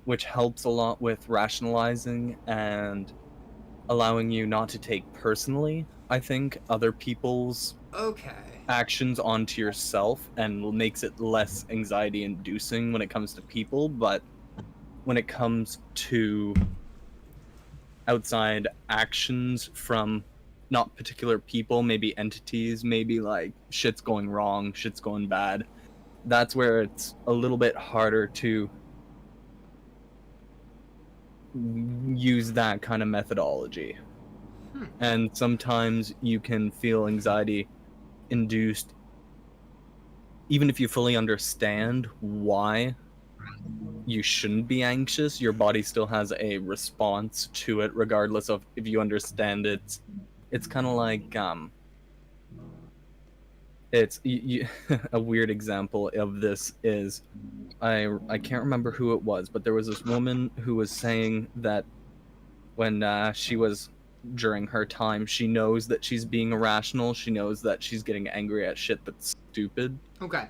E: which helps a lot with rationalizing and allowing you not to take personally, I think, other people's actions onto yourself, and makes it less anxiety inducing when it comes to people. But when it comes to outside actions from not particular people, maybe entities, maybe like shit's going wrong, shit's going bad, that's where it's a little bit harder to use that kind of methodology. And sometimes you can feel anxiety induced even if you fully understand why you shouldn't be anxious. Your body still has a response to it regardless of if you understand it. It's kind of like it's a weird example of this is I can't remember who it was, but there was this woman who was saying that when she was during her time, she knows that she's being irrational, she knows that she's getting angry at shit that's stupid.
A: Okay.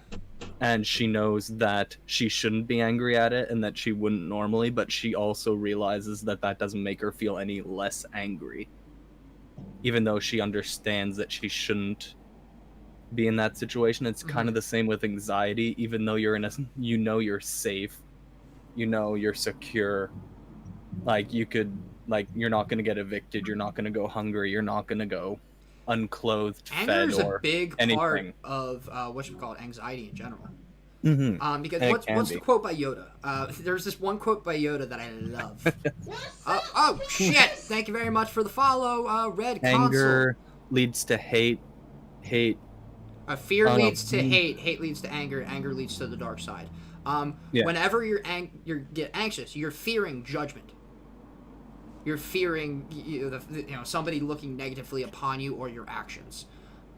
E: And she knows that she shouldn't be angry at it and that she wouldn't normally, but she also realizes that that doesn't make her feel any less angry. Even though she understands that she shouldn't be in that situation. It's kind of the same with anxiety. Even though you're in a, you know, you're safe, you know, you're secure. Like you could, like you're not gonna get evicted. You're not gonna go hungry. You're not gonna go unclothed,
A: Anger
E: fed,
A: is a
E: or
A: big
E: anything.
A: part of anxiety in general. Because
E: And
A: what's the quote by Yoda? There's this one quote by Yoda that I love. Oh shit! Thank you very much for the follow, Red
E: Anger leads to hate.
A: Fear leads to hate. Hate leads to anger. Anger leads to the dark side. Whenever you get anxious, you're fearing judgment. You're fearing somebody looking negatively upon you or your actions.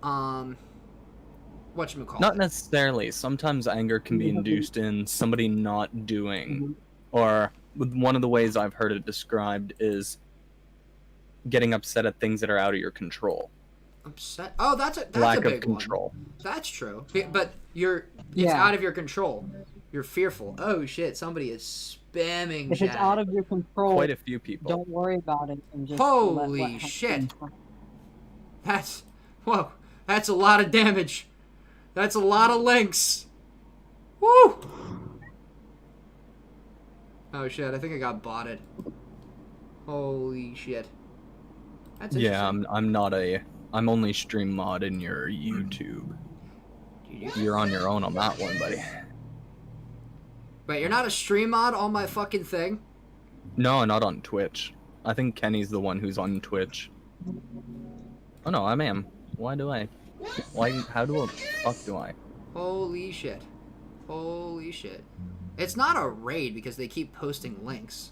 A: Whatchamacallit?
E: Not necessarily. Sometimes anger can be induced in somebody not doing, or one of the ways I've heard it described is getting upset at things that are out of your control.
A: Upset? Oh, that's a
E: Lack
A: big
E: of control.
A: one. That's true. But it's out of your control. You're fearful. Oh shit! Somebody is spamming.
D: If it's out of your control,
E: Quite a few people.
D: don't worry about it and just
A: Holy shit! That's a lot of damage. That's a lot of links. Woo! Oh shit! I think I got botted. Holy shit! That's interesting.
E: I'm only stream mod in your YouTube. You're on your own on that one, buddy.
A: Wait, you're not a stream mod on my fucking thing?
E: No, not on Twitch. I think Kenny's the one who's on Twitch. Oh no, I am. Why? How the fuck do I?
A: Holy shit. Holy shit. It's not a raid because they keep posting links.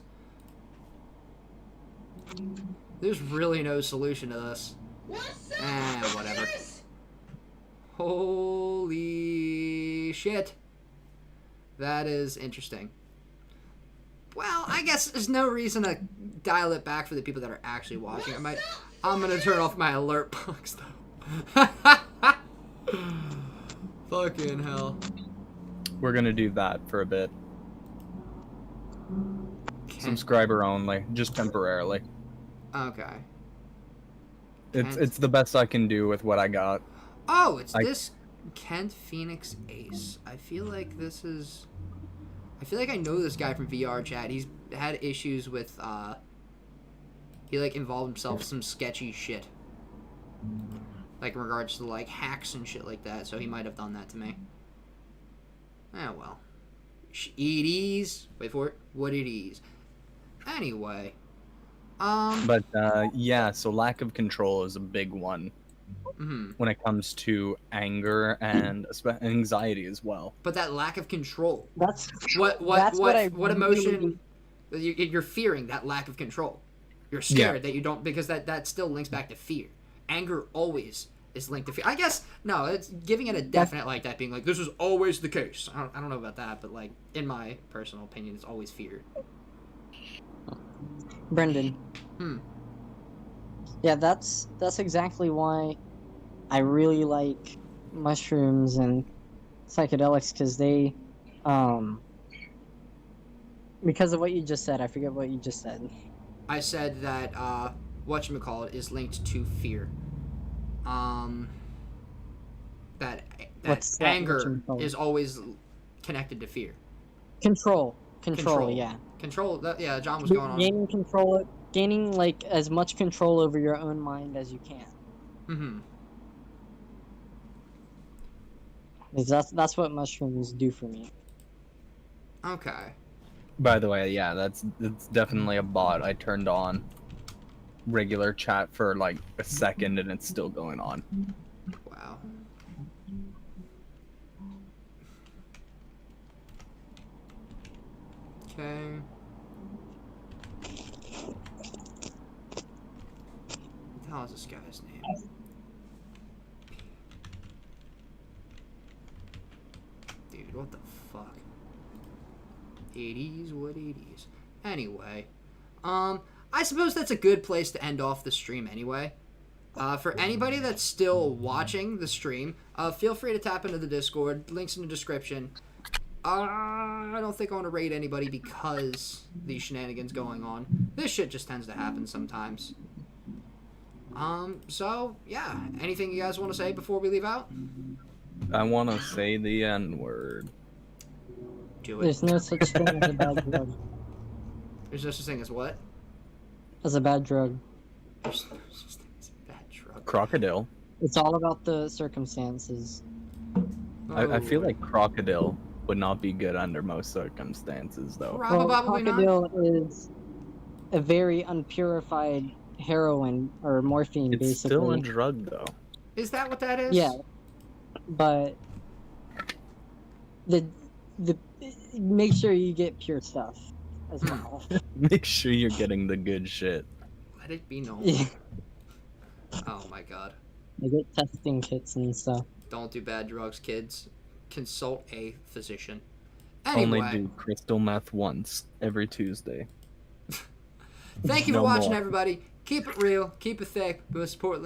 A: There's really no solution to this. Whatever. Holy shit. That is interesting. Well, I guess there's no reason to dial it back for the people that are actually watching. I'm gonna turn off my alert box though. Fucking hell.
E: We're gonna do that for a bit. Subscriber only, just temporarily.
A: Okay.
E: It's the best I can do with what I got.
A: Oh, this Kent Phoenix Ace. I feel like I know this guy from VR chat. He's had issues with he involved himself in some sketchy shit. Like in regards to hacks and shit like that, so he might have done that to me. Well. It is. Wait for it. What it is. Anyway.
E: But so lack of control is a big one. When it comes to anger and anxiety as well.
A: But that lack of control.
D: What
A: emotion you're fearing, that lack of control. You're scared that you don't, because that still links back to fear. Anger always is linked to fear. I guess no, it's giving it a definite like that, being like this is always the case. I don't know about that, but in my personal opinion, it's always fear.
B: Brendan. Yeah, that's exactly why I really like mushrooms and psychedelics, because they, because of what you just said. I forget what you just said.
A: I said that whatchamacallit is linked to fear. That anger is always connected to fear.
B: Control, yeah.
A: Control. Yeah, John was going on.
B: Gaining as much control over your own mind as you can. That's what mushrooms do for me.
A: Okay.
E: By the way, yeah, it's definitely a bot. I turned on regular chat for a second and it's still going on.
A: Wow. Okay. What the hell is this guy's name? Dude, what the fuck? 80s? What 80s? Anyway, I suppose that's a good place to end off the stream anyway. For anybody that's still watching the stream, feel free to tap into the Discord. Links in the description. I don't think I want to raid anybody because these shenanigans going on. This shit just tends to happen sometimes. So yeah, anything you guys want to say before we leave out?
E: I want to say the N word.
A: Do it.
D: There's no such thing as a bad drug.
A: There's no such thing as what?
D: As a bad drug.
A: There's no such thing as a bad drug.
E: Crocodile.
D: It's all about the circumstances.
E: I feel
A: Oh,
E: like crocodile would not be good under most circumstances, though.
A: Probably not.
D: Crocodile is a very unpurified heroin or morphine,
E: It's
D: basically.
E: still a drug, though.
A: Is that what that is?
D: Yeah, but the make sure you get pure stuff as well.
E: Make sure you're getting the good shit.
A: Let it be known.
D: Yeah,
A: Oh my god.
D: you get testing kits and stuff.
A: Don't do bad drugs, kids. Consult a physician. Anyway,
E: Only do crystal meth once every Tuesday.
A: thank you for
E: No
A: watching,
E: more.
A: everybody. Keep it real, keep it thick, but support